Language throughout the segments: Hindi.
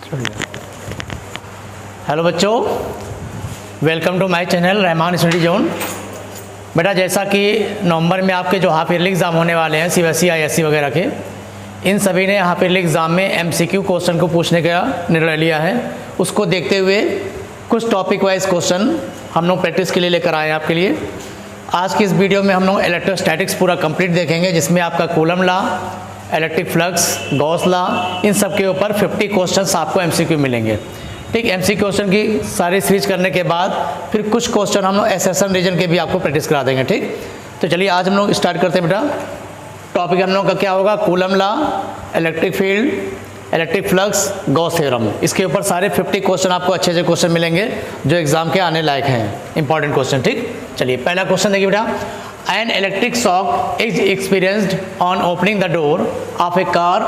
हेलो बच्चों, welcome to my channel Rahman study zone. बेटा, जैसा कि नवंबर में आपके जो हाफ ईयरली एग्ज़ाम होने वाले हैं CBSE ISC वगैरह के, इन सभी ने हाफ ईयरली एग्ज़ाम में MCQ क्वेश्चन को पूछने का निर्णय लिया है। उसको देखते हुए कुछ टॉपिक वाइज क्वेश्चन हम लोग प्रैक्टिस के लिए लेकर आए हैं आपके लिए। आज की इस वीडियो में हम लोग इलेक्ट्रोस्टैटिक्स पूरा कंप्लीट देखेंगे, जिसमें आपका Coulomb law, electric flux, Gauss law, इन सब के ऊपर 50 क्वेश्चंस आपको MCQ मिलेंगे। ठीक, MCQ क्वेश्चन की सारी सीरीज करने के बाद फिर कुछ क्वेश्चन हम लोग एसेशन रीजन के भी आपको प्रैक्टिस करा देंगे। ठीक, तो चलिए आज हम लोग स्टार्ट करते हैं। बेटा, टॉपिक हम लोग का क्या होगा? Coulomb law, electric field, electric flux, Gauss theorem. इसके ऊपर सारे 50 क्वेश्चन आपको अच्छे अच्छे क्वेश्चन मिलेंगे जो एग्जाम के आने लायक हैं, इंपॉर्टेंट क्वेश्चन। ठीक, चलिए पहला क्वेश्चन देखिए बेटा। An electric shock is experienced on opening the door of a car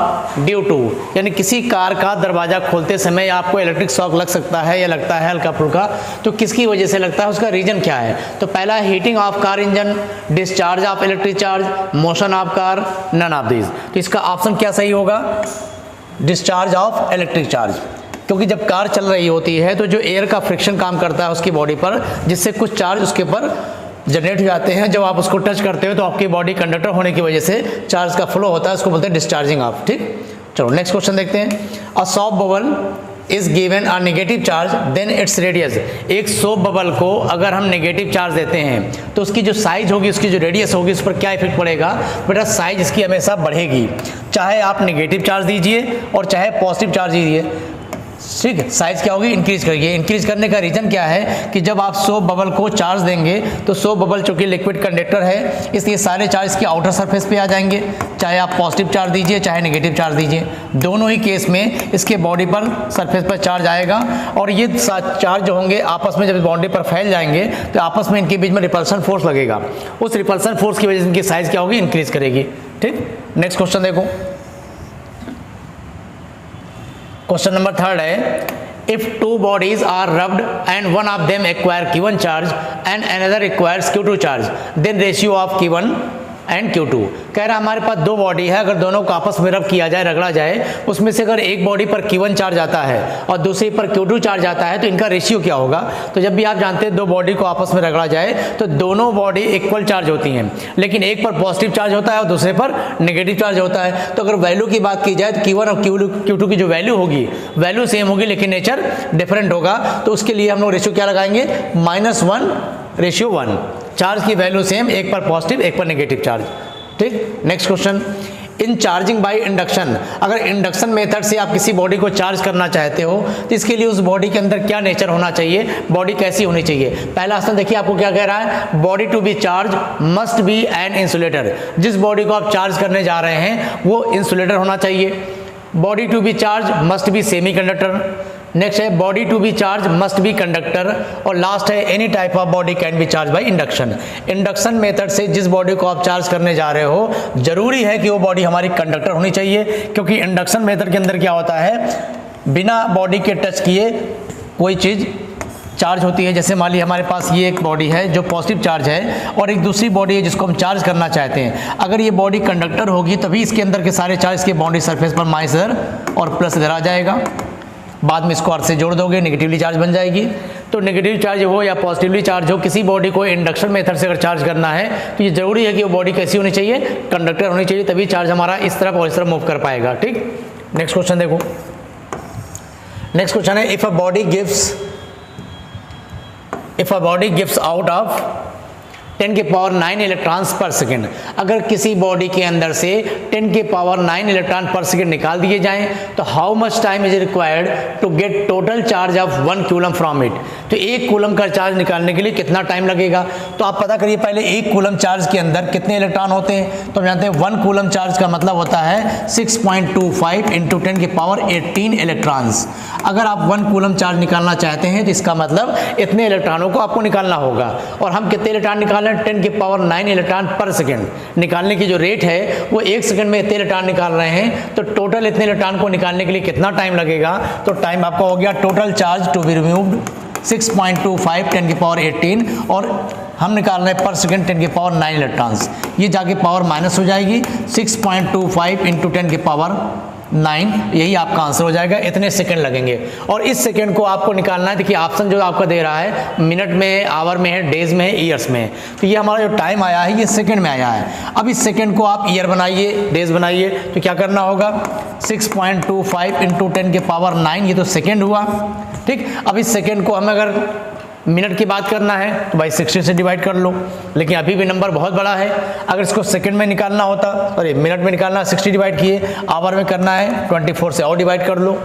due to, यानी किसी कार का दरवाजा खोलते समय आपको इलेक्ट्रिक शॉक लग सकता है या लगता है हल्का फुल्का, तो किसकी वजह से लगता है, उसका रीजन क्या है? तो पहला heating of car engine, discharge of electric charge, motion of car, none of this. तो इसका ऑप्शन क्या सही होगा? Discharge of electric charge. क्योंकि जब कार चल रही होती है तो जो एयर का फ्रिक्शन काम करता है उसकी बॉडी पर, जिससे कुछ चार्ज उसके ऊपर जनरेट हो जाते हैं। जब आप उसको टच करते हो तो आपकी बॉडी कंडक्टर होने की वजह से चार्ज का फ्लो होता है, उसको बोलते हैं डिस्चार्जिंग ऑफ। ठीक, चलो नेक्स्ट क्वेश्चन देखते हैं। A soft bubble is given a negative charge then its radius. एक सॉफ्ट बबल को अगर हम नेगेटिव चार्ज देते हैं तो उसकी जो साइज होगी, उसकी जो रेडियस होगी, उस पर क्या इफेक्ट पड़ेगा? बेटा, साइज इसकी हमेशा बढ़ेगी, चाहे आप नेगेटिव चार्ज दीजिए और चाहे पॉजिटिव चार्ज दीजिए। ठीक है, साइज क्या होगी? इंक्रीज करिए। इंक्रीज करने का रीजन क्या है कि जब आप सोप बबल को चार्ज देंगे तो सोप बबल चूंकि लिक्विड कंडक्टर है, इसलिए सारे चार्ज के आउटर सरफेस पे आ जाएंगे, चाहे आप पॉजिटिव चार्ज दीजिए चाहे नेगेटिव चार्ज दीजिए। दोनों ही केस में इसके बॉडी पर सरफेस पर चार्ज आएगा और ये चार्ज जो होंगे आपस में जब बॉडी पर फैल जाएंगे तो आपस में इनके बीच में रिपल्सन फोर्स लगेगा। उस रिपल्सन फोर्स की वजह से इनकी साइज क्या होगी? इंक्रीज करेगी। ठीक, नेक्स्ट क्वेश्चन देखो। क्वेश्चन नंबर 3 है, if two bodies are rubbed and one of them acquire Q1 charge and another requires Q2 charge, then ratio of Q1 and Q2। कह रहा है हमारे पास दो बॉडी है, अगर दोनों को आपस में रब किया जाए, रगड़ा जाए, उसमें से अगर एक बॉडी पर Q1 चार्ज आता है और दूसरी पर Q2 चार्ज आता है तो इनका रेशियो क्या होगा? तो जब भी आप जानते हैं दो बॉडी को आपस में रगड़ा जाए तो दोनों बॉडी इक्वल चार्ज होती हैं, लेकिन एक पर पॉजिटिव चार्ज होता है और दूसरे पर नेगेटिव चार्ज होता है। तो अगर वैल्यू की बात की जाए तो Q1 और Q2 की जो वैल्यू होगी, वैल्यू सेम होगी लेकिन नेचर डिफरेंट होगा। तो उसके लिए हम लोग रेशियो क्या लगाएंगे? -1:1। चार्ज की वैल्यू सेम, एक पर पॉजिटिव एक पर नेगेटिव चार्ज। ठीक, next question. In charging by induction, अगर इंडक्शन मेथड से आप किसी बॉडी को चार्ज करना चाहते हो तो इसके लिए उस बॉडी के अंदर क्या नेचर होना चाहिए, बॉडी कैसी होनी चाहिए? पहला ऑप्शन देखिए आपको क्या कह रहा है, body to be charge must be an insulator. जिस बॉडी को आप चार्ज करने जा रहे हैं वो इंसुलेटर होना चाहिए। Body to be charge must be semi conductor. Next है body to be charge must be conductor. और लास्ट है any type of body can be charge by induction. Induction method से जिस बॉडी को आप चार्ज करने जा रहे हो जरूरी है कि वो बॉडी हमारी कंडक्टर होनी चाहिए, क्योंकि इंडक्शन मेथड के अंदर क्या होता है, बिना बॉडी के टच किए कोई चीज़ चार्ज होती है। जैसे मान लीजिए हमारे पास ये एक बॉडी है जो पॉजिटिव चार्ज है और एक दूसरी बॉडी है जिसको हम चार्ज करना चाहते हैं। अगर ये बॉडी कंडक्टर होगी तभी इसके अंदर के सारे चार्ज के बाउंड्री सरफेस पर माइनस इधर और प्लस इधर आ जाएगा। बाद में इसको अर्थ से जोड़ दोगे, नेगेटिवली चार्ज बन जाएगी। तो नेगेटिव चार्ज हो या पॉजिटिवली चार्ज हो, किसी बॉडी को इंडक्शन मेथड से अगर चार्ज करना है तो ये जरूरी है कि वो बॉडी कैसी होनी चाहिए? कंडक्टर होनी चाहिए, तभी चार्ज हमारा इस तरफ और इस तरफ मूव कर पाएगा। ठीक, नेक्स्ट क्वेश्चन देखो। नेक्स्ट क्वेश्चन है, if a body gives out of 10⁹ electrons पर सेकेंड, अगर किसी बॉडी के अंदर से 10⁹ इलेक्ट्रॉन पर सेकेंड निकाल दिए जाएं तो how much time is required to get total charge of 1 coulomb from it. तो 1 कूलम का चार्ज निकालने के लिए कितना टाइम लगेगा? तो आप पता करिए पहले 1 कूलम चार्ज के अंदर कितने इलेक्ट्रॉन होते हैं। तो हम जानते हैं 1 कूलम चार्ज का मतलब होता है 6.25 × 10⁻18 इलेक्ट्रॉन्स। अगर आप 1 कूलम चार्ज निकालना चाहते हैं तो इसका मतलब इतने इलेक्ट्रॉनों को आपको निकालना होगा। और हम कितने इलेक्ट्रॉन निकाल 10⁹ इलेक्ट्रॉन पर सेकेंड निकालने की जो रेट है वो 1 सेकंड में इतने इलेक्ट्रॉन निकाल रहे हैं। तो टोटल इतने इलेक्ट्रॉन को निकालने के लिए कितना टाइम लगेगा? तो टाइम आपका हो गया total charge to be removed 6.25 10⁻18 और हम निकाल रहे हैं पर सेकंड 10⁹ इलेक्ट्रॉन्स। ये जाके पावर माइनस हो जाएगी 6.25 × 10⁻ 9, यही आपका आंसर हो जाएगा। इतने सेकंड लगेंगे और इस सेकंड को आपको निकालना है। देखिए ऑप्शन जो आपका दे रहा है मिनट में, आवर में है, डेज में है, ईयर्स में है। तो ये हमारा जो टाइम आया है ये सेकंड में आया है। अब इस सेकंड को आप ईयर बनाइए, डेज बनाइए, तो क्या करना होगा 6.25 इंटू 10 के पावर 9, ये तो सेकंड हुआ। ठीक, अब इस सेकंड को हम अगर मिनट की बात करना है तो भाई 60 से डिवाइड कर लो, लेकिन अभी भी नंबर बहुत बड़ा है। अगर इसको सेकंड में निकालना होता, सॉरी मिनट में निकालना, 60 डिवाइड किए, आवर में करना है 24 से और डिवाइड कर लो।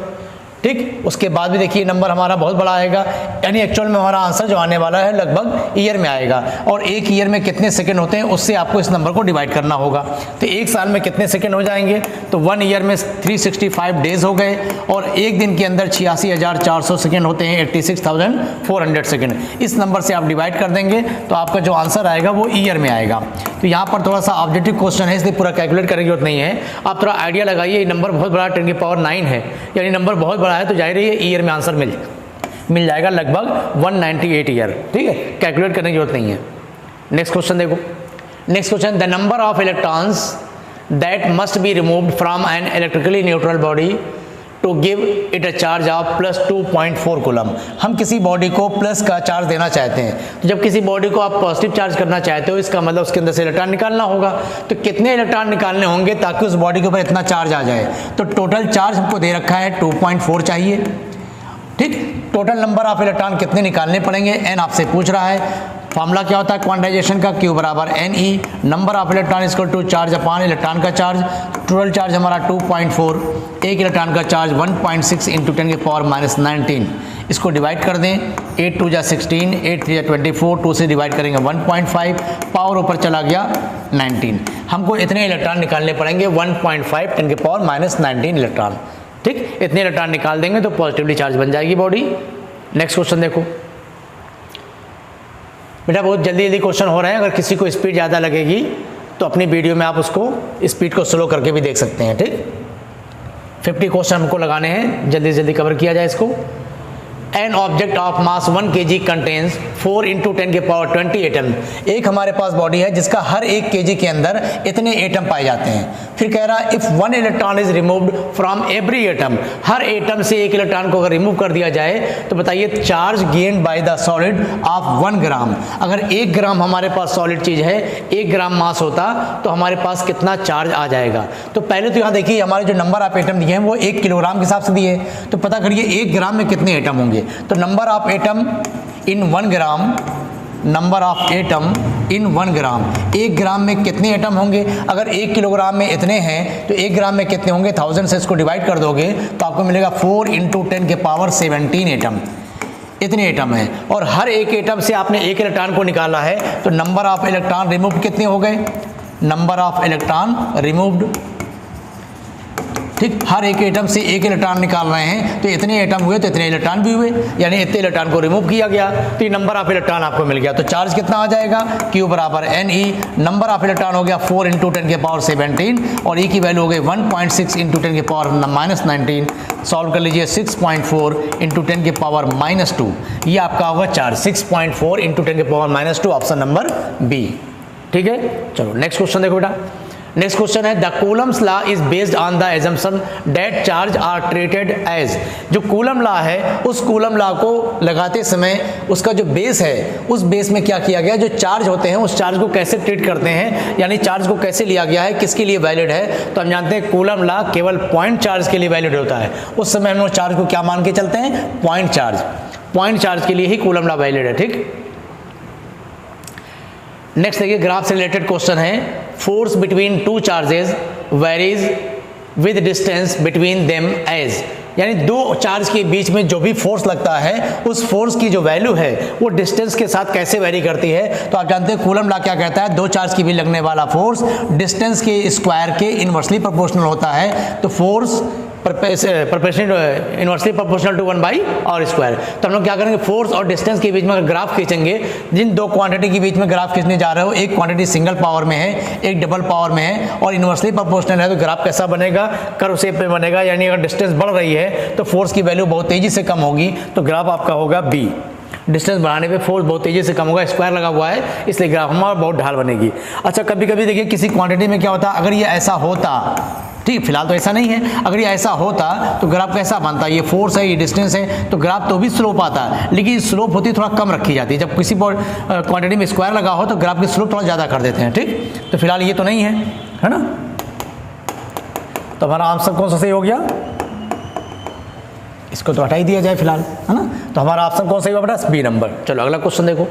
ठीक, उसके बाद भी देखिए नंबर हमारा बहुत बड़ा आएगा, यानी एक्चुअल में हमारा आंसर जो आने वाला है लगभग ईयर में आएगा। और एक ईयर में कितने सेकंड होते हैं उससे आपको इस नंबर को डिवाइड करना होगा। तो एक साल में कितने सेकंड हो जाएंगे, तो 1 ईयर में 365 डेज हो गए और एक दिन के अंदर 86,400 सेकंड होते हैं, 86,400 सेकंड। इस नंबर से आप डिवाइड कर देंगे तो आपका जो आंसर आएगा वो ईयर में आएगा। तो यहाँ पर थोड़ा सा ऑब्जेक्टिव क्वेश्चन है, इसलिए पूरा कैलकुलेट करने की जरूरत नहीं है। आप थोड़ा आइडिया लगाइए, ये नंबर बहुत बड़ा 10 की पावर 9 है, यानी नंबर बहुत बड़ा है, तो जाहिर है ये ईयर में आंसर मिल जाएगा लगभग 198 ईयर। ठीक है, कैलकुलेट करने की जरूरत नहीं है। नेक्स्ट क्वेश्चन देखो। Next question, the number of electrons that must be removed from an electrically neutral body to give it a charge of plus 2.4 coulomb. हम किसी बॉडी को प्लस का चार्ज देना चाहते हैं, तो जब किसी बॉडी को आप पॉजिटिव चार्ज करना चाहते हो, इसका मतलब उसके अंदर से इलेक्ट्रॉन निकालना होगा। तो कितने इलेक्ट्रॉन निकालने होंगे ताकि उस बॉडी के ऊपर इतना चार्ज आ जाए, तो टोटल चार्ज हमको दे रखा है 2.4 चाहिए। ठीक, टोटल नंबर ऑफ इलेक्ट्रॉन कितने निकालने पड़ेंगे, एन आपसे पूछ रहा है। फॉर्मूला क्या होता है क्वांटाइजेशन का, Q बराबर NE, number of electron equal to charge upon electron का चार्ज। टोटल चार्ज हमारा 2.4, एक इलेक्ट्रॉन का चार्ज 1.6 इंटू 10 की पावर -19। इसको डिवाइड कर दें, 8 2 जा 16, 8 3 जा 24, 2 से डिवाइड करेंगे 1.5, पावर ऊपर चला गया 19। हमको इतने इलेक्ट्रॉन निकालने पड़ेंगे 1.5 10 की पावर -19 इलेक्ट्रॉन। ठीक, इतने इलेक्ट्रॉन निकाल देंगे तो पॉजिटिवली चार्ज बन जाएगी बॉडी। नेक्स्ट क्वेश्चन देखो बेटा, बहुत जल्दी जल्दी क्वेश्चन हो रहे हैं। अगर किसी को स्पीड ज़्यादा लगेगी तो अपनी वीडियो में आप उसको स्पीड को स्लो करके भी देख सकते हैं। ठीक, 50 क्वेश्चन हमको लगाने हैं, जल्दी जल्दी कवर किया जाए इसको। An object of mass 1 kg contains 4 into 10 के पावर 20 एटम। एक हमारे पास बॉडी है जिसका हर 1 kg के अंदर इतने एटम पाए जाते हैं। फिर कह रहा है if 1 electron is removed from every atom, her atom से 1 इलेक्ट्रॉन को अगर रिमूव कर दिया जाए तो बताइए charge gained by the solid of 1 ग्राम। अगर 1 ग्राम हमारे पास सॉलिड चीज है, 1 ग्राम मास होता तो हमारे पास कितना चार्ज आ जाएगा। तो पहले तो यहाँ देखिए हमारे जो नंबर ऑफ एटम दिए हैं वो 1 किलोग्राम के हिसाब से दिए, तो पता करिए 1 ग्राम में कितने एटम होंगे। तो number of atom in 1 gram, number of atom in 1 ग्राम, 1 ग्राम में कितने एटम होंगे। अगर 1 किलोग्राम में इतने हैं तो 1 ग्राम में कितने होंगे, 1000 से इसको डिवाइड कर दोगे तो आपको मिलेगा 4 इंटू 10 के पावर 17 एटम। इतने एटम हैं और हर एक एटम से आपने 1 इलेक्ट्रॉन को निकाला है, तो नंबर ऑफ इलेक्ट्रॉन रिमूव्ड कितने हो गए, नंबर ऑफ इलेक्ट्रॉन रिमूव्ड। ठीक, हर एक एटम से 1 इलेक्ट्रॉन निकाल रहे हैं तो इतने एटम हुए तो इतने इलेक्ट्रॉन भी हुए, यानी इतने इलेक्ट्रॉन को रिमूव किया गया तो ये नंबर ऑफ इलेक्ट्रॉन आपको मिल गया। तो चार्ज कितना आ जाएगा, Q बराबर NE, नंबर ऑफ इलेक्ट्रॉन हो गया 4 इंटू 10 के पावर 17 और E की वैल्यू हो गई 1.6 इंटू 10 के पावर -19। सॉल्व कर लीजिए 6.4 इंटू 10 के पावर -2, ये आपका होगा चार्ज 6.4 इंटू 10 के पावर -2, ऑप्शन नंबर बी। ठीक है, चलो नेक्स्ट क्वेश्चन देखो बेटा। नेक्स्ट क्वेश्चन है the coulomb's law is based on the assumption that charge are treated as. जो कूलम लॉ है उस कूलम लॉ को लगाते समय उसका जो बेस है उस बेस में क्या किया गया, जो चार्ज होते हैं उस चार्ज को कैसे ट्रीट करते हैं, यानी चार्ज को कैसे लिया गया है, किसके लिए वैलिड है। तो हम जानते हैं कूलम लॉ केवल पॉइंट चार्ज के लिए वैलिड होता है। उस समय हम लोग चार्ज को क्या मान के चलते हैं, पॉइंट चार्ज। पॉइंट चार्ज के लिए ही कूलम लॉ वैलिड है। ठीक, नेक्स्ट देखिए ग्राफ से रिलेटेड क्वेश्चन है force between two charges varies with distance between them as, यानी दो चार्ज के बीच में जो भी फोर्स लगता है उस फोर्स की जो वैल्यू है वो डिस्टेंस के साथ कैसे वेरी करती है। तो आप जानते हैं कूलम लॉ क्या कहता है, दो चार्ज की भी लगने वाला फोर्स डिस्टेंस के स्क्वायर के इनवर्सली प्रोपोर्शनल होता है। तो force inversely proportional to 1/r²। तो हम लोग क्या करेंगे, फोर्स और डिस्टेंस के बीच में अगर ग्राफ खींचेंगे, जिन दो क्वांटिटी के बीच में ग्राफ खींचने जा रहे हो, एक क्वांटिटी सिंगल पावर में है, एक डबल पावर में है और इनवर्सली प्रोपोर्शनल है, तो ग्राफ कैसा बनेगा, कर्व शेप में बनेगा। यानी अगर डिस्टेंस बढ़ रही है तो फोर्स की वैल्यू बहुत तेजी से कम होगी, तो ग्राफ आपका होगा बी। डिस्टेंस बढ़ाने पे फोर्स बहुत तेजी से कम होगा, स्क्वायर लगा हुआ है इसलिए ग्राफ हमारा बहुत ढाल बनेगी। अच्छा, कभी कभी देखिए किसी क्वांटिटी में क्या होता है, अगर ये ऐसा होता ठीक है, फिलहाल तो ऐसा नहीं है। अगर ये ऐसा होता तो ग्राफ कैसा बनता, ये फोर्स है, ये डिस्टेंस है, तो ग्राफ तो भी स्लोप आता है, लेकिन स्लोप होती थोड़ा कम रखी जाती है। जब किसी क्वांटिटी में स्क्वायर लगा हो तो ग्राफ की स्लोप थोड़ा ज़्यादा कर देते हैं। ठीक, तो फिलहाल ये तो नहीं है ना। तो हमारा आंसर कौन सा सही हो गया, इसको तो हटा ही दिया जाए फिलहाल, है ना। तो हमारा ऑप्शन कौन सा हुआ बेटा, बी नंबर। चलो अगला क्वेश्चन देखो।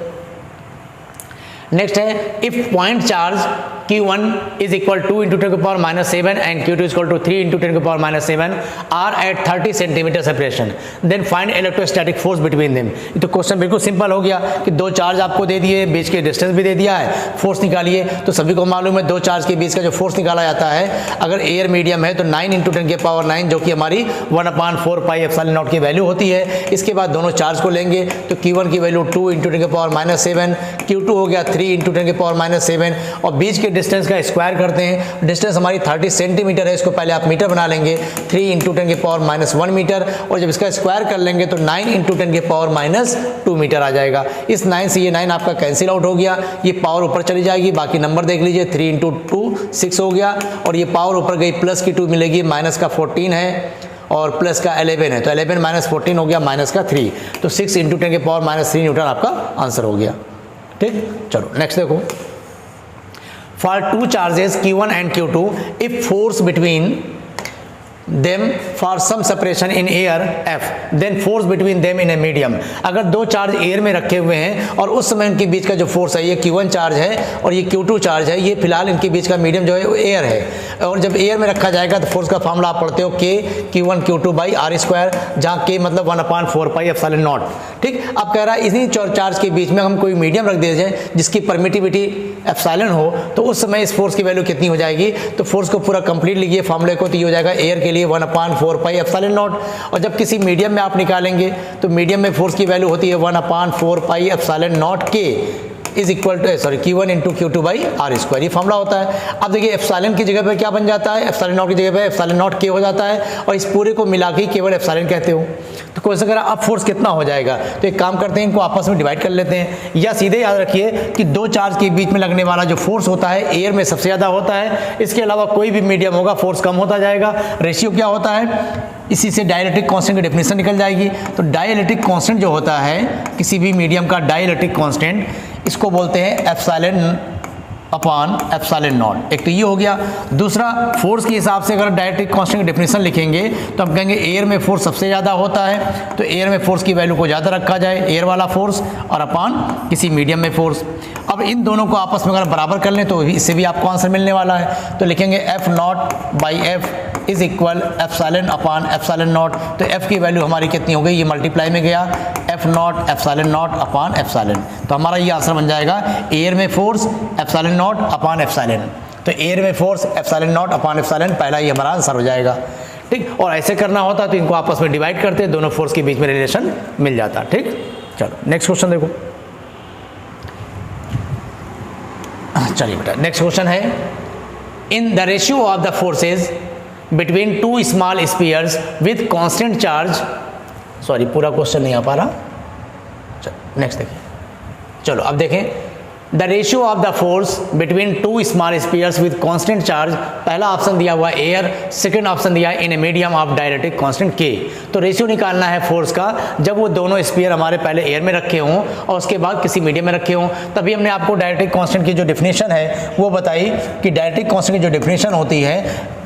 नेक्स्ट है, if point charge Q1 is equal to 2 into 10 to the power minus 7 and Q2 is equal to 3 into 10 to the power minus 7 are at 30 centimeter separation, then find electrostatic force between them। तो क्वेश्चन बिल्कुल सिंपल हो गया कि दो चार्ज आपको दे दिए, बीच के डिस्टेंस भी दे दिया है, फोर्स निकालिए। तो सभी को मालूम है दो चार्ज के बीच का जो फोर्स निकाला जाता है, अगर एयर मीडियम है तो 9 into 10 के पावर 9, जो कि हमारी 1/4 पाई एप्सिलॉन नॉट की वैल्यू होती है। इसके बाद दोनों चार्ज को लेंगे तो Q1 की वैल्यू 2 into 10 के पावर minus 7, Q2 हो गया 3 into 10 के पावर minus 7, और बीच के डिस्टेंस का स्क्वायर करते हैं। डिस्टेंस हमारी 30 सेंटीमीटर है, इसको पहले आप मीटर बना लेंगे, 3 into 10 के पावर -1 मीटर, और जब इसका स्क्वायर कर लेंगे तो 9 into 10 के पावर -2 मीटर आ जाएगा। इस 9 से ये 9 आपका कैंसिल आउट हो गया, ये पावर ऊपर चली जाएगी, बाकी नंबर देख लीजिए, 3 into 2 6 हो गया, और ये पावर ऊपर गई, प्लस की 2 मिलेगी, माइनस का 14 है और प्लस का 11 है, तो 11 माइनस 14 हो गया, माइनस का 3, तो 6 into 10 के पावर -3 न्यूटन आपका आंसर हो गया। ठीक, चलो नेक्स्ट देखो। For two charges Q1 and Q2, if force between them for some separation in air F, then force between them in a medium। अगर दो चार्ज एयर में रखे हुए हैं और उस समय इनके बीच का जो फोर्स है, ये Q1 चार्ज है और ये Q2 चार्ज है, ये फिलहाल इनके बीच का मीडियम जो है वो एयर है, और जब एयर में रखा जाएगा तो फोर्स का फॉर्मूला आप पढ़ते हो K Q1 Q2 by R square, जहाँ K मतलब 1/4 पाई एप्सिलॉन नॉट। ठीक, अब कह रहा है इसी चार्ज के बीच में हम कोई मीडियम रख दे जाए जिसकी परमिटिविटी एप्सिलॉन हो, तो उस समय इस फोर्स की वैल्यू कितनी हो जाएगी। तो फोर्स को पूरा कंप्लीट लिखिए फॉर्मूले को, तो ये हो जाएगा एयर के लिए 1/4 पाई एप्सिलॉन नॉट, और जब किसी मीडियम में आप निकालेंगे तो मीडियम में फोर्स की वैल्यू होती है 1/4 pi epsilon naught K is equal to Q1 into Q2 by R square, ये फॉर्मूला होता है। अब देखिए एप्सिलॉन की जगह पे क्या बन जाता है, एप्सिलॉन नॉट की जगह पे एप्सिलॉन नॉट K हो जाता है, और इस पूरे को मिला के केवल एप्सिलॉन कहते हो। तो क्वेश्चन करा अब फोर्स कितना हो जाएगा, तो एक काम करते हैं, इनको आपस में डिवाइड कर लेते हैं, या सीधे याद रखिए कि दो चार्ज के बीच में लगने वाला जो फोर्स होता है एयर में सबसे ज़्यादा होता है, इसके अलावा कोई भी मीडियम होगा फोर्स कम होता जाएगा। रेशियो क्या होता है, इसी से डाइलेक्ट्रिक कांस्टेंट की डेफिनेशन निकल जाएगी। तो डाइलेक्ट्रिक कांस्टेंट जो होता है किसी भी मीडियम का डाइलेक्ट्रिक कांस्टेंट, इसको बोलते हैं एप्सिलॉन अपॉन एप्सिलॉन नॉट। एक तो ये हो गया। दूसरा, फोर्स के हिसाब से अगर डाइलेक्ट्रिक कांस्टेंट की डेफिनेशन लिखेंगे तो हम कहेंगे एयर में फोर्स सबसे ज़्यादा होता है, तो एयर में फोर्स की वैल्यू को ज़्यादा रखा जाए, एयर वाला फोर्स, और अपॉन किसी मीडियम में फोर्स। अब इन दोनों को आपस में अगर बराबर कर लें तो इससे भी आपको आंसर मिलने वाला है। तो लिखेंगे F0 by F is equal epsilon upon epsilon not. तो F की वैल्यू हमारी कितनी हो गई, ये मल्टीप्लाई में गया, F0 epsilon not upon epsilon. तो हमारा ये आंसर बन जाएगा एयर में force epsilon not upon epsilon. तो एयर में force epsilon not upon epsilon, पहला ही हमारा आंसर हो जाएगा। ठीक, और ऐसे करना होता तो इनको आपस में डिवाइड करते, दोनों फोर्स के बीच में रिलेशन मिल जाता। ठीक, चलो नेक्स्ट क्वेश्चन देखो। चलिए बेटा नेक्स्ट क्वेश्चन है, in the ratio of the forces between two small spheres with constant charge, sorry पूरा क्वेश्चन नहीं आ पा रहा, चलो नेक्स्ट देखिए। चलो अब देखें, the ratio of the force between two small spheres with constant charge, पहला ऑप्शन दिया हुआ एयर, सेकंड ऑप्शन दिया in a medium of dielectric constant K। तो रेशियो निकालना है फोर्स का जब वो दोनों स्फीयर हमारे पहले एयर में रखे हों और उसके बाद किसी मीडियम में रखे हों। तभी हमने आपको डाइलेक्ट्रिक कांस्टेंट की जो डेफिनेशन है वो बताई कि डाइलेक्ट्रिक कांस्टेंट की जो डेफिनेशन होती है,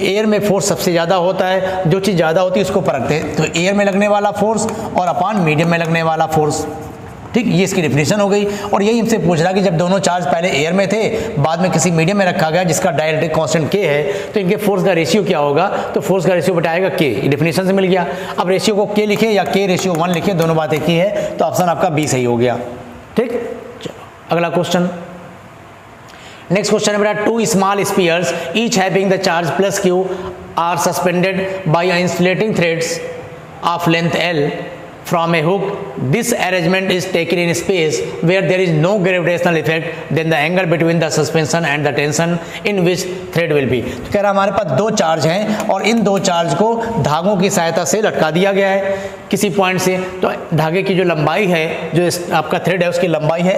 एयर में फोर्स सबसे ज़्यादा होता है, जो चीज़ ज़्यादा होती है उसको परखते हैं, तो एयर में लगने वाला फोर्स और अपॉन मीडियम में लगने वाला फोर्स। ठीक, ये इसकी डेफिनेशन हो गई। और यही हमसे पूछ रहा कि जब दोनों चार्ज पहले एयर में थे, बाद में किसी मीडियम में रखा गया जिसका डाइलेक्ट्रिक कांस्टेंट K है, तो इनके फोर्स का रेशियो क्या होगा। तो फोर्स का रेशियो बताएगा K, डेफिनेशन से मिल गया। अब रेशियो को K लिखे या K रेशियो 1 लिखे, दोनों बात एक ही है, तो ऑप्शन आपका B सही हो गया। ठीक, चलो अगला क्वेश्चन। नेक्स्ट क्वेश्चन है बेटा, two small spheres each having the charge plus Q are suspended by insulating threads of length L from a hook, this arrangement is taken in space where there is no gravitational effect, then the angle between the suspension and the tension in which thread will be। तो कह रहा हमारे पास दो चार्ज हैं और इन दो चार्ज को धागों की सहायता से लटका दिया गया है किसी पॉइंट से। तो धागे की जो लंबाई है, जो आपका थ्रेड है उसकी लंबाई है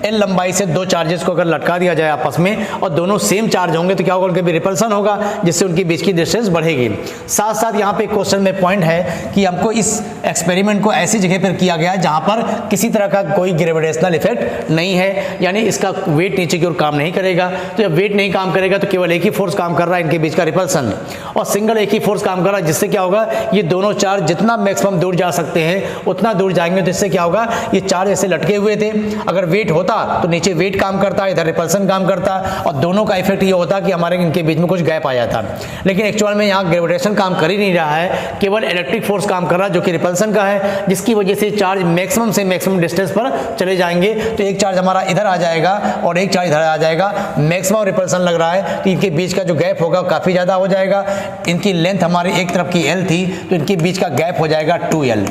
L लंबाई से दो चार्जेस को अगर लटका दिया जाए आपस में और दोनों सेम चार्ज होंगे तो क्या होगा, उनके भी रिपल्सन होगा, जिससे उनके बीच की डिस्टेंस बढ़ेगी। साथ साथ यहाँ पे क्वेश्चन में पॉइंट है कि हमको इस एक्सपेरिमेंट को ऐसी जगह पर किया गया है जहाँ पर किसी तरह का कोई ग्रेविटेशनल इफेक्ट नहीं है, यानी इसका वेट नीचे की ओर काम नहीं करेगा। तो जब वेट नहीं काम करेगा तो केवल एक ही फोर्स काम कर रहा है, इनके बीच का रिपल्सन, और सिंगल एक ही फोर्स काम कर रहा है, जिससे क्या होगा, ये दोनों चार्ज जितना मैक्सिमम दूर जा सकते हैं उतना दूर जाएंगे। तो इससे क्या होगा, ये चार्ज ऐसे लटके हुए थे, अगर वेट होता तो नीचे वेट काम करता, इधर रिपल्सन काम करता और दोनों का इफेक्ट ये होता कि हमारे इनके बीच में कुछ गैप आ जाता। लेकिन एक्चुअल में यहाँ ग्रेविटेशन काम कर ही नहीं रहा है, केवल इलेक्ट्रिक फोर्स काम कर रहा है जो कि रिपल्सन का है, जिसकी वजह से चार्ज मैक्सिमम से मैक्सिमम डिस्टेंस पर चले जाएंगे। तो एक चार्ज हमारा इधर आ जाएगा और एक चार्ज इधर आ जाएगा, मैक्सिमम रिपल्सन लग रहा है तो इनके बीच का जो गैप होगा काफ़ी ज़्यादा हो जाएगा। इनकी लेंथ हमारी एक तरफ की L थी तो इनके बीच का गैप हो जाएगा 2L।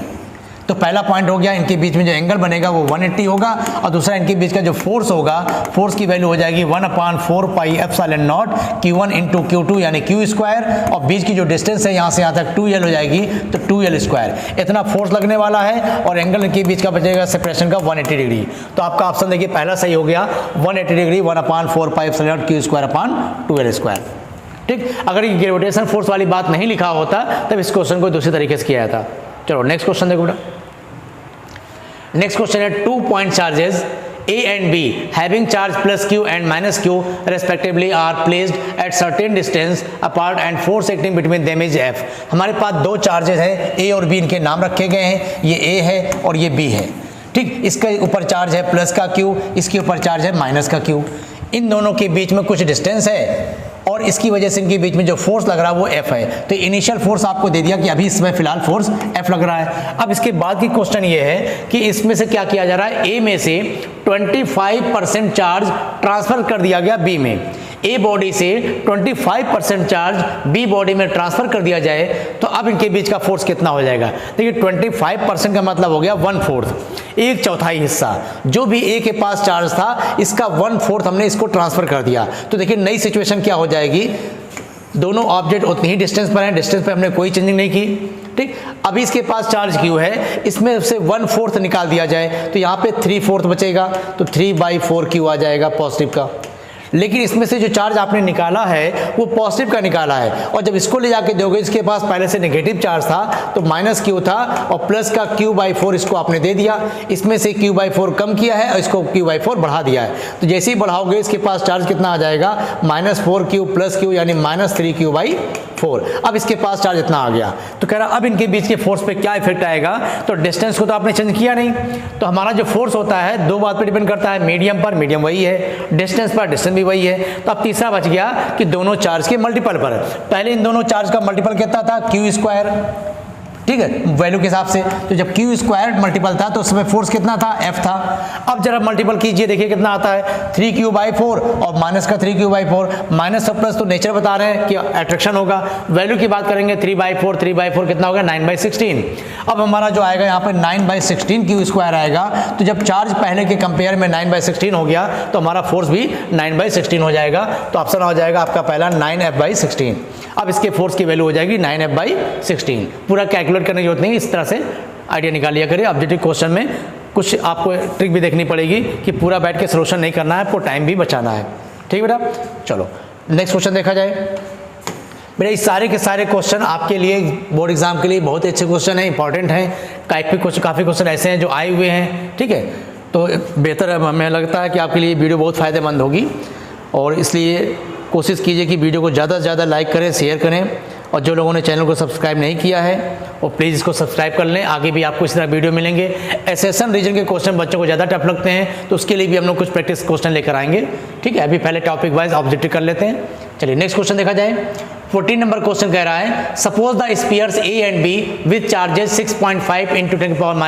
तो पहला पॉइंट हो गया, इनके बीच में जो एंगल बनेगा वो 180 होगा और दूसरा इनके बीच का जो फोर्स होगा, फोर्स की वैल्यू हो जाएगी 1/4 pi epsilon not Q1 into Q2 यानी Q स्क्वायर, और बीच की जो डिस्टेंस है यहाँ से यहाँ तक 2L हो जाएगी तो 2L स्क्वायर। इतना फोर्स लगने वाला है और एंगल इनके बीच का बचेगा सेपरेशन का 180 डिग्री। तो आपका ऑप्शन देखिए पहला सही हो गया, 180 degree 1/4 pi epsilon not Q square upon 2L square. ठीक, अगर ये ग्रेविटेशन फोर्स वाली बात नहीं लिखा होता तब इस क्वेश्चन को दूसरे तरीके से किया जाता। चलो नेक्स्ट क्वेश्चन देखो बेटा। नेक्स्ट क्वेश्चन है 2 point charges A and B having charge plus Q and minus Q respectively are placed at certain distance apart and force acting between them is F। हमारे पास दो चार्जेस हैं A और B, इनके नाम रखे गए हैं, ये A है और ये B है। ठीक, इसके ऊपर चार्ज है प्लस का Q, इसके ऊपर चार्ज है माइनस का Q। इन दोनों के बीच में कुछ डिस्टेंस है और इसकी वजह से इनके बीच में जो फोर्स लग रहा है वो F है। तो इनिशियल फोर्स आपको दे दिया कि अभी इसमें फिलहाल फोर्स F लग रहा है। अब इसके बाद की क्वेश्चन ये है कि इसमें से क्या किया जा रहा है, A में से 25% चार्ज ट्रांसफर कर दिया गया B में। A बॉडी से 25% चार्ज B बॉडी में ट्रांसफर कर दिया जाए तो अब इनके बीच का फोर्स कितना हो जाएगा। देखिए 25% का मतलब हो गया 1/4, एक चौथाई हिस्सा। जो भी A के पास चार्ज था इसका 1/4 हमने इसको ट्रांसफर कर दिया। तो देखिए नई सिचुएशन क्या हो जाएगी, दोनों ऑब्जेक्ट उतनी ही डिस्टेंस पर हैं, डिस्टेंस पर हमने कोई चेंजिंग नहीं की। ठीक, अभी इसके पास चार्ज Q है, इसमें से 1/4 निकाल दिया जाए तो यहाँ पे 3/4 बचेगा, तो 3/4 Q आ जाएगा पॉजिटिव का। लेकिन इसमें से जो चार्ज आपने निकाला है वो पॉजिटिव का निकाला है, और जब इसको ले जाके दोगे, इसके पास पहले से नेगेटिव चार्ज था तो माइनस Q था और प्लस का Q/4 इसको आपने दे दिया। इसमें से Q/4 कम किया है और इसको Q/4 बढ़ा दिया है। तो जैसे ही बढ़ाओगे इसके पास चार्ज कितना आ जाएगा, -4Q प्लस Q यानी -3Q/4। अब इसके पास चार्ज इतना आ गया। तो कह रहा अब इनके बीच के फोर्स पे क्या इफेक्ट आएगा, तो डिस्टेंस को तो आपने चेंज किया नहीं, तो हमारा जो फोर्स होता है दो बात पे डिपेंड करता है, मीडियम पर, मीडियम वही है, डिस्टेंस पर, डिस्टेंस भी वही है। तो अब तीसरा बच गया कि दोनों चार्ज के मल्टीपल पर। पहले इन दोनों चार्ज का मल्टीपल कितना था, Q स्क्वायर, ठीक है, वैल्यू के हिसाब से। तो जब Q स्क्वायर मल्टीपल था तो उसमें फोर्स कितना था, F था। अब जरा मल्टीपल कीजिए, देखिए कितना आता है, 3Q/4 और माइनस का 3Q/4, माइनस और प्लस तो नेचर बता रहे हैं कि अट्रैक्शन होगा। वैल्यू की बात करेंगे 3/4 कितना होगा, 9/16। अब हमारा जो आएगा यहाँ पे 9/16 Q स्क्वायर आएगा। तो जब चार्ज पहले के कंपेयर में 9/16 हो गया तो हमारा फोर्स भी 9/16 हो जाएगा। तो ऑप्शन हो जाएगा आपका पहला 9F/16। अब इसके फोर्स की वैल्यू हो जाएगी 9F/16। पूरा कैलकुलेट करने की जरूरत नहीं, इस तरह से आइडिया निकाल लिया करिए। ऑब्जेक्टिव क्वेश्चन में कुछ आपको ट्रिक भी देखनी पड़ेगी कि पूरा बैठ के सोल्यूशन नहीं करना है, आपको टाइम भी बचाना है। ठीक बेटा, चलो नेक्स्ट क्वेश्चन देखा जाए। बेटा इस सारे के सारे क्वेश्चन आपके लिए बोर्ड एग्जाम के लिए बहुत ही अच्छे क्वेश्चन हैं, इंपॉर्टेंट हैं। काफ़ी क्वेश्चन ऐसे हैं जो आए हुए हैं, ठीक है। तो बेहतर है, हमें लगता है कि आपके लिए वीडियो बहुत फ़ायदेमंद होगी, और इसलिए कोशिश कीजिए कि वीडियो को ज़्यादा से ज़्यादा लाइक करें, शेयर करें, और जो लोगों ने चैनल को सब्सक्राइब नहीं किया है वो प्लीज़ इसको सब्सक्राइब कर लें। आगे भी आपको इस तरह वीडियो मिलेंगे। एसएसएन रीजन के क्वेश्चन बच्चों को ज़्यादा टफ लगते हैं तो उसके लिए भी हम लोग कुछ प्रैक्टिस क्वेश्चन लेकर आएंगे। ठीक है, अभी पहले टॉपिक वाइज ऑब्जेक्टिव कर लेते हैं। चलिए नेक्स्ट क्वेश्चन देखा जाए। 14 नंबर क्वेश्चन कह रहा है, suppose the spheres A and B with charges 6.5 ×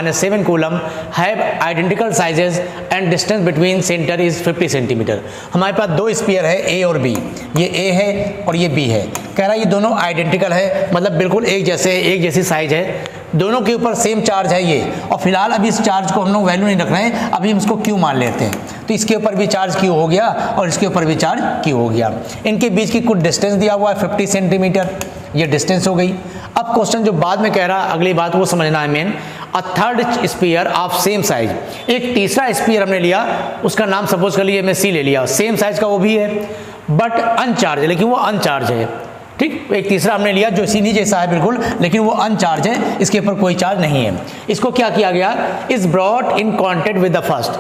10⁻⁷ coulomb have identical sizes and distance between centre is 50 centimetre. हमारे पास दो स्पीयर है A और B, ये A है और ये B है। कह रहा है ये दोनों आइडेंटिकल है, मतलब बिल्कुल एक जैसे, एक जैसी साइज है। दोनों के ऊपर सेम चार्ज है ये, और फिलहाल अभी इस चार्ज को हम लोग वैल्यू नहीं रख रहे हैं, अभी हम इसको क्यू मान लेते हैं। तो इसके ऊपर भी चार्ज क्यू हो गया और इसके ऊपर भी चार्ज क्यू हो गया। इनके बीच की कुछ डिस्टेंस दिया हुआ है 50 सेंटीमीटर, ये डिस्टेंस हो गई। अब क्वेश्चन जो बाद में कह रहा है, अगली बात वो समझना है main, a third sphere of same size, एक तीसरा स्फीयर हमने लिया, उसका नाम सपोज कर लिए मैं सी ले लिया, सेम साइज का वो भी है बट अनचार्ज, लेकिन वो अनचार्ज है। ठीक, एक तीसरा हमने लिया जो सी जैसा है बिल्कुल, लेकिन वो अनचार्ज है, इसके ऊपर कोई चार्ज नहीं है। इसको क्या किया गया, is brought in contact with the first,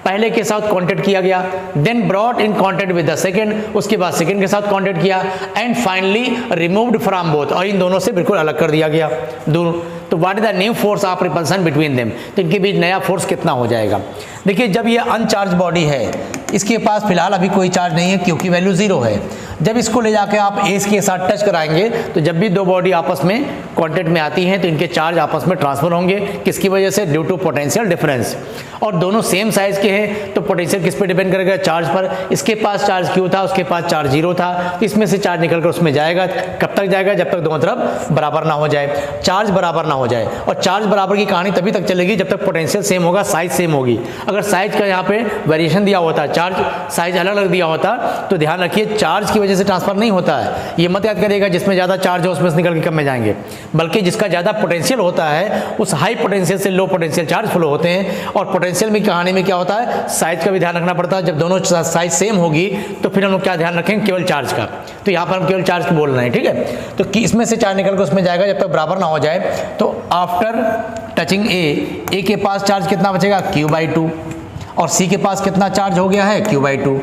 पहले के साथ कांटेक्ट किया गया, then brought in contact with the second, उसके बाद सेकंड के साथ कांटेक्ट किया, and finally removed from both, और इन दोनों से बिल्कुल अलग कर दिया गया दोनों। तो what is the new force of repulsion between them, तो इनके बीच नया फोर्स कितना हो जाएगा। देखिए जब ये अनचार्ज बॉडी है, इसके पास फिलहाल अभी कोई चार्ज नहीं है क्योंकि वैल्यू 0 है। जब इसको ले जाके आप एस के साथ टच कराएंगे तो जब भी दो बॉडी आपस में कांटेक्ट में आती हैं तो इनके चार्ज आपस में ट्रांसफर होंगे, किसकी वजह से, ड्यू टू पोटेंशियल डिफरेंस। और दोनों सेम साइज के हैं तो पोटेंशियल किस पे डिपेंड करेगा, चार्ज पर। इसके पास चार्ज क्यू था, उसके पास चार्ज 0 था, इसमें से चार्ज निकलकर उसमें जाएगा, कब तक जाएगा, जब तक दोनों तरफ बराबर ना हो जाए, चार्ज बराबर ना हो जाए। और चार्ज बराबर की कहानी तभी तक चलेगी जब तक पोटेंशियल सेम होगा, साइज सेम होगी। अगर साइज का यहाँ पे वेरिएशन दिया होता, चार्ज साइज अलग अलग दिया होता, तो ध्यान रखिए चार्ज की वजह से ट्रांसफर नहीं होता है। ये मत याद करिएगा जिसमें ज़्यादा चार्ज है उसमें से निकल के कम में जाएंगे, बल्कि जिसका ज़्यादा पोटेंशियल होता है उस हाई पोटेंशियल से लो पोटेंशियल चार्ज फ्लो होते हैं। और पोटेंशियल में कहानी में क्या होता है, साइज का भी ध्यान रखना पड़ता है। जब दोनों साइज सेम होगी तो फिर हम लोग क्या ध्यान रखेंगे, केवल चार्ज का। तो यहाँ पर हम केवल चार्ज को बोल रहे हैं, ठीक है। तो इसमें से चार्ज निकल कर उसमें जाएगा जब तक बराबर ना हो जाए। तो आफ्टर टचिंग ए के पास चार्ज कितना बचेगा, Q/2, और सी के पास कितना चार्ज हो गया है, Q/2।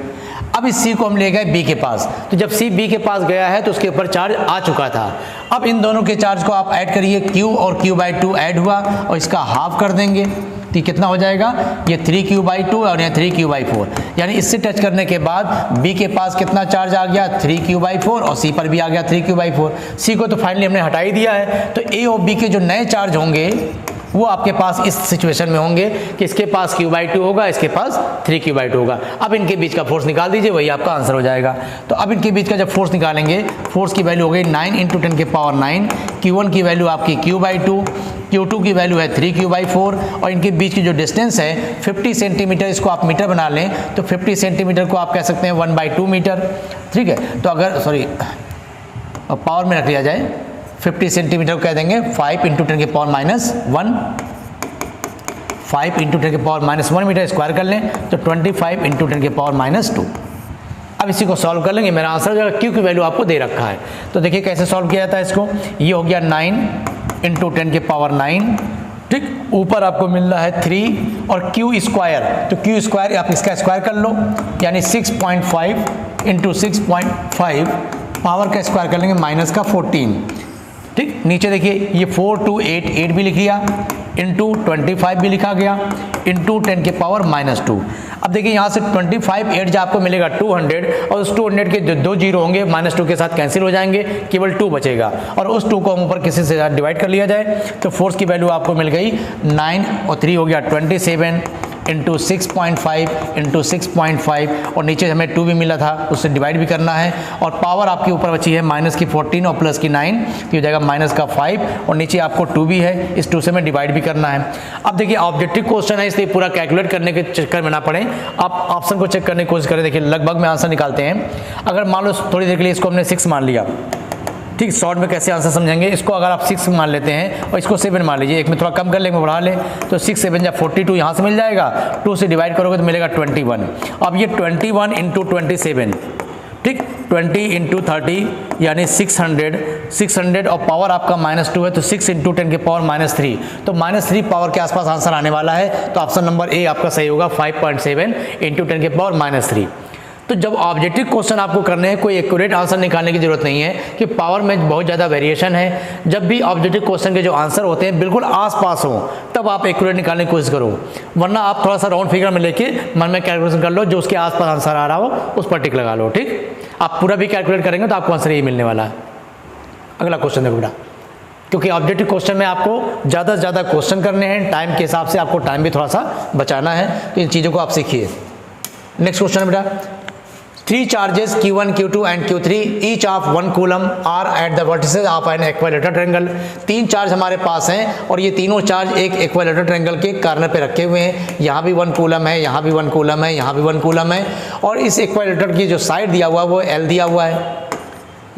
अब इस सी को हम ले गए बी के पास, तो जब सी बी के पास गया है तो उसके ऊपर चार्ज आ चुका था। अब इन दोनों के चार्ज को आप ऐड करिए, Q और Q/2 ऐड हुआ और इसका हाफ कर देंगे, तो कितना हो जाएगा, ये 3Q/2 और ये 3Q/4। यानी इससे टच करने के बाद बी के पास कितना चार्ज आ गया, 3Q/4, और सी पर भी आ गया 3Q/4। सी को तो फाइनली हमने हटा ही दिया है। तो ए और बी के जो नए चार्ज होंगे वो आपके पास इस सिचुएशन में होंगे कि इसके पास Q/2 होगा, इसके पास 3Q/2 होगा। अब इनके बीच का फोर्स निकाल दीजिए, वही आपका आंसर हो जाएगा। तो अब इनके बीच का जब फोर्स निकालेंगे, फोर्स की वैल्यू हो गई 9 × 10⁹। Q1 की वैल्यू आपकी Q/2, Q2 की वैल्यू है 3Q/4, और इनके बीच की जो डिस्टेंस है 50 सेंटीमीटर, इसको आप मीटर बना लें तो 50 सेंटीमीटर को आप कह सकते हैं 1/2 मीटर, ठीक है। तो अगर पावर में रख लिया जाए 50 सेंटीमीटर को कह देंगे 5 × 10⁻⁻1, 5 × 10⁻⁻1 मीटर स्क्वायर कर लें तो 25 × 10⁻²। अब इसी को सॉल्व कर लेंगे, मेरा आंसर हो जाएगा। क्यू की वैल्यू आपको दे रखा है, तो देखिए कैसे सॉल्व किया जाता है इसको। ये हो गया 9 × 10⁻9, ठीक। ऊपर आपको मिल रहा है 3 और Q स्क्वायर, तो Q स्क्वायर आप इसका स्क्वायर कर लो, यानी 6.5 × 6.5, पावर का स्क्वायर कर लेंगे माइनस का 14, ठीक। नीचे देखिए ये 4 2 8 8 भी लिख लिया, इंटू 25 भी लिखा गया, इंटू 10⁻²। अब देखिए यहाँ से 25 8 जो आपको मिलेगा 200, और उस 200 के जो 2 जीरो होंगे -2 के साथ कैंसिल हो जाएंगे, केवल 2 बचेगा, और उस 2 को हम ऊपर किसी से डिवाइड कर लिया जाए तो फोर्स की वैल्यू आपको मिल गई 9 और 3 हो गया 27 × 6.5 × 6.5, और नीचे हमें 2 भी मिला था उससे डिवाइड भी करना है, और पावर आपके ऊपर बची है -14 और +9, तो हो जाएगा -5, और नीचे आपको 2 भी है, इस 2 से हमें डिवाइड भी करना है। अब देखिए ऑब्जेक्टिव क्वेश्चन है, इसलिए पूरा कैलकुलेट करने के चक्कर में ना पड़े, आप ऑप्शन को चेक करने की कोशिश करें। देखिए लगभग में आंसर निकालते हैं। अगर मान लो थोड़ी देर के लिए इसको हमने 6 मान लिया, ठीक। शॉर्ट में कैसे आंसर समझेंगे, इसको अगर आप 6 मान लेते हैं और इसको 7 मान लीजिए, एक में थोड़ा कम कर लेंगे, बढ़ा लें तो 6 7 या 42 यहाँ से मिल जाएगा, 2 से डिवाइड करोगे तो मिलेगा 21। अब ये 21 × 27, ठीक, 20 × 30 यानी 600, और पावर आपका -2 है तो 6 × 10⁻³ तो -3 पावर के आसपास आंसर आने वाला है। तो ऑप्शन नंबर ए आपका सही होगा, 5.7 × 10⁻³ तो जब ऑब्जेक्टिव क्वेश्चन आपको करने हैं, कोई एक्यूरेट आंसर निकालने की जरूरत नहीं है कि पावर में बहुत ज़्यादा वेरिएशन है। जब भी ऑब्जेक्टिव क्वेश्चन के जो आंसर होते हैं बिल्कुल आसपास हो, तब आप एक्यूरेट निकालने की कोशिश करो, वरना आप थोड़ा सा राउंड फिगर में लेके मन में कैलकुलेशन कर लो, जो उसके आसपास आंसर आ रहा हो उस पर टिक लगा लो, ठीक। आप पूरा भी कैलकुलेट करेंगे तो आपको आंसर यही मिलने वाला है। अगला क्वेश्चन देखो बेटा, क्योंकि ऑब्जेक्टिव क्वेश्चन में आपको ज़्यादा से ज़्यादा क्वेश्चन करने हैं, टाइम के हिसाब से आपको टाइम भी थोड़ा सा बचाना है, तो इन चीज़ों को आप सीखिए। नेक्स्ट क्वेश्चन है बेटा, 3 charges Q1, Q2 and Q3 each of 1 coulomb are at the vertices of an equilateral triangle। 3 charge हमारे पास हैं और ये तीनों चार्ज एक इक्विलेटरल ट्रायंगल के कॉर्नर पे रखे हुए हैं। यहाँ भी 1 कूलम है, यहाँ भी 1 कूलम है, यहाँ भी 1 कूलम है और इस इक्विलेटर की जो साइड दिया हुआ है वो L दिया हुआ है,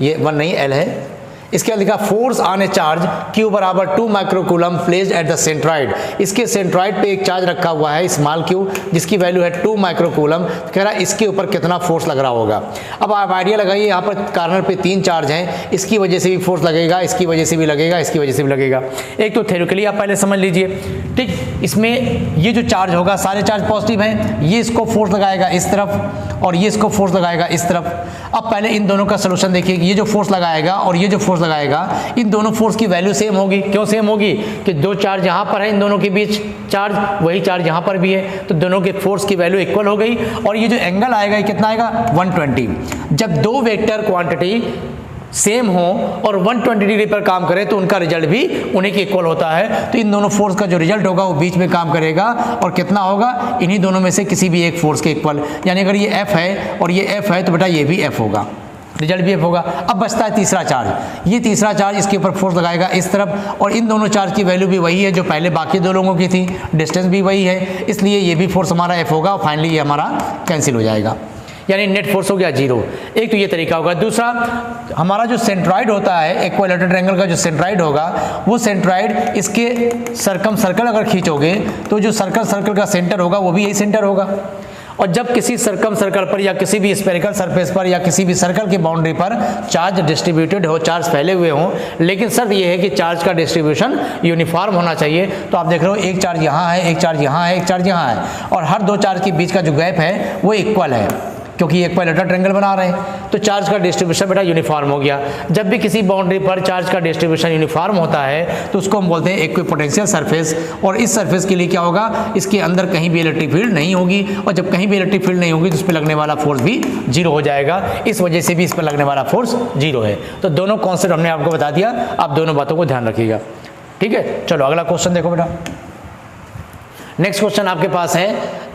ये 1 नहीं L है। इसके बाद लिखा force on A charge Q बराबर 2 microcoulomb placed at the centroid. इसके सेंट्रॉइड पे एक चार्ज रखा हुआ है स्मॉल q जिसकी वैल्यू है 2 माइक्रोकूलम। कह रहा है इसके ऊपर कितना फोर्स लग रहा होगा। अब आप आइडिया लगाइए, यहाँ पर कॉर्नर पे 3 चार्ज हैं, इसकी वजह से भी फोर्स लगेगा, इसकी वजह से भी लगेगा, इसकी वजह से भी लगेगा। एक तो थ्योरेटिकली आप पहले समझ लीजिए, ठीक। इसमें ये जो चार्ज होगा सारे चार्ज पॉजिटिव हैं, ये इसको फोर्स लगाएगा इस तरफ और ये इसको फोर्स लगाएगा इस तरफ। अब पहले इन दोनों का सोल्यूशन देखिए, ये जो फोर्स लगाएगा और ये जो फोर्स लगाएगा, इन दोनों फोर्स की वैल्यू सेम होगी। क्यों सेम होगी? कि दो चार्ज यहाँ पर है, इन दोनों के बीच चार्ज, वही चार्ज यहाँ पर भी है, तो दोनों के फोर्स की वैल्यू इक्वल हो गई। और ये जो एंगल आएगा ये कितना आएगा? 120। जब दो वेक्टर क्वांटिटी सेम हो और 120 डिग्री पर काम करे तो उनका रिजल्ट भी उन्हीं के इक्वल होता है। तो इन दोनों फोर्स का जो रिजल्ट होगा वो बीच में काम करेगा और कितना होगा? इन्हीं दोनों में से किसी भी एक फोर्स के इक्वल। यानी अगर ये F है और ये F है तो बेटा ये भी F होगा, रिजल्ट भी F होगा। अब बचता है तीसरा चार्ज। ये तीसरा चार्ज इसके ऊपर फोर्स लगाएगा इस तरफ और इन दोनों चार्ज की वैल्यू भी वही है जो पहले बाकी दो लोगों की थी, डिस्टेंस भी वही है, इसलिए ये भी फोर्स हमारा F होगा और फाइनली ये हमारा कैंसिल हो जाएगा, यानी नेट फोर्स हो गया 0। एक तो ये तरीका होगा। दूसरा, हमारा जो सेंट्रॉइड होता है इक्विलेटरल ट्रायंगल का, जो सेंट्रॉइड होगा वो सेंट्रॉइड इसके सर्कल अगर खींचोगे तो जो सर्कल का सेंटर होगा वो भी यही सेंटर होगा। और जब किसी सर्कल पर या किसी भी स्फेरिकल सरफेस पर या किसी भी सर्कल की बाउंड्री पर चार्ज डिस्ट्रीब्यूटेड हो, चार्ज फैले हुए हों, लेकिन शर्त ये है कि चार्ज का डिस्ट्रीब्यूशन यूनिफॉर्म होना चाहिए। तो आप देख रहे हो एक चार्ज यहाँ है, एक चार्ज यहाँ है, एक चार्ज यहाँ है और हर दो चार्ज के बीच का जो गैप है वो इक्वल है क्योंकि एक इक्विलेटरल ट्रायंगल बना रहे हैं। तो चार्ज का डिस्ट्रीब्यूशन बेटा यूनिफॉर्म हो गया। जब भी किसी बाउंड्री पर चार्ज का डिस्ट्रीब्यूशन यूनिफॉर्म होता है तो उसको हम बोलते हैं इक्विपोटेंशियल सरफेस। और इस सरफेस के लिए क्या होगा? इसके अंदर कहीं भी इलेक्ट्रिक फील्ड नहीं होगी और जब कहीं भी इलेक्ट्रिक फील्ड नहीं होगी तो उस पर लगने वाला फोर्स भी 0 हो जाएगा। इस वजह से भी इस पर लगने वाला फोर्स 0 है। तो दोनों कॉन्सेप्ट हमने आपको बता दिया, आप दोनों बातों को ध्यान रखिएगा, ठीक है। चलो अगला क्वेश्चन देखो बेटा। नेक्स्ट क्वेश्चन आपके पास है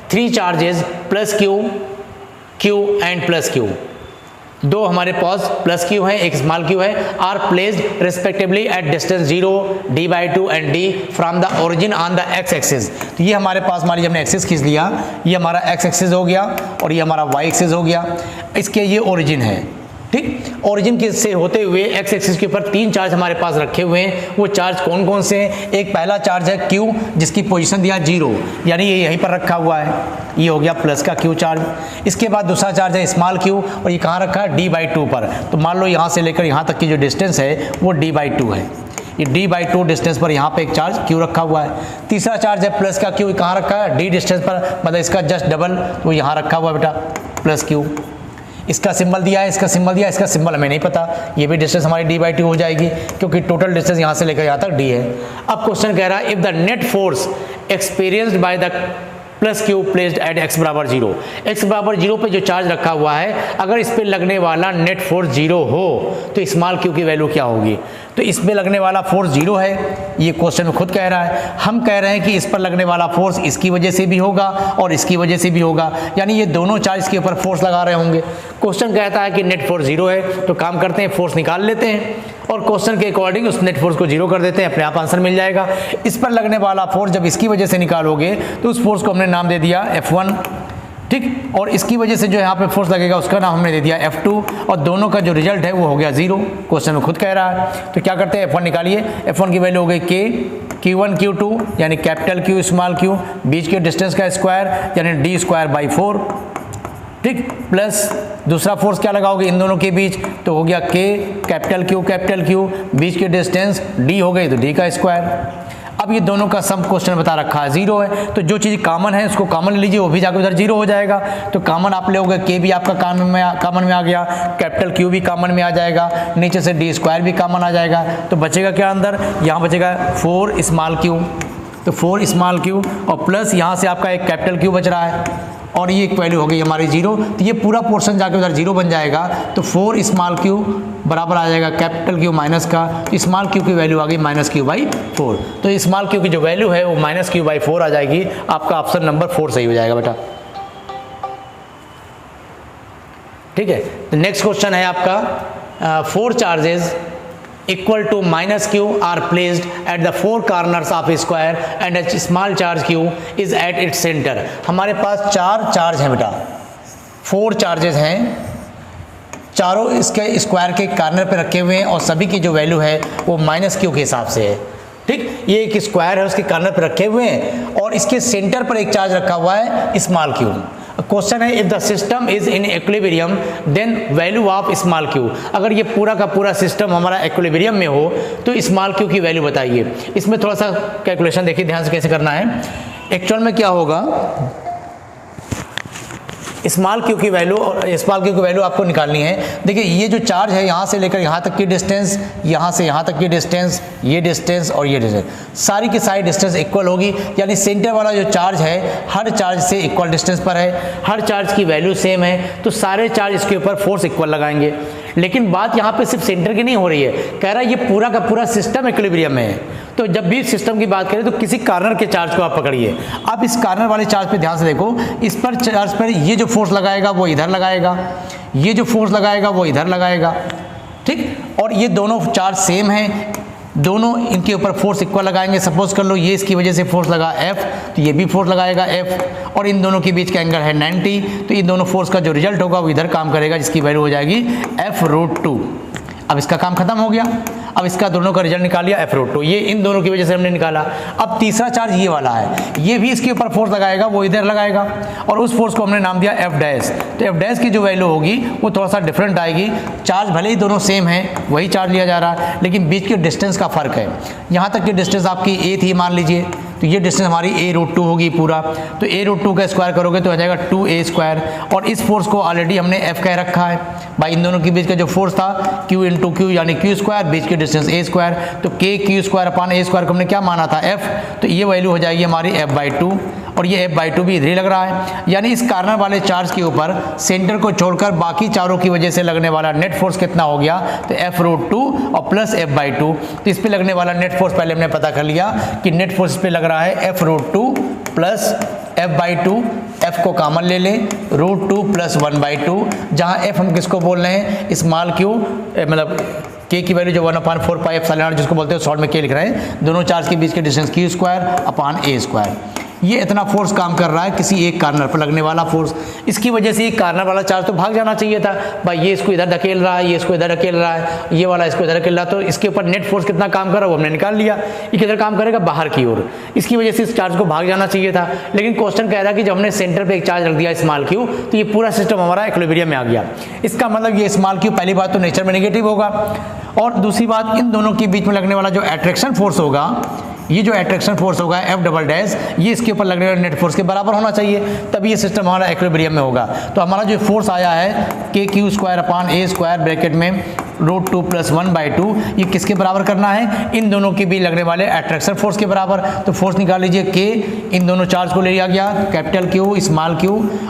3 charges plus Q and plus Q, दो हमारे पास प्लस Q है, एक स्मॉल q है, are placed respectively at distance 0, d/2 and d from the origin on the x axis. तो ये हमारे पास, मान लीजिए हमने एक्सिस खींच लिया, ये हमारा x एक्सिस हो गया और ये हमारा y एक्सिस हो गया। इसके ये ओरिजिन है, ठीक। ओरिजिन के से होते हुए x एक्सिस के ऊपर 3 चार्ज हमारे पास रखे हुए हैं। वो चार्ज कौन कौन से हैं? एक पहला चार्ज है Q जिसकी पोजीशन दिया 0, यानी ये यहीं पर रखा हुआ है, ये हो गया प्लस का Q चार्ज। इसके बाद दूसरा चार्ज है स्मॉल q और ये कहाँ रखा है? d/2 पर। तो मान लो यहाँ से लेकर यहाँ तक की जो डिस्टेंस है वो d/2 है, ये d/2 डिस्टेंस पर यहाँ पे एक चार्ज Q रखा हुआ है। तीसरा चार्ज है प्लस का Q, कहाँ रखा है? d डिस्टेंस पर, मतलब इसका जस्ट डबल, तो यहाँ रखा हुआ है बेटा प्लस Q। इसका सिंबल दिया है, इसका सिंबल दिया है, इसका सिंबल हमें नहीं पता, ये भी डिस्टेंस हमारी d/2 हो जाएगी क्योंकि टोटल डिस्टेंस यहाँ से लेकर यहाँ तक d है। अब क्वेश्चन कह रहा है if the net force experienced by the plus Q placed at x बराबर 0, x बराबर 0 पे जो चार्ज रखा हुआ है अगर इस पे लगने वाला नेट फोर्स 0 हो तो स्मॉल q की वैल्यू क्या होगी? तो इस पे लगने वाला फोर्स 0 है, ये क्वेश्चन में खुद कह रहा है। हम कह रहे हैं कि इस पर लगने वाला फोर्स इसकी वजह से भी होगा और इसकी वजह से भी होगा, यानी ये दोनों चार्ज के ऊपर फोर्स लगा रहे होंगे। क्वेश्चन कहता है कि नेट फोर्स 0 है, तो काम करते हैं फोर्स निकाल लेते हैं और क्वेश्चन के अकॉर्डिंग उस नेट फोर्स को 0 कर देते हैं, अपने आप आंसर मिल जाएगा। इस पर लगने वाला फोर्स जब इसकी वजह से निकालोगे तो उस फोर्स को हमने नाम दे दिया F1, ठीक। और इसकी वजह से जो यहाँ पे फोर्स लगेगा उसका नाम हमने दे दिया F2 और दोनों का जो रिजल्ट है वो हो गया 0। क्वेश्चन में खुद कह रहा है। तो क्या करते हैं? F1 निकालिए। F1 की वैल्यू हो गई K, Q1 Q2 यानी कैपिटल Q स्मॉल q, बीच के डिस्टेंस का स्क्वायर यानी d²/4, ठीक, प्लस दूसरा फोर्स क्या लगाओगे इन दोनों के बीच? तो हो गया K कैपिटल Q, बीच के डिस्टेंस d हो गई तो d का स्क्वायर। अब ये दोनों का सम क्वेश्चन बता रखा है 0 है, तो जो चीज़ कॉमन है उसको कॉमन ले लीजिए, वो भी जाकर उधर 0 हो जाएगा। तो कॉमन आप लोगे, K भी आपका कॉमन में आ गया, कैपिटल Q भी कॉमन में आ जाएगा, नीचे से d² भी कॉमन आ जाएगा। तो बचेगा क्या अंदर? यहाँ बचेगा 4 स्मॉल q, तो 4 स्मॉल q और प्लस यहाँ से आपका एक कैपिटल Q बच रहा है और ये एक वैल्यू हो गई हमारी 0। तो ये पूरा पोर्शन जाके उधर 0 बन जाएगा। तो 4 स्मॉल q बराबर आ जाएगा कैपिटल Q माइनस का, तो स्मॉल q की वैल्यू आ गई -q/4। तो स्मॉल q की जो वैल्यू है वो -q/4 आ जाएगी। आपका ऑप्शन नंबर 4 सही हो जाएगा बेटा। ठीक है। तो नेक्स्ट क्वेश्चन है आपका 4 charges equal to minus q are placed at the 4 corners of a square and a small charge q is at its center। हमारे पास 4 चार्ज हैं बेटा, 4 चार्जेस हैं, चारों इसके स्क्वायर के कॉर्नर पे रखे हुए हैं और सभी की जो वैल्यू है वो माइनस क्यू के हिसाब से है। ठीक, ये एक स्क्वायर है, उसके कॉर्नर पे रखे हुए हैं और इसके सेंटर पर एक चार्ज रखा हुआ है स्मॉल क्यू। क्वेश्चन है if the system is in equilibrium then value of small q. अगर ये पूरा का पूरा सिस्टम हमारा इक्विलिब्रियम में हो तो स्मॉल क्यू की वैल्यू बताइए। इसमें थोड़ा सा कैलकुलेशन देखिए ध्यान से कैसे करना है। एक्चुअल में क्या होगा, स्मॉल क्यू की वैल्यू और स्मॉल क्यू की वैल्यू आपको निकालनी है। देखिए ये जो चार्ज है यहाँ से लेकर यहाँ तक की डिस्टेंस, यहाँ से यहाँ तक की डिस्टेंस, ये डिस्टेंस और ये डिस्टेंस, सारी की सारी डिस्टेंस इक्वल होगी, यानी सेंटर वाला जो चार्ज है हर चार्ज से इक्वल डिस्टेंस पर है, हर चार्ज की वैल्यू सेम है, तो सारे चार्ज इसके ऊपर फोर्स इक्वल लगाएंगे। लेकिन बात यहाँ पे सिर्फ सेंटर की नहीं हो रही है, कह रहा है ये पूरा का पूरा सिस्टम इक्विलिब्रियम में है। तो जब भी सिस्टम की बात करें तो किसी कॉर्नर के चार्ज को आप पकड़िए। अब इस कॉर्नर वाले चार्ज पे ध्यान से देखो, इस पर चार्ज पर ये जो फोर्स लगाएगा वो इधर लगाएगा, ये जो फोर्स लगाएगा वो इधर लगाएगा। ठीक, और ये दोनों चार्ज सेम हैं, दोनों इनके ऊपर फोर्स इक्वल लगाएंगे। सपोज कर लो ये इसकी वजह से फोर्स लगा F, तो ये भी फोर्स लगाएगा F, और इन दोनों के बीच का एंगल है 90, तो इन दोनों फोर्स का जो रिजल्ट होगा वो इधर काम करेगा, जिसकी वैल्यू हो जाएगी F√2। अब इसका काम खत्म हो गया। अब इसका दोनों का रिजल्ट निकाल लिया F√2, ये इन दोनों की वजह से हमने निकाला। अब तीसरा चार्ज ये वाला है, ये भी इसके ऊपर फोर्स लगाएगा, वो इधर लगाएगा, और उस फोर्स को हमने नाम दिया F'। तो F' की जो वैल्यू होगी वो थोड़ा सा डिफरेंट आएगी। चार्ज भले ही दोनों सेम है, वही चार्ज लिया जा रहा है, लेकिन बीच के डिस्टेंस का फर्क है। यहाँ तक की डिस्टेंस आपकी a थी मान लीजिए, तो ये डिस्टेंस हमारी a√2 होगी पूरा, तो a√2 का स्क्वायर करोगे तो आ जाएगा 2a², और इस फोर्स को ऑलरेडी हमने F कह रखा है भाई। इन दोनों के बीच का जो फोर्स था Q × Q यानी Q², बीच की डिस्टेंस a², तो KQ² / a² को हमने क्या माना था F, तो ये वैल्यू हो जाएगी हमारी F/2, और ये F/2 भी इधर ही लग रहा है। यानी इस कॉर्नर वाले चार्ज के ऊपर सेंटर को छोड़कर बाकी चारों की वजह से लगने वाला नेट फोर्स कितना हो गया, तो F√2 और प्लस F/2। तो इस पे लगने वाला नेट फोर्स पहले हमने पता कर लिया कि नेट फोर्स पे लग रहा है F√2 प्लस F/2। F को कॉमन ले लें, √2 प्लस 1/2, जहाँ F हम किसको बोल रहे हैं, स्मॉल क्यू, मतलब K की वैल्यू जो 1/4πε जिसको बोलते हैं, शॉर्ट में K लिख रहे हैं, दोनों चार्ज के बीच के डिस्टेंस Q² / a²। ये इतना फोर्स काम कर रहा है किसी एक कॉर्नर पर लगने वाला फोर्स। इसकी वजह से ये कॉर्नर वाला चार्ज तो भाग जाना चाहिए था भाई, ये इसको इधर धकेल रहा है, ये इसको इधर धकेल रहा है, ये वाला इसको इधर धकेल रहा है, तो इसके ऊपर नेट फोर्स कितना काम कर रहा है वो हमने निकाल लिया। ये किधर काम करेगा, बाहर की ओर, इसकी वजह से इस चार्ज को भाग जाना चाहिए था। लेकिन क्वेश्चन कह रहा है कि जब हमने सेंटर पे एक चार्ज रख दिया स्मॉल क्यू, तो ये पूरा सिस्टम हमारा इक्विलिब्रियम में आ गया। इसका मतलब ये स्मॉल क्यू पहली बात तो नेचर में नेगेटिव होगा, और दूसरी बात इन दोनों के बीच में लगने वाला जो अट्रैक्शन फोर्स होगा, ये जो अट्रैक्शन फोर्स होगा F', ये इसके ऊपर लगने वाले नेट फोर्स के बराबर होना चाहिए, तभी ये सिस्टम हमारा इक्विलिब्रियम में होगा। तो हमारा जो फोर्स आया है KQ² / a² ब्रैकेट में √2 प्लस 1/2, ये किसके बराबर करना है, इन दोनों के बीच लगने वाले अट्रैक्शन फोर्स के बराबर। तो फोर्स निकाल लीजिए K, इन दोनों चार्ज को ले लिया गया, कैपिटल Q स्मॉल q,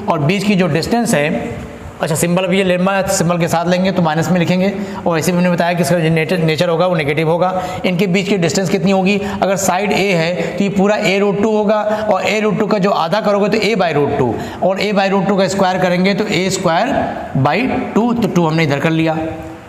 और बीच की जो डिस्टेंस है, अच्छा सिंबल भी ये लेम्बा सिंबल के साथ लेंगे तो माइनस में लिखेंगे, और ऐसे मैंने बताया कि इसका जो नेचर होगा वो नेगेटिव होगा। इनके बीच की डिस्टेंस कितनी होगी, अगर साइड A है तो ये पूरा a√2 होगा, और a√2 का जो आधा करोगे तो a/√2, और a/√2 का स्क्वायर करेंगे तो a²/2, तो 2 हमने इधर कर लिया।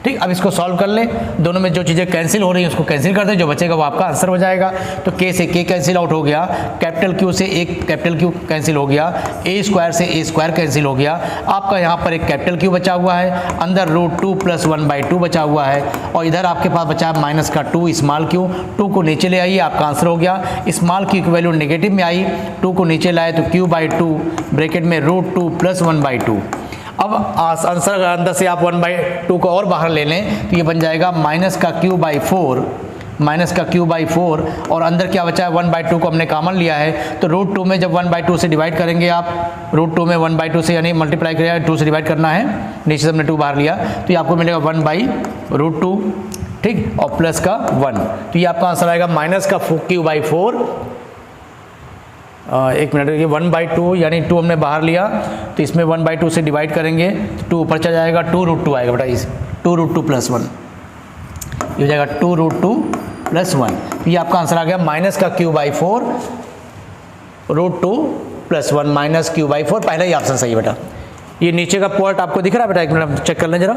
ठीक, अब इसको सॉल्व कर ले, दोनों में जो चीज़ें कैंसिल हो रही हैं उसको कैंसिल कर दे, जो बचेगा वो आपका आंसर हो जाएगा। तो K से K कैंसिल आउट हो गया, कैपिटल Q से एक कैपिटल Q कैंसिल हो गया, a² से a² कैंसिल हो गया, आपका यहाँ पर एक कैपिटल Q बचा हुआ है, अंदर √2 प्लस 1/2 बचा हुआ है, और इधर आपके पास बचा है माइनस का 2 स्मॉल q। 2 को नीचे ले आइए, आपका आंसर हो गया। स्मॉल q की वैल्यू नेगेटिव में आई, 2 को नीचे लाए तो Q/2 ब्रैकेट में √2 प्लस 1/2। अब आंसर अंदर से आप 1/2 को और बाहर ले लें तो ये बन जाएगा माइनस का Q/4, और अंदर क्या बचा है 1/2 को हमने कॉमन लिया है, तो √2 में जब 1/2 से डिवाइड करेंगे आप, √2 में 1/2 से यानी मल्टीप्लाई करेगा, 2 से डिवाइड करना है, नीचे से हमने 2 बाहर लिया, तो ये आपको मिलेगा 1/√2, ठीक, और प्लस का 1, तो ये आपका आंसर आएगा माइनस का Q/4। एक मिनट, ये 1/2 यानी 2 हमने बाहर लिया, तो इसमें 1/2 से डिवाइड करेंगे तो 2 ऊपर चला जाएगा, 2√2 आएगा बेटा, इस 2√2 प्लस 1, ये हो जाएगा 2√2 प्लस 1, तो ये आपका आंसर आ गया माइनस का Q/4 √2 प्लस 1 माइनस Q/4, पहला ही ऑप्शन सही है बेटा। ये नीचे का पोर्ट आपको दिख रहा है बेटा, एक मिनट चेक कर लें जरा।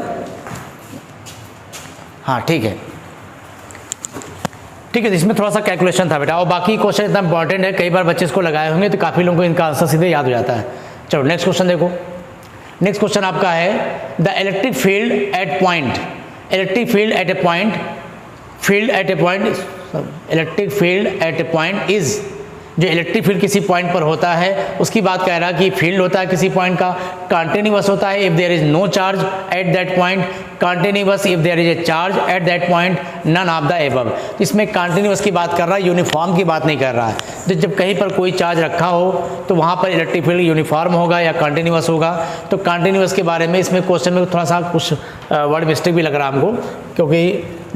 हाँ ठीक है, ठीक है, इसमें थोड़ा सा कैलकुलेशन था बेटा, और बाकी क्वेश्चन इतना इंपॉर्टेंट है, कई बार बच्चे इसको लगाए होंगे तो काफ़ी लोगों को इनका आंसर सीधे याद हो जाता है। चलो नेक्स्ट क्वेश्चन देखो। नेक्स्ट क्वेश्चन आपका है the electric field eight point, electric field at a point, field at a point, electric field at a point is, जो इलेक्ट्रिक फील्ड किसी पॉइंट पर होता है उसकी बात कह रहा है कि फील्ड होता है किसी पॉइंट का, कंटिन्यूअस होता है if there is no charge at that point, continuous if there is a charge at that point, none of the above. इसमें कंटिन्यूअस की बात कर रहा है, यूनिफॉर्म की बात नहीं कर रहा है। तो जब कहीं पर कोई चार्ज रखा हो तो वहाँ पर इलेक्ट्रिक फील्ड यूनिफॉर्म होगा या कंटिन्यूअस होगा। तो कंटिन्यूअस के बारे में इसमें क्वेश्चन में थोड़ा सा कुछ वर्ड मिस्टेक भी लग रहा है हमको, क्योंकि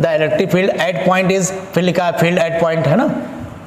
the electric field eight point is, फिर लिखा है फील्ड एट पॉइंट, है ना,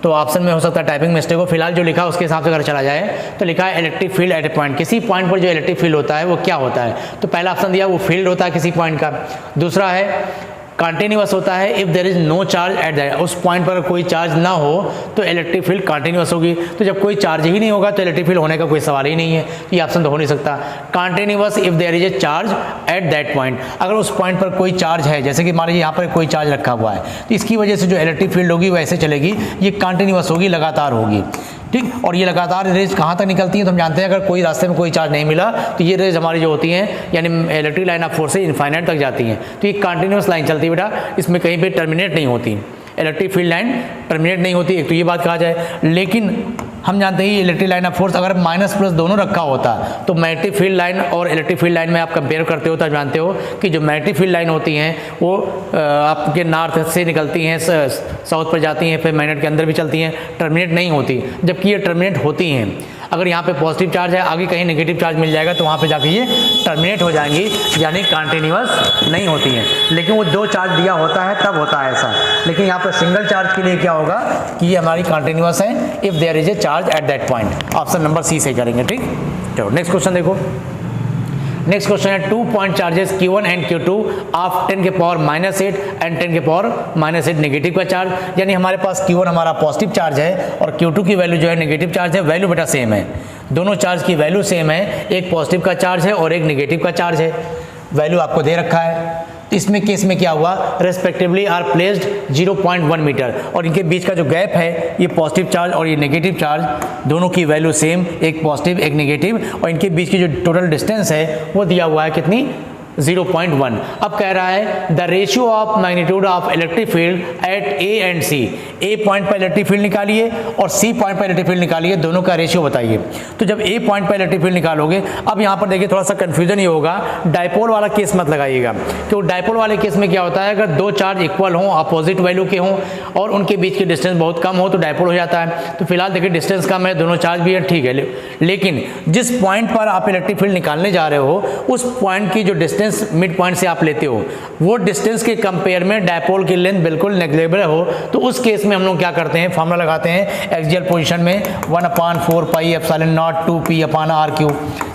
तो ऑप्शन में हो सकता है टाइपिंग मिस्टेक हो। फिलहाल जो लिखा है उसके हिसाब से अगर चला जाए तो लिखा है electric field at a point, किसी पॉइंट पर जो इलेक्ट्रिक फील्ड होता है वो क्या होता है। तो पहला ऑप्शन दिया वो फील्ड होता है किसी पॉइंट का। दूसरा है कंटिन्यूअस होता है if there is no charge at that, उस पॉइंट पर कोई चार्ज ना हो तो इलेक्ट्रिक फील्ड कंटिन्यूअस होगी। तो जब कोई चार्ज ही नहीं होगा तो इलेक्ट्रिक फील्ड होने का कोई सवाल ही नहीं है, ये ऑप्शन तो हो नहीं सकता। Continuous if there is a charge at that point, अगर उस पॉइंट पर कोई चार्ज है, जैसे कि मान लीजिए यहाँ पर कोई चार्ज रखा हुआ है, तो इसकी वजह से जो इलेक्ट्रिक फील्ड होगी वो ऐसे चलेगी, ये कंटिन्यूअस होगी, लगातार होगी, ठीक। और ये लगातार रेज कहाँ तक निकलती है तो हम जानते हैं, अगर कोई रास्ते में कोई चार्ज नहीं मिला तो ये रेज हमारी जो होती हैं यानी इलेक्ट्रिक लाइन ऑफ फोर्स से इनफाइनाइट तक जाती हैं। तो ये कंटिन्यूअस लाइन चलती है बेटा, इसमें कहीं पे टर्मिनेट नहीं होती, इलेक्ट्रिक फील्ड लाइन टर्मिनेट नहीं होती, एक तो ये बात कहा जाए। लेकिन हम जानते हैं इलेक्ट्रिक लाइन ऑफ फोर्स अगर माइनस प्लस दोनों रखा होता तो मैग्नेटिक फील्ड लाइन और इलेक्ट्रिक फील्ड लाइन में आप कंपेयर करते हो तो जानते हो कि जो मैग्नेटिक फील्ड लाइन होती हैं वो आपके नॉर्थ से निकलती हैं, साउथ पर जाती हैं, फिर मैग्नेट के अंदर भी चलती हैं, टर्मिनेट नहीं होती, जबकि ये टर्मिनेट होती हैं। अगर यहाँ पे पॉजिटिव चार्ज है, आगे कहीं नेगेटिव चार्ज मिल जाएगा तो वहाँ पे जाके ये टर्मिनेट हो जाएंगी, यानी कंटिन्यूअस नहीं होती हैं। लेकिन वो दो चार्ज दिया होता है तब होता है ऐसा, लेकिन यहाँ पर सिंगल चार्ज के लिए क्या होगा कि ये हमारी कंटिन्यूअस है if there is a charge at that point. Option number C से करेंगे, ठीक। चलो नेक्स्ट क्वेश्चन देखो। नेक्स्ट क्वेश्चन है 2 point charges Q1 and Q2 of 10 के पावर -8 एंड 10 के पावर -8 नेगेटिव का चार्ज, यानी हमारे पास Q1 हमारा पॉजिटिव चार्ज है और Q2 की वैल्यू जो है नेगेटिव चार्ज है, वैल्यू बेटा सेम है, दोनों चार्ज की वैल्यू सेम है, एक पॉजिटिव का चार्ज है और एक नेगेटिव का चार्ज है, वैल्यू आपको दे रखा है। इसमें केस में क्या हुआ, रेस्पेक्टिवली आर प्लेस्ड 0.1 मीटर, और इनके बीच का जो गैप है ये पॉजिटिव चार्ज और ये नेगेटिव चार्ज, दोनों की वैल्यू सेम, एक पॉजिटिव एक नेगेटिव, और इनके बीच की जो टोटल डिस्टेंस है वो दिया हुआ है कितनी, 0.1। अब कह रहा है the ratio of magnitude of electric field at A and C, A point पर इलेक्ट्रिक फील्ड निकालिए और सी पॉइंट पर इलेक्ट्रिक फील्ड निकालिए, दोनों का रेशियो बताइए। तो जब ए पॉइंट पर इलेक्ट्रिक फील्ड निकालोगे, अब यहाँ पर देखिए थोड़ा सा कंफ्यूजन ये होगा, डायपोल वाला केस मत लगाइएगा, क्योंकि डायपोल वाले केस में क्या होता है, अगर दो चार्ज इक्वल हों, अपोजिट वैल्यू के हों और उनके बीच की डिस्टेंस बहुत कम हो तो डायपोल हो जाता है। तो फिलहाल देखिए डिस्टेंस कम है, दोनों चार्ज भी है, ठीक है, लेकिन जिस पॉइंट पर आप इलेक्ट्रिक फील्ड निकालने जा रहे हो उस पॉइंट की जो डिस्टेंस मिड पॉइंट आप लेते हो वो डिस्टेंस के कंपेयर में डायपोल की लेंथ बिल्कुल नेग्लिजिबल हो, तो उस केस में हम लोग क्या करते हैं, फार्मूला लगाते हैं एक्सियल पोजीशन में 1/4 पाई एप्सिलॉन नॉट 2p/r3।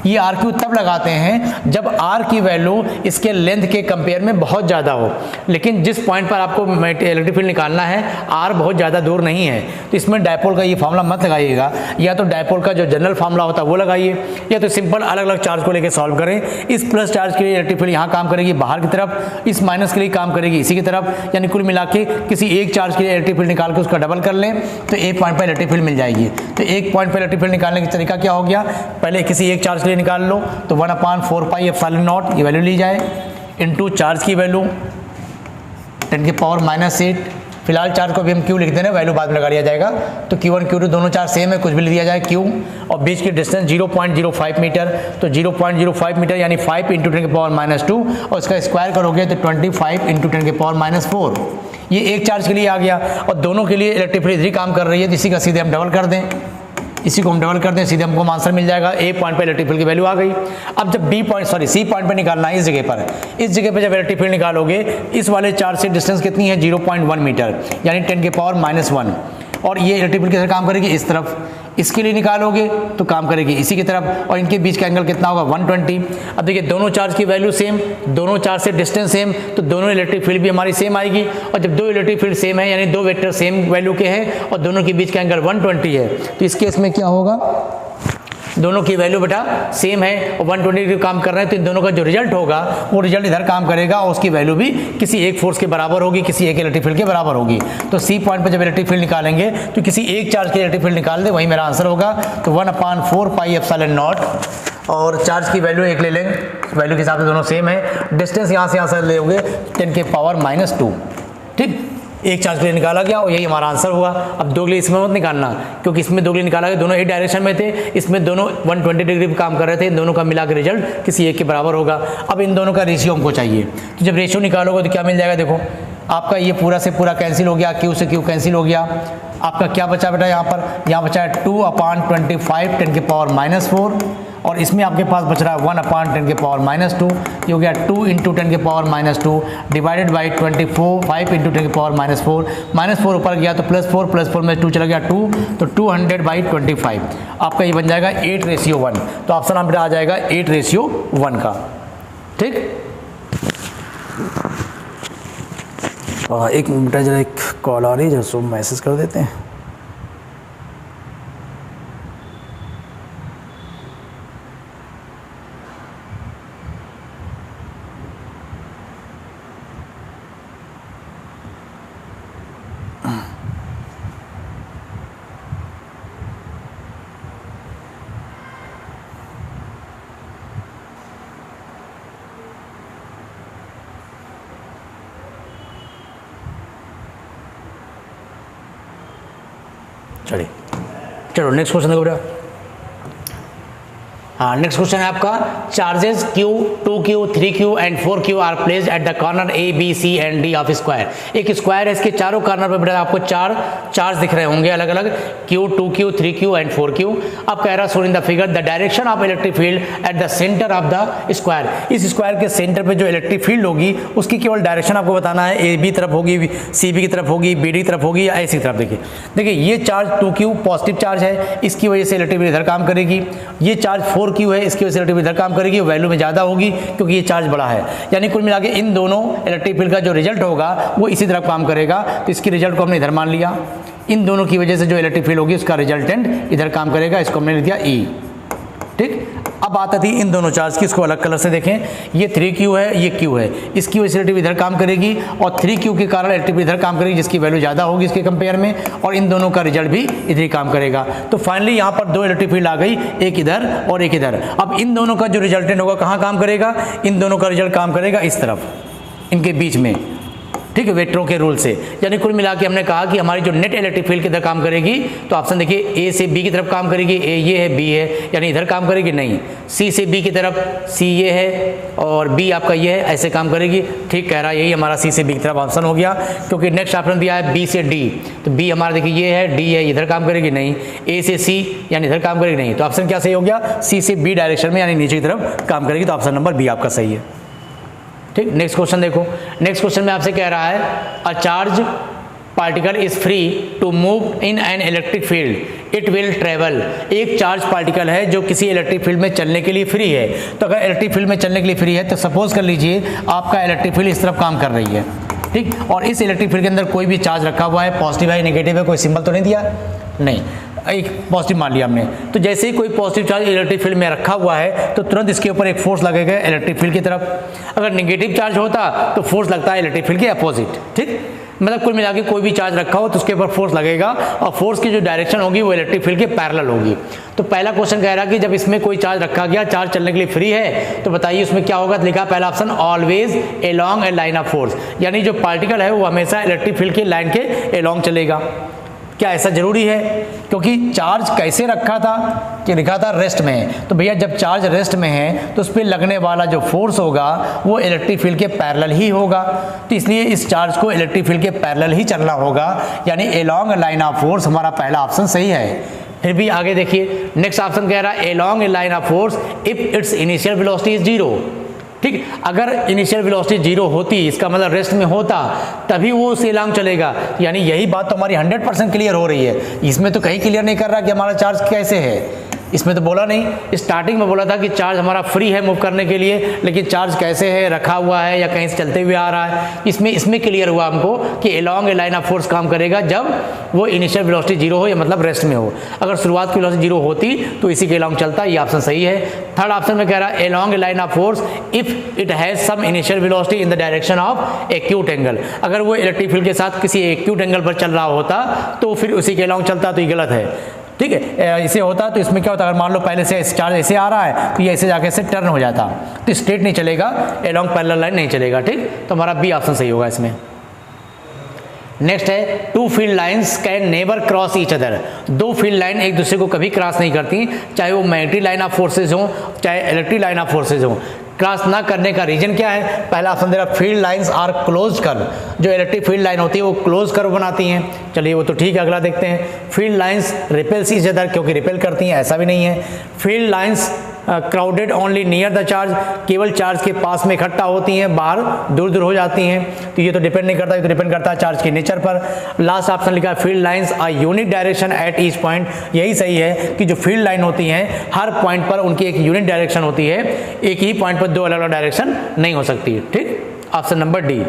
ये r3 तब लगाते हैं जब r की वैल्यू इसके लेंथ के कंपेयर में बहुत ज़्यादा हो, लेकिन जिस पॉइंट पर आपको इलेक्ट्रिक फील्ड निकालना है r बहुत ज़्यादा दूर नहीं है, तो इसमें डायपोल का ये फार्मूला मत लगाइएगा, या तो डायपोल का जो जनरल फार्मूला होता है वो लगाइए, या तो सिंपल अलग अलग चार्ज को लेकर सॉल्व करें। इस प्लस चार्ज के लिए इलेक्ट्रिक फील्ड यहाँ काम करेगी बाहर की तरफ, इस माइनस के लिए काम करेगी इसी की तरफ, यानी कुल मिला के किसी एक चार्ज के लिए इलेक्ट्रिक फील्ड निकाल के उसका डबल कर लें तो एक पॉइंट पर इलेक्ट्रिक फील्ड मिल जाएगी। तो एक पॉइंट पर इलेक्ट्रिक फील्ड निकालने का तरीका क्या हो गया, पहले किसी एक चार्ज के लिए निकाल लो तो 1/4 पाई एप्सिलॉन नॉट ये वैल्यू ली जाए इनटू चार्ज की वैल्यू 10 के पावर -8, फिलहाल चार्ज को भी हम Q लिखते हैं ना, वैल्यू बाद में लगा दिया जाएगा, तो Q1 Q2 दोनों चार्ज सेम है, कुछ भी लिख दिया जाए Q, और बीच की डिस्टेंस 0.05 मीटर, तो 0.05 मीटर यानी 5 × 10 के पावर -2, और इसका स्क्वायर करोगे तो 25 × 10 के पावर -4। ये एक चार्ज के लिए आ गया, और दोनों के लिए इलेक्ट्रिक फील्ड इसी काम कर रही है, तो इसी का सीधे हम डबल कर दें, इसी को हम डबल करते हैं, सीधे हमको आंसर मिल जाएगा, ए पॉइंट पर इलेक्ट्रिक फील्ड की वैल्यू आ गई। अब जब सी पॉइंट पर निकालना है, इस जगह पर जब इलेक्ट्रिक फील्ड निकालोगे, इस वाले चार्ज से डिस्टेंस कितनी है 0.1 मीटर यानी 10 के पावर -1, और ये इलेक्ट्रिक फील्ड किधर काम करेगी, इस तरफ, इसके लिए निकालोगे तो काम करेगी इसी की तरफ, और इनके बीच का एंगल कितना होगा 120। अब देखिए दोनों चार्ज की वैल्यू सेम, दोनों चार्ज से डिस्टेंस सेम, तो दोनों इलेक्ट्रिक फील्ड भी हमारी सेम आएगी, और जब दो इलेक्ट्रिक फील्ड सेम है यानी दो वेक्टर सेम वैल्यू के हैं और दोनों के बीच का एंगल 120 है, तो इस केस में क्या होगा, दोनों की वैल्यू बेटा सेम है और 120 डिग्री काम कर रहे हैं, तो इन दोनों का जो रिजल्ट होगा वो रिजल्ट इधर काम करेगा और उसकी वैल्यू भी किसी एक फोर्स के बराबर होगी, किसी एक इलेक्ट्रिक फील्ड के बराबर होगी। तो सी पॉइंट पर जब इलेक्ट्रिक फील्ड निकालेंगे तो किसी एक चार्ज की इलेक्ट्रिक फील्ड निकाल दे, वही मेरा आंसर होगा। तो 1/4 पाई एप्सिलॉन नॉट, और चार्ज की वैल्यू एक ले लेंगे, वैल्यू के हिसाब से दोनों सेम है। डिस्टेंस यहाँ से यहाँ से ले होंगे 10⁻²। ठीक, एक चार्ज के लिए निकाला गया और यही हमारा आंसर हुआ। अब दो के लिए इसमें मत निकालना, क्योंकि इसमें दो के लिए निकाला गया, दोनों एक डायरेक्शन में थे, इसमें दोनों 120 डिग्री पे काम कर रहे थे, इन दोनों का मिला के रिजल्ट किसी एक के बराबर होगा। अब इन दोनों का रेशियो हमको चाहिए, तो जब रेशियो निकालोगे तो क्या मिल जाएगा, देखो आपका ये पूरा से पूरा कैंसिल हो गया, क्यू से क्यू कैंसिल हो गया, आपका क्या बचा बेटा यहाँ बचा है 2/25 10⁻⁻4, और इसमें आपके पास बच रहा है 1/10⁻²। ये हो गया 2 × 10⁻² डिवाइडेड बाई 24 5 × 10⁻⁻4। -4 ऊपर गया तो +4 में 2 चला गया 2, तो 200/25 आपका ये बन जाएगा 8:1। तो ऑप्शन आप बेटा आ जाएगा 8:1 का। ठीक, एक मिनट जरा, एक कॉल आ रही है, जरा मैसेज कर देते हैं। चलिए, चलो नेक्स्ट क्वेश्चन देखो बेटा। हाँ, नेक्स्ट क्वेश्चन है आपका, charges Q, 2Q, 3Q and 4Q are placed at the corner A, B, C and D of square. एक स्क्वायर है, इसके चारों कॉर्नर पर बेटा आपको चार चार्ज दिख रहे होंगे अलग अलग, Q, 2Q, 3Q and 4Q। अब कह रहा है in the figure the direction of electric field at the centre of the square. इस स्क्वायर के सेंटर पे जो इलेक्ट्रिक फील्ड होगी उसकी केवल डायरेक्शन आपको बताना है, AB तरफ होगी, CB की तरफ होगी, BD तरफ होगी या ऐसी तरफ। देखिए ये चार्ज 2Q पॉजिटिव चार्ज है, इसकी वजह से इलेक्ट्रिक फील्ड इधर काम करेगी। ये चार्ज 4Q है, इसकी वजह से इलेक्ट्रिक फील्ड इधर काम करेगी, वैल्यू में ज़्यादा होगी क्योंकि ये चार्ज बड़ा है। यानी कुल मिला के इन दोनों इलेक्ट्रिक फील्ड का जो रिजल्ट होगा वो इसी तरफ काम करेगा। तो इसकी रिजल्ट को हमने इधर मान लिया, इन दोनों की वजह से जो इलेक्ट्रिक फील्ड होगी उसका रिजल्टेंट इधर काम करेगा, इसको हमने लिख दिया E। ठीक, अब बात आती है इन दोनों चार्ज की, इसको अलग कलर से देखें। ये 3Q है, ये Q है, इसकी वजह से इलेक्ट्रिक इधर काम करेगी और 3Q के कारण इलेक्ट्रिक इधर काम करेगी जिसकी वैल्यू ज़्यादा होगी इसके कंपेयर में, और इन दोनों का रिजल्ट भी इधर ही काम करेगा। तो फाइनली यहाँ पर दो इलेक्ट्रिक फील्ड आ गई, एक इधर और एक इधर। अब इन दोनों का जो रिजल्टेंट होगा कहाँ काम करेगा, इन दोनों का रिजल्ट काम करेगा इस तरफ, इनके बीच में। ठीक है, वेक्टरों के रूल से। यानी कुल मिला के हमने कहा कि हमारी जो नेट इलेक्ट्रिक फील्ड किधर काम करेगी, तो ऑप्शन देखिए A से B की तरफ काम करेगी, A ये है, B है, यानी इधर काम करेगी नहीं। C से B की तरफ, C ये है और B आपका ये है, ऐसे काम करेगी। ठीक कह रहा है, यही हमारा C से B की तरफ ऑप्शन हो गया, क्योंकि नेक्स्ट ऑप्शन दिया है B से D, तो B हमारा देखिए ये है, D है, इधर काम करेगी नहीं। A से C यानी इधर काम करेगी नहीं, तो ऑप्शन क्या सही हो गया, C से B डायरेक्शन में यानी नीचे की तरफ काम करेगी, तो ऑप्शन नंबर B आपका सही है। ठीक, नेक्स्ट क्वेश्चन देखो। नेक्स्ट क्वेश्चन में आपसे कह रहा है a charge particle is free to move in an electric field it will travel. एक चार्ज पार्टिकल है जो किसी इलेक्ट्रिक फील्ड में चलने के लिए फ्री है। तो अगर इलेक्ट्रिक फील्ड में चलने के लिए फ्री है तो सपोज कर लीजिए आपका इलेक्ट्रिक फील्ड इस तरफ काम कर रही है। ठीक, और इस इलेक्ट्रिक फील्ड के अंदर कोई भी चार्ज रखा हुआ है, पॉजिटिव है नेगेटिव है, कोई सिंबल तो नहीं दिया, नहीं, एक पॉजिटिव मान लिया हमने। तो जैसे ही कोई पॉजिटिव चार्ज इलेक्ट्रिक फील्ड में रखा हुआ है तो तुरंत इसके ऊपर एक फोर्स लगेगा इलेक्ट्रिक फील्ड की तरफ। अगर नेगेटिव चार्ज होता तो फोर्स लगता है इलेक्ट्रिक फील्ड के अपोजिट। ठीक, मतलब कुल मिला के कोई भी चार्ज रखा हो तो उसके ऊपर फोर्स लगेगा और फोर्स की जो डायरेक्शन होगी वो इलेक्ट्रिक फील्ड के पैरेलल होगी। तो पहला क्वेश्चन कह रहा है कि जब इसमें कोई चार्ज रखा गया, चार्ज चलने के लिए फ्री है, तो बताइए उसमें क्या होगा। लिखा पहला option always along a line of force, यानी जो पार्टिकल है वो हमेशा इलेक्ट्रिक फील्ड के लाइन के अलोंग चलेगा। क्या ऐसा जरूरी है, क्योंकि चार्ज कैसे रखा था कि लिखा था रेस्ट में है, तो भैया जब चार्ज रेस्ट में है तो उस पर लगने वाला जो फोर्स होगा वो इलेक्ट्रिक फील्ड के पैरेलल ही होगा। तो इसलिए इस चार्ज को इलेक्ट्रिक फील्ड के पैरेलल ही चलना होगा, यानी अलोंग लाइन ऑफ फोर्स हमारा पहला ऑप्शन सही है। फिर भी आगे देखिए, नेक्स्ट ऑप्शन कह रहा है along a line of force if it's initial velocity is 0। ठीक, अगर इनिशियल वेलोसिटी 0 होती, इसका मतलब रेस्ट में होता, तभी वो उस अलोंग चलेगा। यानी यही बात तो हमारी 100% क्लियर हो रही है, इसमें तो कहीं क्लियर नहीं कर रहा कि हमारा चार्ज कैसे है। इसमें तो बोला नहीं, स्टार्टिंग में बोला था कि चार्ज हमारा फ्री है मूव करने के लिए, लेकिन चार्ज कैसे है, रखा हुआ है या कहीं से चलते हुए आ रहा है। इसमें क्लियर हुआ हमको कि along a line of force काम करेगा जब वो इनिशियल वेलोसिटी जीरो हो या मतलब रेस्ट में हो। अगर शुरुआत की वेलोसिटी जीरो होती तो इसी के अलोंग चलता, ये ऑप्शन सही है। थर्ड ऑप्शन में कह रहा है along a line of force if it has some initial velocity in the direction of acute angle. अगर वो इलेक्ट्रिक फील्ड के साथ किसी एक्यूट एंगल पर चल रहा होता तो फिर उसी के अलोंग चलता, तो ये गलत है। ठीक है, इसे होता तो इसमें क्या होता, अगर मान लो पहले से चार्ज ऐसे आ रहा है तो ये ऐसे जाके से टर्न हो जाता, तो स्ट्रेट नहीं चलेगा, अलोंग पैरेलल लाइन नहीं चलेगा। ठीक, तो हमारा बी ऑप्शन सही होगा इसमें। नेक्स्ट है two field lines can never cross each other. दो फील्ड लाइन एक दूसरे को कभी क्रॉस नहीं करती, चाहे वो मैग्नेटिक लाइन ऑफ फोर्सेज हो चाहे इलेक्ट्रिक लाइन ऑफ फोर्सेज हो। क्रॉस ना करने का रीजन क्या है, पहला ऑप्शन दे रहा field lines are close curve. जो इलेक्ट्रिक फील्ड लाइन होती है वो क्लोज कर्व बनाती हैं, चलिए वो तो ठीक है। अगला देखते हैं, field lines repels each other, क्योंकि रिपेल करती हैं, ऐसा भी नहीं है। Field lines crowded only near the charge, केवल चार्ज के पास में इकट्ठा होती हैं, बाहर दूर दूर हो जाती हैं, तो ये तो डिपेंड नहीं करता, ये तो डिपेंड करता है चार्ज के नेचर पर। लास्ट ऑप्शन लिखा है field lines are unique direction at each point. यही सही है कि जो फील्ड लाइन होती हैं हर पॉइंट पर उनकी एक यूनिक डायरेक्शन होती है, एक ही पॉइंट पर दो अलग अलग डायरेक्शन नहीं हो सकती। ठीक, ऑप्शन नंबर डी।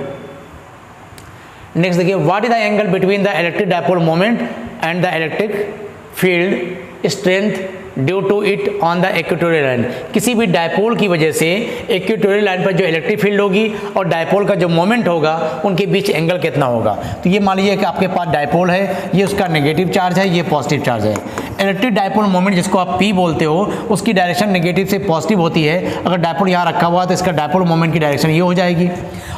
नेक्स्ट देखिए, what is the angle between the electric dipole moment and the electric field strength due to it on the equatorial line. किसी भी डायपोल की वजह से इक्वेटोरियल लाइन पर जो इलेक्ट्रिक फील्ड होगी और डायपोल का जो मोमेंट होगा उनके बीच एंगल कितना होगा। तो ये मान लीजिए कि आपके पास डायपोल है, ये उसका नेगेटिव चार्ज है, ये पॉजिटिव चार्ज है। इलेक्ट्रिक डायपोल मोमेंट जिसको आप P बोलते हो उसकी डायरेक्शन नेगेटिव से पॉजिटिव होती है। अगर डायपोल यहाँ रखा हुआ तो इसका डायपोल मोमेंट की डायरेक्शन ये हो जाएगी।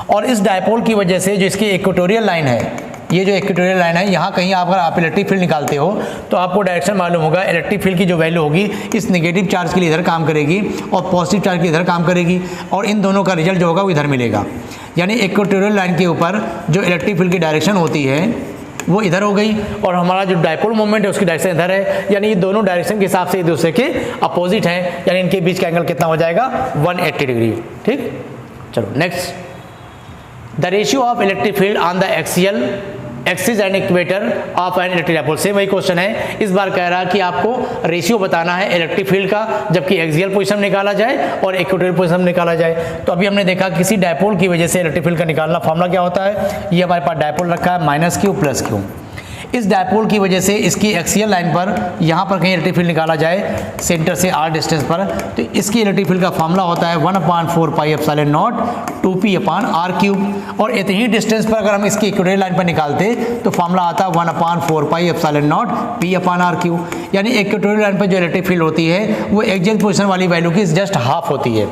और इस डायपोल की वजह से जो इसकी इक्वेटोरियल लाइन है, ये जो इक्वेटोरियल लाइन है, यहाँ कहीं अगर आप इलेक्ट्रिक फील्ड निकालते हो तो आपको डायरेक्शन मालूम होगा। इलेक्ट्रिक फील्ड की जो वैल्यू होगी इस नेगेटिव चार्ज के लिए इधर काम करेगी और पॉजिटिव चार्ज के इधर काम करेगी, और इन दोनों का रिजल्ट जो होगा वो इधर मिलेगा। यानी इक्वेटोरियल लाइन के ऊपर जो इलेक्ट्रिक फील्ड की डायरेक्शन होती है वो इधर हो गई, और हमारा जो डायपोल मोमेंट है उसकी डायरेक्शन इधर है। यानी ये दोनों डायरेक्शन के हिसाब से एक दूसरे के अपोजिट हैं, यानी इनके बीच का एंगल कितना हो जाएगा, 180 डिग्री। ठीक, चलो next, the ratio of electric field on the axial axis and equator of N electric dipole. Same वही क्वेश्चन है, इस बार कह रहा है कि आपको रेशियो बताना है इलेक्ट्रिक फील्ड का जबकि एक्सियल पोजीशन निकाला जाए और इक्वेटोरियल पोजीशन निकाला जाए। तो अभी हमने देखा किसी डायपोल की वजह से इलेक्ट्रिक फील्ड का निकालना फॉर्मूला क्या होता है, ये हमारे पास डायपोल रखा है -q + q। इस डायपोल की वजह से इसकी एक्सियल लाइन पर यहाँ पर कहीं इलेक्ट्रिक फील्ड निकाला जाए सेंटर से r डिस्टेंस पर, तो इसकी इलेक्ट्रिक फील्ड का फॉर्मूला होता है 1/4πε0 2p/r³। और इतनी डिस्टेंस पर अगर हम इसकी इक्वेटोरियल लाइन पर निकालते तो फॉर्मूला आता है 1/4πε0 p/r³। यानी इक्वेटोरियल लाइन पर जो इलेक्ट्रिक फील्ड होती है वो एक्सियल पोजीशन वाली वैल्यू की जस्ट हाफ होती है।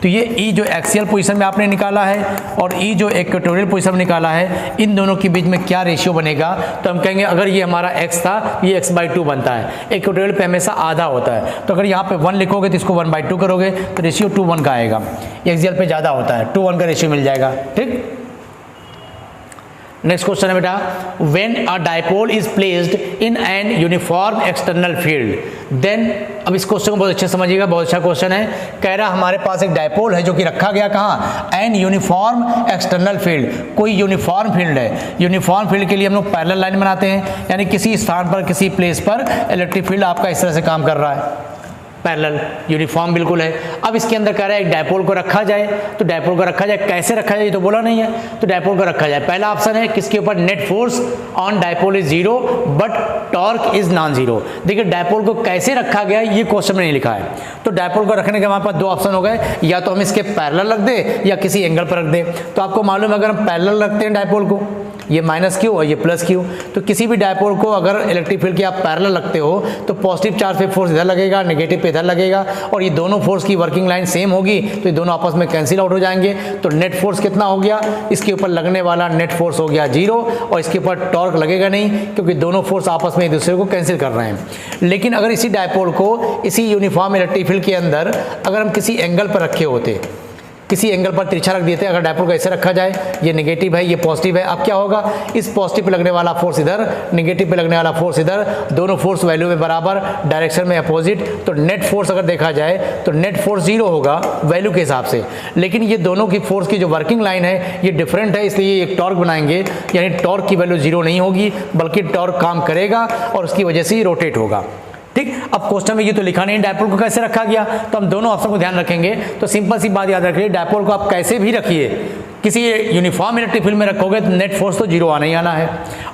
तो ये ई जो एक्सियल पोजीशन में आपने निकाला है और ई जो इक्वेटोरियल पोजीशन में निकाला है, इन दोनों के बीच में क्या रेशियो बनेगा, तो हम कहेंगे अगर ये हमारा x था, ये x/2 बनता है। इक्वेटोरियल पे हमेशा आधा होता है, तो अगर यहाँ पे 1 लिखोगे तो इसको 1/2 करोगे तो रेशियो 2:1 का आएगा। एक्सियल पे ज़्यादा होता है, 2:1 का रेशियो मिल जाएगा। ठीक, नेक्स्ट क्वेश्चन है बेटा, when a dipole is placed in an uniform external field then. अब इस क्वेश्चन को बहुत अच्छे से समझिएगा, बहुत अच्छा क्वेश्चन है। कह रहा हमारे पास एक डायपोल है जो कि रखा गया कहाँ, एन यूनिफॉर्म एक्सटर्नल फील्ड। कोई यूनिफॉर्म फील्ड है, यूनिफॉर्म फील्ड के लिए हम लोग पैरेलल लाइन बनाते हैं, यानी किसी स्थान पर किसी प्लेस पर इलेक्ट्रिक फील्ड आपका इस तरह से काम कर रहा है, पैरेलल यूनिफॉर्म बिल्कुल है। अब इसके अंदर कह रहा है एक डायपोल को रखा जाए, तो डायपोल को रखा जाए, कैसे रखा जाए ये तो बोला नहीं है, तो डायपोल को रखा जाए। पहला ऑप्शन है किसके ऊपर, net force on dipole is 0 but torque is non zero. देखिए डायपोल को कैसे रखा गया ये क्वेश्चन में नहीं लिखा है, तो डायपोल को रखने के हमारे पास दो ऑप्शन हो गए, या तो हम इसके पैरेलल रख दे या किसी एंगल पर रख दे। तो आपको मालूम है अगर हम पैरेलल रखते हैं डायपोल को, ये -q और ये +q, तो किसी भी डायपोल को अगर इलेक्ट्रिक फील्ड के आप पैरेलल रखते हो तो पॉजिटिव चार्ज पे फोर्स इधर लगेगा, नेगेटिव पे इधर लगेगा, और ये दोनों फोर्स की वर्किंग लाइन सेम होगी तो ये दोनों आपस में कैंसिल आउट हो जाएंगे। तो नेट फोर्स कितना हो गया, इसके ऊपर लगने वाला नेट फोर्स हो गया 0, और इसके ऊपर टॉर्क लगेगा नहीं क्योंकि दोनों फोर्स आपस में एक दूसरे को कैंसिल कर रहे हैं। लेकिन अगर इसी डायपोल को इसी यूनिफॉर्म इलेक्ट्रिक फील्ड के अंदर अगर हम किसी एंगल पर रखे होते, किसी एंगल पर तिरछा रख देते, अगर डायपोल को ऐसे रखा जाए, ये नेगेटिव है ये पॉजिटिव है, अब क्या होगा, इस पॉजिटिव पे लगने वाला फोर्स इधर, नेगेटिव पे लगने वाला फोर्स इधर, दोनों फोर्स वैल्यू में बराबर, डायरेक्शन में अपोजिट, तो नेट फोर्स अगर देखा जाए तो नेट फोर्स 0 होगा वैल्यू के हिसाब से। लेकिन ये दोनों की फोर्स की जो वर्किंग लाइन है ये डिफरेंट है, इसलिए एक टॉर्क बनाएंगे, यानी टॉर्क की वैल्यू 0 नहीं होगी बल्कि टॉर्क काम करेगा और उसकी वजह से ही रोटेट होगा। ठीक। अब क्वेश्चन में ये तो लिखा नहीं डायपोल को कैसे रखा गया, तो हम दोनों ऑप्शन को ध्यान रखेंगे। तो सिंपल सी बात याद रखिए, डायपोल को आप कैसे भी रखिए, किसी यूनिफॉर्म इलेक्ट्रिक फील्ड में रखोगे तो नेट फोर्स तो जीरो आना ही आना है।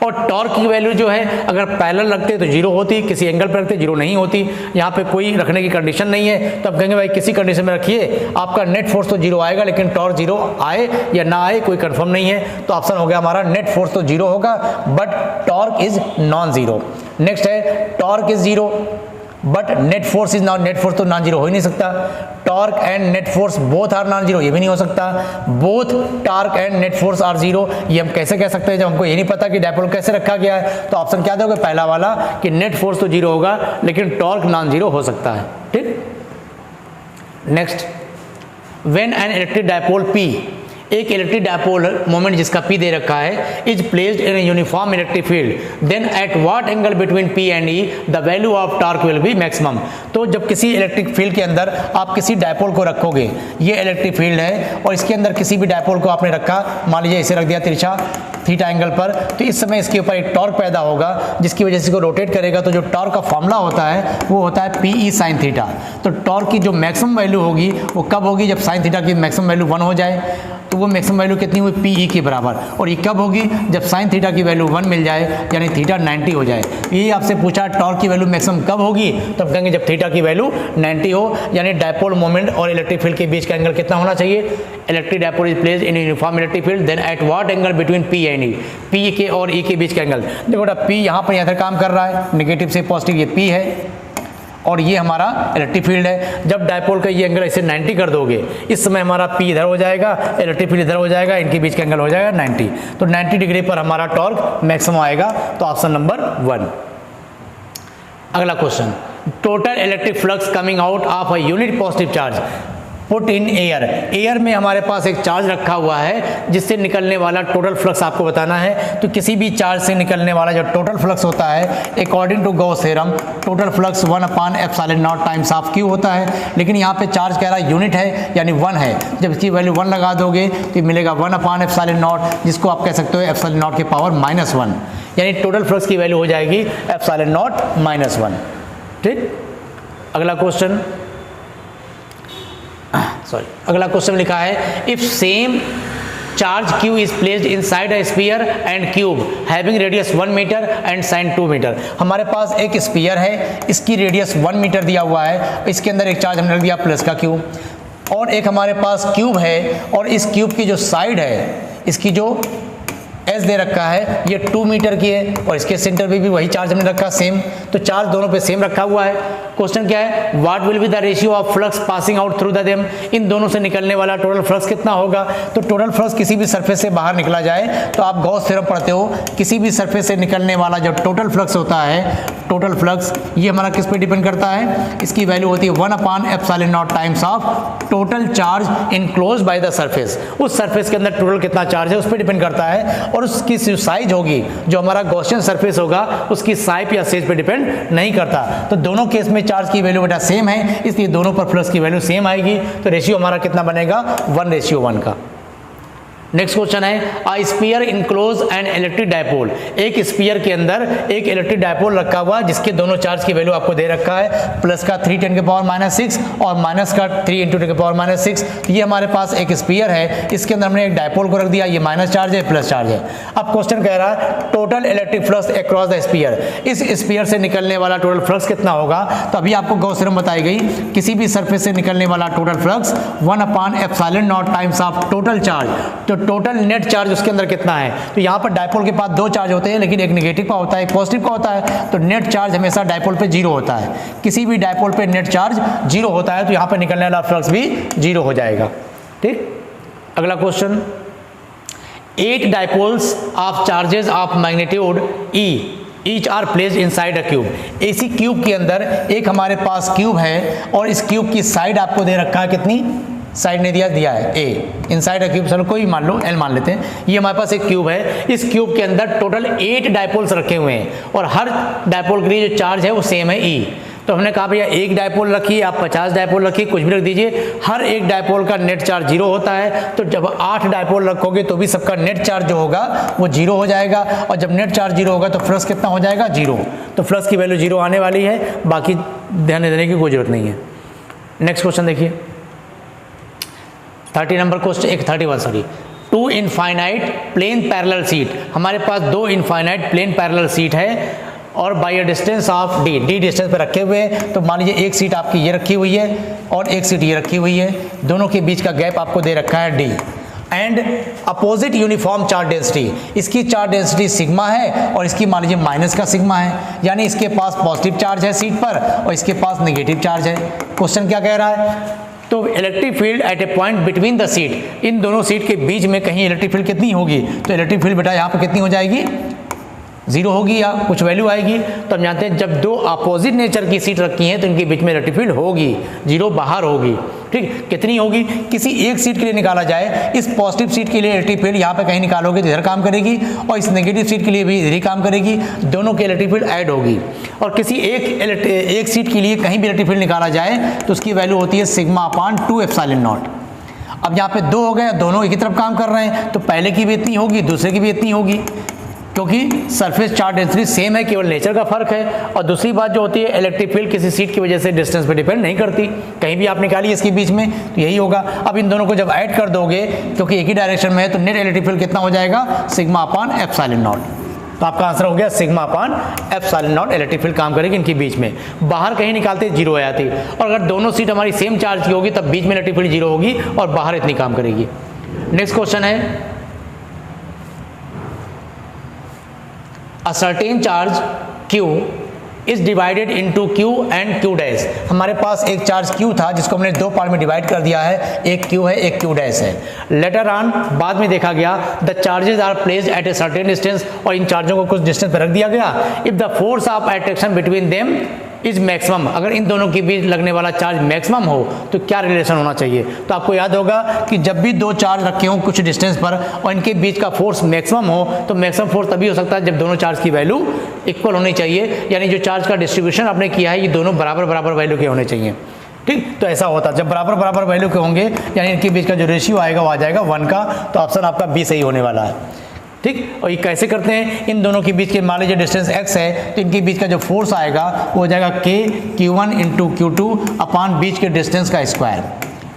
और टॉर्क की वैल्यू जो है अगर पैरेलल रखते तो जीरो होती, किसी एंगल पर रखते जीरो नहीं होती। यहाँ पे कोई रखने की कंडीशन नहीं है, तो अब कहेंगे भाई किसी कंडीशन में रखिए आपका नेट फोर्स तो जीरो आएगा, लेकिन टॉर्क जीरो आए या ना आए कोई कंफर्म नहीं है। तो ऑप्शन हो गया हमारा नेट फोर्स तो जीरो होगा but torque is non zero. Next है torque is zero but net force is not, net force तो नॉन जीरो हो ही नहीं सकता। Torque and net force both are non zero, ये भी नहीं हो सकता। Both torque and net force are zero, ये हम कैसे कह सकते हैं जब हमको ये नहीं पता कि डायपोल कैसे रखा गया है। तो ऑप्शन क्या दोगे, पहला वाला कि नेट फोर्स तो जीरो होगा लेकिन टॉर्क नॉन जीरो हो सकता है। ठीक। Next, when an electric dipole P, एक इलेक्ट्रिक डायपोल मोमेंट जिसका P दे रखा है, is placed in a uniform electric field, then at what angle between P and E the value of torque will be maximum. तो जब किसी इलेक्ट्रिक फील्ड के अंदर आप किसी डायपोल को रखोगे, ये इलेक्ट्रिक फील्ड है और इसके अंदर किसी भी डायपोल को आपने रखा, मान लीजिए इसे रख दिया तिरछा थीटा एंगल पर, तो इस समय इसके ऊपर एक टॉर्क पैदा होगा जिसकी वजह से इसको रोटेट करेगा। तो जो टॉर्क का फॉर्मूला होता है वो होता है PE sin थीटा। तो टॉर्क की जो मैक्सिमम वैल्यू होगी वो कब होगी, जब sin थीटा की मैक्सिमम वैल्यू 1 हो जाए। तो वो मैक्सिमम वैल्यू कितनी हुई, PE के बराबर। और ये कब होगी, जब sin थीटा की वैल्यू 1 मिल जाए, यानी थीटा 90 हो जाए। ये आपसे पूछा टॉर्क की वैल्यू मैक्सिमम कब होगी, तो हम कहेंगे जब थीटा की वैल्यू 90 हो, यानी डायपोल मोमेंट और इलेक्ट्रिक फील्ड के बीच का एंगल कितना होना चाहिए। Electric dipole is placed in uniform electric field, then at what angle between P and E, P के और E के बीच का एंगल। देखो बेटा P यहाँ पर इधर काम कर रहा है, नेगेटिव से पॉजिटिव ये P है और ये हमारा इलेक्ट्रिक फील्ड है। जब डायपोल का ये एंगल ऐसे 90 कर दोगे, इस समय हमारा P इधर हो जाएगा, इलेक्ट्रिक फील्ड इधर हो जाएगा, इनके बीच का एंगल हो जाएगा 90। तो 90 डिग्री पर हमारा टॉर्क मैक्सिमम आएगा। तो ऑप्शन नंबर 1। अगला question, total electric flux coming out of a unit positive charge put in air. Air में हमारे पास एक चार्ज रखा हुआ है जिससे निकलने वाला टोटल फ्लक्स आपको बताना है। तो किसी भी चार्ज से निकलने वाला जो टोटल फ्लक्स होता है, according to Gauss theorem, total flux 1/ε0 times of Q होता है। लेकिन यहाँ पे चार्ज कह रहा है यूनिट है यानी 1 है। जब इसकी वैल्यू 1 लगा दोगे तो मिलेगा 1/ε0, जिसको आप कह सकते हो ε0 के पावर -1, यानी टोटल फ्लक्स की वैल्यू हो जाएगी ε0 -1। ठीक। अगला क्वेश्चन, अगला क्वेश्चन लिखा है, if same charge Q is placed inside a sphere and cube having radius 1 metre and side 2 metre. हमारे पास एक स्फीयर है, इसकी रेडियस 1 मीटर दिया हुआ है, इसके अंदर एक चार्ज हमने रख दिया प्लस का Q, और एक हमारे पास क्यूब है और इस क्यूब की जो साइड है, इसकी जो एस दे रखा है ये 2 मीटर की है और इसके सेंटर पे भी वही चार्ज हमने रखा सेम। तो चार्ज दोनों पे सेम रखा हुआ है। क्वेश्चन क्या है, what will be the ratio of flux passing out through the them. इन दोनों से निकलने वाला टोटल फ्लक्स कितना होगा। तो टोटल फ्लक्स किसी भी सरफेस से बाहर निकला जाए तो आप गॉस थ्योरम पढ़ते हो, किसी भी सरफेस से निकलने वाला जो टोटल फ्लक्स होता है, टोटल फ्लक्स ये हमारा किस पे डिपेंड करता है, इसकी वैल्यू होती है 1/ε0 times of total charge enclose by the surface. उस सरफेस के अंदर टोटल कितना चार्ज है उस पर डिपेंड करता है, और उसकी जो साइज होगी, जो हमारा गॉसियन सरफेस होगा, उसकी साइज या सेज पे डिपेंड नहीं करता। तो दोनों केस में चार्ज की वैल्यू बेटा सेम है, इसलिए दोनों पर फ्लक्स की वैल्यू सेम आएगी। तो रेशियो हमारा कितना बनेगा, 1:1 का। नेक्स्ट क्वेश्चन है, a sphere enclose N electric dipole. एक स्फीयर के अंदर एक इलेक्ट्रिक डायपोल रखा हुआ जिसके दोनों चार्ज की वैल्यू आपको दे रखा है, प्लस का 3 × 10⁻⁶ और माइनस का 3 × 10⁻⁶। तो ये हमारे पास एक स्फीयर है, इसके अंदर हमने एक डायपोल को रख दिया, ये माइनस चार्ज है प्लस चार्ज है। अब क्वेश्चन कह रहा है total electric flux across the sphere. इस स्फीयर से निकलने वाला टोटल फ्लक्स कितना होगा। तो अभी आपको गॉस थ्योरम बताई गई, किसी भी सरफेस से निकलने वाला total flux 1/ε0 times of total charge. तो टोटल नेट चार्ज उसके अंदर कितना है। तो यहाँ पर डायपोल के पास 2 चार्ज होते हैं, लेकिन एक नेगेटिव का होता है एक पॉजिटिव का होता है। तो नेट चार्ज हमेशा डायपोल पे 0 होता है, किसी भी डायपोल पे नेट चार्ज 0 होता है, तो यहाँ पर निकलने वाला फ्लक्स भी 0 हो जाएगा। ठीक। अगला question, 8 dipoles of charges of magnitude E each are placed inside a cube. इसी क्यूब के अंदर एक हमारे पास क्यूब है और इस क्यूब की साइड आपको दे रखा है, कितनी साइड ने दिया है A इनसाइड अ क्यूब, चलो कोई मान लो L मान लेते हैं। ये हमारे पास एक क्यूब है, इस क्यूब के अंदर टोटल 8 डायपोल्स रखे हुए हैं और हर डायपोल के लिए जो चार्ज है वो सेम है E। तो हमने कहा भैया एक डायपोल रखिए, आप 50 डायपोल रखिए, कुछ भी रख दीजिए, हर एक डायपोल का नेट चार्ज 0 होता है। तो जब 8 डायपोल रखोगे तो भी सबका नेट चार्ज जो होगा वो 0 हो जाएगा, और जब नेट चार्ज 0 होगा तो फ्लक्स कितना हो जाएगा, 0। तो फ्लक्स की वैल्यू 0 आने वाली है, बाकी ध्यान देने की कोई जरूरत नहीं है। नेक्स्ट क्वेश्चन देखिए 30 number question, 31 sorry. 2 infinite plane parallel sheet, हमारे पास 2 इनफाइनाइट प्लेन पैरेलल सीट है और by a distance of D distance पे रखे हुए हैं। तो मान लीजिए एक सीट आपकी ये रखी हुई है और एक सीट ये रखी हुई है, दोनों के बीच का गैप आपको दे रखा है D. And opposite uniform charge density, इसकी चार्ज डेंसिटी सिग्मा है और इसकी मान लीजिए माइनस का सिग्मा है, यानी इसके पास पॉजिटिव चार्ज है सीट पर और इसके पास नेगेटिव चार्ज है। क्वेश्चन क्या कह रहा है, तो electric field at a point between the sheet, इन दोनों सीट के बीच में कहीं इलेक्ट्रिक फील्ड कितनी होगी, तो इलेक्ट्रिक फील्ड बेटा यहाँ पर कितनी हो जाएगी, 0 होगी या कुछ वैल्यू आएगी। तो हम जानते हैं जब 2 अपोजिट नेचर की सीट रखी हैं तो इनके बीच में इलेक्ट्रिक फील्ड होगी, 0 बाहर होगी। ठीक, कितनी होगी, किसी एक सीट के लिए निकाला जाए, इस पॉजिटिव सीट के लिए इलेक्ट्रिक फील्ड यहाँ पे कहीं निकालोगे तो इधर काम करेगी और इस नेगेटिव सीट के लिए भी इधर ही काम करेगी, दोनों की इलेक्ट्रिक फील्ड ऐड होगी। और किसी एक सीट के लिए कहीं भी इलेक्ट्रिक फील्ड निकाला जाए तो उसकी वैल्यू होती है सिग्मा अपान 2 एप्सिलॉन नॉट। अब यहाँ पे 2 हो गए, दोनों एक ही तरफ काम कर रहे हैं, तो पहले की भी इतनी होगी, दूसरे की भी इतनी होगी, क्योंकि सरफेस चार्ज डेंसिटी सेम है, केवल नेचर का फर्क है। और दूसरी बात जो होती है, इलेक्ट्रिक फील्ड किसी सीट की वजह से डिस्टेंस पे डिपेंड नहीं करती, कहीं भी आप निकालिए इसके बीच में तो यही होगा। अब इन दोनों को जब ऐड कर दोगे क्योंकि एक ही डायरेक्शन में है तो नेट इलेक्ट्रिक फील्ड कितना हो जाएगा, सिग्मा अपान एप्सिलॉन नॉट। तो आपका आंसर हो गया sigma upon epsilon not electric field काम करेगी इनके बीच में। बाहर कहीं निकालते 0 आ जाती, और अगर दोनों सीट हमारी सेम चार्ज की होगी तब बीच में इलेक्ट्रिक फील्ड 0 होगी और बाहर इतनी काम करेगी। नेक्स्ट क्वेश्चन है, A certain charge Q is divided into Q and Q dash। हमारे पास एक चार्ज Q था जिसको हमने 2 पार्ट में डिवाइड कर दिया है, एक Q है एक Q डैश है। लेटर ऑन बाद में देखा गया the charges are placed at a certain distance, और इन चार्जों को कुछ डिस्टेंस पर रख दिया गया। If the force of attraction between them is maximum, अगर इन दोनों के बीच लगने वाला चार्ज मैक्सिमम हो तो क्या रिलेशन होना चाहिए। तो आपको याद होगा कि जब भी 2 चार्ज रखे हों कुछ डिस्टेंस पर और इनके बीच का फोर्स मैक्सिमम हो तो मैक्सिमम फोर्स तभी हो सकता है जब दोनों चार्ज की वैल्यू इक्वल होनी चाहिए, यानी जो चार्ज का डिस्ट्रीब्यूशन आपने किया है ये दोनों बराबर बराबर वैल्यू के होने चाहिए। ठीक, तो ऐसा होता है जब बराबर बराबर वैल्यू के होंगे यानी इनके बीच का जो रेशियो आएगा वो आ जाएगा 1 का। तो ऑप्शन आपका बी सही होने वाला है। ठीक, और ये कैसे करते हैं, इन दोनों के बीच के मान लीजिए डिस्टेंस x है तो इनके बीच का जो फोर्स आएगा वो हो जाएगा k q1 इंटू Q2 अपान बीच के डिस्टेंस का स्क्वायर।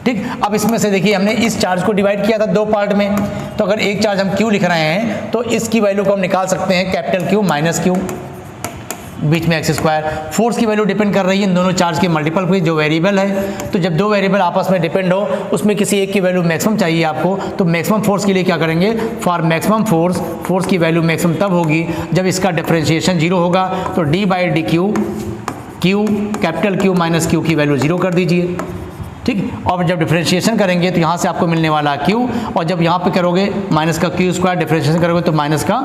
ठीक, अब इसमें से देखिए हमने इस चार्ज को डिवाइड किया था 2 पार्ट में, तो अगर एक चार्ज हम q लिख रहे हैं तो इसकी वैल्यू को हम निकाल सकते हैं कैपिटल Q माइनस Q, बीच में एक्स स्क्वायर। फोर्स की वैल्यू डिपेंड कर रही है इन दोनों चार्ज के मल्टीपल पे जो वेरिएबल है। तो जब 2 वेरिएबल आपस में डिपेंड हो उसमें किसी एक की वैल्यू मैक्सिमम चाहिए आपको, तो मैक्सिमम फोर्स के लिए क्या करेंगे, फॉर मैक्सिमम फोर्स की वैल्यू मैक्सिमम तब होगी जब इसका डिफरेंशिएशन 0 होगा। तो D by D Q capital Q minus Q की वैल्यू 0 कर दीजिए। ठीक, और जब डिफरेंशिएशन करेंगे तो यहाँ से आपको मिलने वाला Q, और जब यहाँ पे करोगे माइनस का Q स्क्वायर डिफरेंशिएशन करोगे तो माइनस का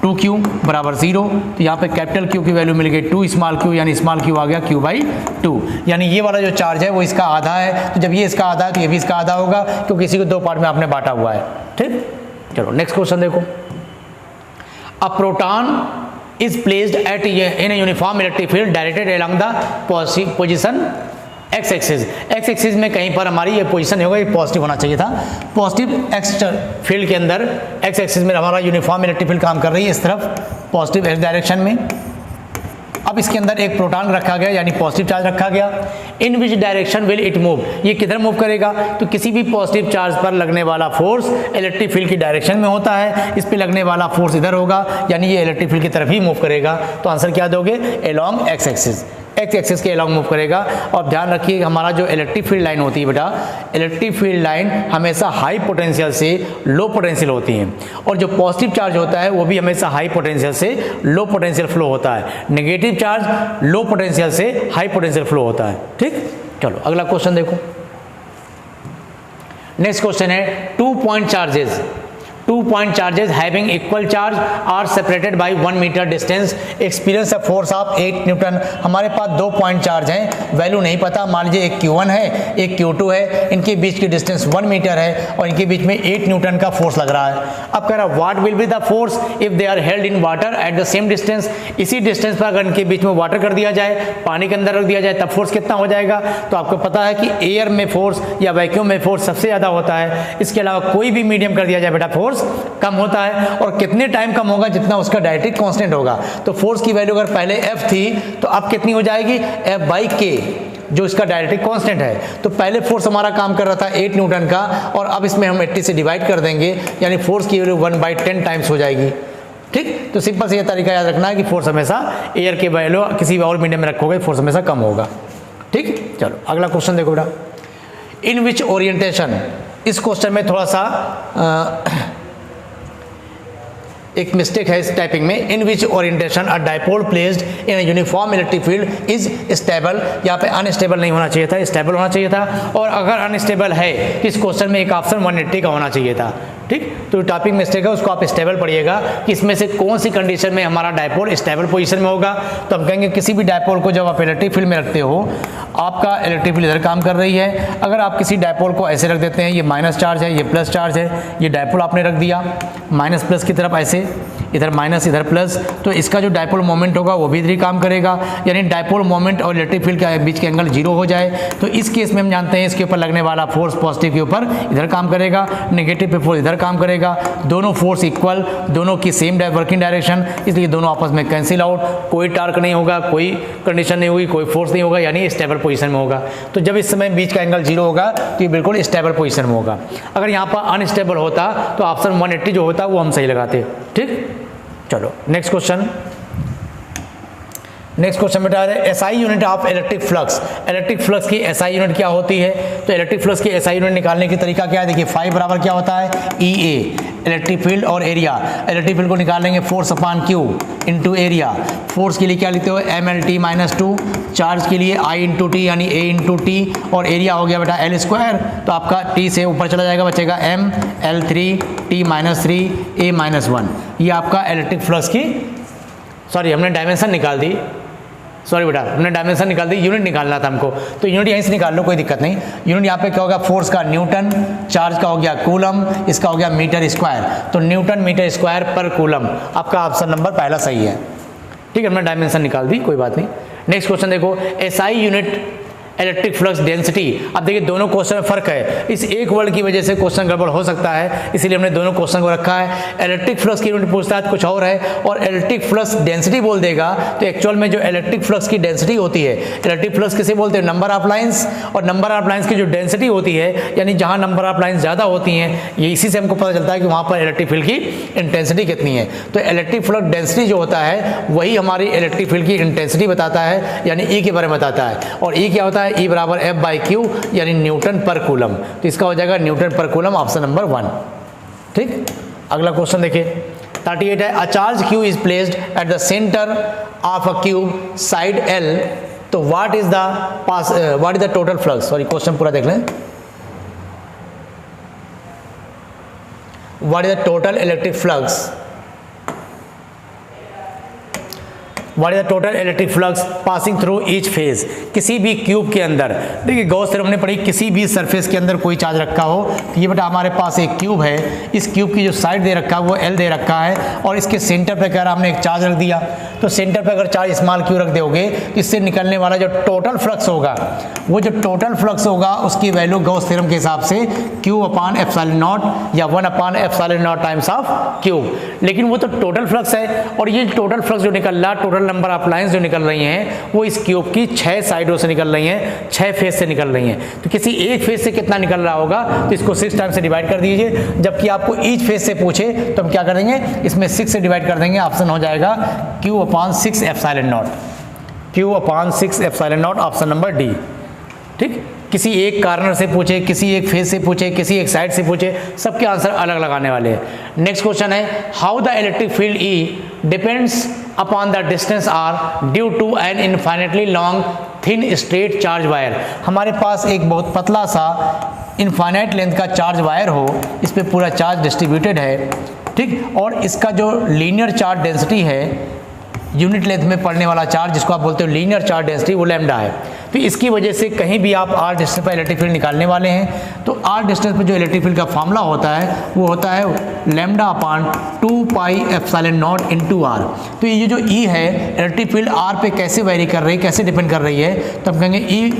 2Q बराबर 0। तो यहाँ पे कैपिटल Q की वैल्यू मिल गई 2 स्मॉल q, यानी स्मॉल q आ गया Q बाई 2, यानी ये वाला जो चार्ज है वो इसका आधा है। तो जब ये इसका आधा है तो ये भी इसका आधा होगा क्योंकि इसी को 2 पार्ट में आपने बांटा हुआ है। ठीक, चलो नेक्स्ट क्वेश्चन देखो। A proton is placed at in a uniform electric field directed along the position x axis में कहीं पर हमारी ये पोजीशन होगा, ये पॉजिटिव होना चाहिए था। पॉजिटिव एक्स फील्ड के अंदर एक्स एक्सिस में हमारा यूनिफॉर्म इलेक्ट्रिक फील्ड काम कर रही है इस तरफ पॉजिटिव एक्स डायरेक्शन में। अब इसके अंदर एक प्रोटॉन रखा गया यानी पॉजिटिव चार्ज रखा गया। In which direction will it move, ये किधर मूव करेगा, तो किसी भी पॉजिटिव चार्ज पर लगने वाला फोर्स इलेक्ट्रिक फील्ड की डायरेक्शन में होता है, इस पे लगने वाला फोर्स इधर होगा यानी ये इलेक्ट्रिक फील्ड की तरफ ही मूव करेगा। तो आंसर क्या दोगे, अलोंग एक्स एक्सिस के अलोंग मूव करेगा। और ध्यान रखिए हमारा जो इलेक्ट्रिक फील्ड लाइन होती है बेटा, इलेक्ट्रिक फील्ड लाइन हमेशा हाई पोटेंशियल से लो पोटेंशियल होती है, और जो पॉजिटिव चार्ज होता है वो भी हमेशा हाई पोटेंशियल से लो पोटेंशियल फ्लो होता है। नेगेटिव चार्ज लो पोटेंशियल से हाई पोटेंशियल फ्लो होता है। ठीक, चलो अगला क्वेश्चन देखो। नेक्स्ट क्वेश्चन है 2 point charges 2 point charges having equal charge are separated by 1 meter distance experience a force of 8 Newton. हमारे पास 2 पॉइंट चार्ज हैं, वैल्यू नहीं पता, मान लीजिए एक Q1 है एक Q2 है, इनके बीच की डिस्टेंस 1 मीटर है और इनके बीच में 8 न्यूटन का फोर्स लग रहा है। अब कह रहा है what will be the force if they are held in water at the same distance. इसी डिस्टेंस पर अगर इनके बीच में वाटर कर दिया जाए, पानी के अंदर रख दिया जाए, तब फोर्स कितना हो जाएगा। तो आपको पता है कि एयर में फोर्स या वैक्यूम में फोर्स सबसे ज़्यादा होता है, इसके अलावा कोई भी मीडियम कर दिया जाए बेटा फोर्स कम होता है। और कितने टाइम कम होगा, जितना उसका डायरेक्ट्रिक कांस्टेंट होगा। तो फोर्स की वैल्यू अगर पहले F थी तो अब कितनी हो जाएगी, F/K, जो इसका डायरेक्ट्रिक कांस्टेंट है। तो पहले फोर्स हमारा काम कर रहा था 8 न्यूटन का, और अब इसमें हम 80 से डिवाइड कर देंगे, यानी फोर्स की वैल्यू 1/10 टाइम्स हो जाएगी। ठीक, तो सिंपल से ये तरीका याद रखना है कि फोर्स हमेशा एयर के वैल्यू किसी और मीडियम में रखोगे फोर्स हमेशा कम होगा। ठीक, चलो अगला क्वेश्चन देखो बेटा, इन विच ओरिएंटेशन। इस क्वेश्चन में थोड़ा सा एक मिस्टेक है इस टाइपिंग में। In which orientation a dipole placed in uniform electric field is stable. यहाँ पे अनस्टेबल नहीं होना चाहिए था, स्टेबल होना चाहिए था। और अगर अनस्टेबल है तो इस क्वेश्चन में एक ऑप्शन 180 का होना चाहिए था। ठीक, तो टाइपिंग मिस्टेक है, उसको आप स्टेबल पढ़िएगा कि इसमें से कौन सी कंडीशन में हमारा डाइपोल स्टेबल पोजीशन में होगा। तो हम कहेंगे किसी भी डाइपोल को जब आप इलेक्ट्रिक फील्ड में रखते हो, आपका इलेक्ट्रिक फील्ड इधर काम कर रही है। अगर आप किसी डाइपोल को ऐसे रख देते हैं, ये माइनस चार्ज है, ये प्लस चार्ज है, ये डाइपोल आपने रख दिया माइनस प्लस की तरफ, ऐसे इधर माइनस इधर प्लस, तो इसका जो डाइपोल मोमेंट होगा वो भी इधर ही काम करेगा, यानी डाइपोल मोमेंट और इलेक्ट्रिक फील्ड के बीच के एंगल 0 हो जाए। तो इस केस में हम जानते हैं इसके ऊपर लगने वाला फोर्स पॉजिटिव के ऊपर इधर काम करेगा, नेगेटिव पे फोर्स इधर काम करेगा। दोनों फोर्स इक्वल, दोनों की सेम वर्किंग डायरेक्शन, इसलिए दोनों आपस में कैंसिल आउट, कोई टार्क नहीं होगा, कोई कंडीशन नहीं होगी, कोई फोर्स नहीं होगा, यानी स्टेबल पोजीशन में होगा। तो जब इस समय बीच का एंगल 0 होगा तो ये बिल्कुल स्टेबल पोजीशन में होगा। अगर यहाँ पर अनस्टेबल होता तो ऑप्शन 180 जो होता वो हम सही लगाते। ठीक, चलो नेक्स्ट क्वेश्चन। नेक्स्ट क्वेश्चन बेटा है SI unit of electric flux. Electric flux की एसआई यूनिट क्या होती है। तो इलेक्ट्रिक फ्लक्स की एसआई यूनिट निकालने की तरीका क्या है, देखिए फाई बराबर क्या होता है EA, इलेक्ट्रिक फील्ड और एरिया। इलेक्ट्रिक फील्ड को निकालेंगे force upon Q into area. Force के लिए क्या लिखते हो MLT-2, चार्ज के लिए I इंटू टी यानी A इंटू टी, और एरिया हो गया बेटा L स्क्वायर। तो आपका T से ऊपर चला जाएगा, बचेगा ML3T-3 A-1। ये आपका इलेक्ट्रिक फ्लक्स की, सॉरी हमने डायमेंशन निकाल दी, सॉरी बेटा हमने डायमेंशन निकाल दी, यूनिट निकालना था हमको। तो यूनिट यहीं से निकाल लो, कोई दिक्कत नहीं। यूनिट यहाँ पे क्या होगा, फोर्स का न्यूटन, चार्ज का हो गया कूलम, इसका हो गया मीटर स्क्वायर। तो न्यूटन मीटर स्क्वायर पर कूलम, आपका ऑप्शन नंबर पहला सही है। ठीक है, हमने डायमेंशन निकाल दी, कोई बात नहीं। नेक्स्ट क्वेश्चन देखो, SI unit electric flux density. अब देखिए दोनों क्वेश्चन में फर्क है, इस एक वर्ड की वजह से क्वेश्चन गड़बड़ हो सकता है, इसीलिए हमने दोनों क्वेश्चन को रखा है। इलेक्ट्रिक फ्लक्स की यूनिट पूछता है कुछ और है, और इलेक्ट्रिक फ्लक्स डेंसिटी बोल देगा तो एक्चुअल में जो इलेक्ट्रिक फ्लक्स की डेंसिटी होती है, इलेक्ट्रिक फ्लक्स किसे बोलते हैं, नंबर ऑफ लाइंस, और नंबर ऑफ लाइंस की जो डेंसिटी होती है, यानी जहां नंबर ऑफ लाइंस ज़्यादा होती हैं, ये इसी से हमको पता चलता है कि वहाँ पर इलेक्ट्रिक फील्ड की इंटेंसिटी कितनी है। तो इलेक्ट्रिक फ्लक्स डेंसिटी जो होता है वही हमारी इलेक्ट्रिक फील्ड की इंटेंसिटी बताता है, यानी ई के बारे में बताता है। और ई क्या होता है, ई बराबर F/Q यानी न्यूटन पर कूलम। तो इसका हो जाएगा न्यूटन पर कूलम, ऑप्शन नंबर 1। ठीक, अगला क्वेश्चन देखिए 38 है, a charge Q is placed at the centre of a cube side L, तो what is the total flux. Sorry question पूरा देख लें। What is the total electric flux, what is the total electric flux passing through each phase. किसी भी क्यूब के अंदर, देखिए गॉस थ्योरम हमने पढ़ी, किसी भी सरफेस के अंदर कोई चार्ज रखा हो, तो ये बेटा हमारे पास एक क्यूब है, इस क्यूब की जो साइड दे रखा है वो L दे रखा है, और इसके सेंटर पे क्या हमने एक चार्ज रख दिया। तो सेंटर पे अगर चार्ज स्मॉल क्यू रख दोगे तो इससे निकलने वाला जो टोटल फ्लक्स होगा, वो जो टोटल फ्लक्स होगा उसकी वैल्यू गॉस थ्योरम के हिसाब से Q/ε0 या 1/ε0 टाइम्स ऑफ क्यूब। लेकिन वो तो टोटल फ्लक्स है, और ये टोटल फ्लक्स जो निकल रहा, टोटल नंबर ऑफ लाइंस जो निकल रही हैं वो इस क्यूब की 6 साइडों से निकल रही हैं, 6 फेज से निकल रही हैं। तो किसी एक फेज से कितना निकल रहा होगा, तो इसको 6 टाइम से डिवाइड कर दीजिए। जबकि आपको ईच फेज से पूछे तो हम क्या कर देंगे, इसमें 6 से डिवाइड कर देंगे, ऑप्शन हो जाएगा Q/6ε0, Q/6ε0, option number D. ठीक, किसी एक कार्नर से पूछे, किसी एक फेज से पूछे, किसी एक साइड से पूछे, सबके आंसर अलग लगाने वाले हैं। नेक्स्ट क्वेश्चन है, how the electric field E depends upon the distance R due to an infinitely long thin straight charge wire, हमारे पास एक बहुत पतला सा इनफाइनाइट लेंथ का चार्ज वायर हो, इस पे पूरा चार्ज डिस्ट्रीब्यूटेड है, ठीक, और इसका जो लीनियर चार्ज डेंसिटी है, यूनिट लेंथ में पड़ने वाला चार्ज जिसको आप बोलते हो लीनियर चार्ज डेंसिटी, वो लैम्डा है। तो इसकी वजह से कहीं भी आप आर डिस्टेंस पर इलेक्ट्रिक फील्ड निकालने वाले हैं तो आर डिस्टेंस पर जो इलेक्ट्रिक फील्ड का फॉर्मूला होता है वो होता है lambda upon 2 pi epsilon naught into R. तो ये जो ई है इलेक्ट्रिक फील्ड आर पे कैसे वेरी कर रही है, कैसे डिपेंड कर रही है, तो हम कहेंगे ई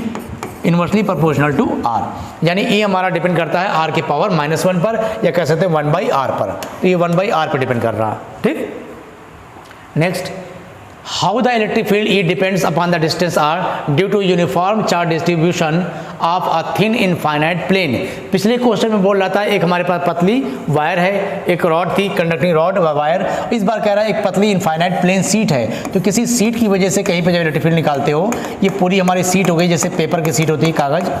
इनवर्सली प्रोपोर्शनल टू आर, यानी ई हमारा डिपेंड करता है आर की पावर -1 पर, या कह सकते हैं 1/r पर। तो ये 1/r पर डिपेंड कर रहा है, ठीक। Next, how the electric field E depends upon the distance R due to uniform charge distribution of a thin infinite plane. पिछले क्वेश्चन में बोल रहा था एक हमारे पास पतली वायर है, एक रॉड थी, कंडक्टिंग रॉड वायर, इस बार कह रहा है एक पतली इनफाइनाइट प्लेन सीट है। तो किसी सीट की वजह से कहीं पे जब इलेक्ट्रिक फील्ड निकालते हो, ये पूरी हमारी सीट हो गई, जैसे पेपर की सीट होती है कागज,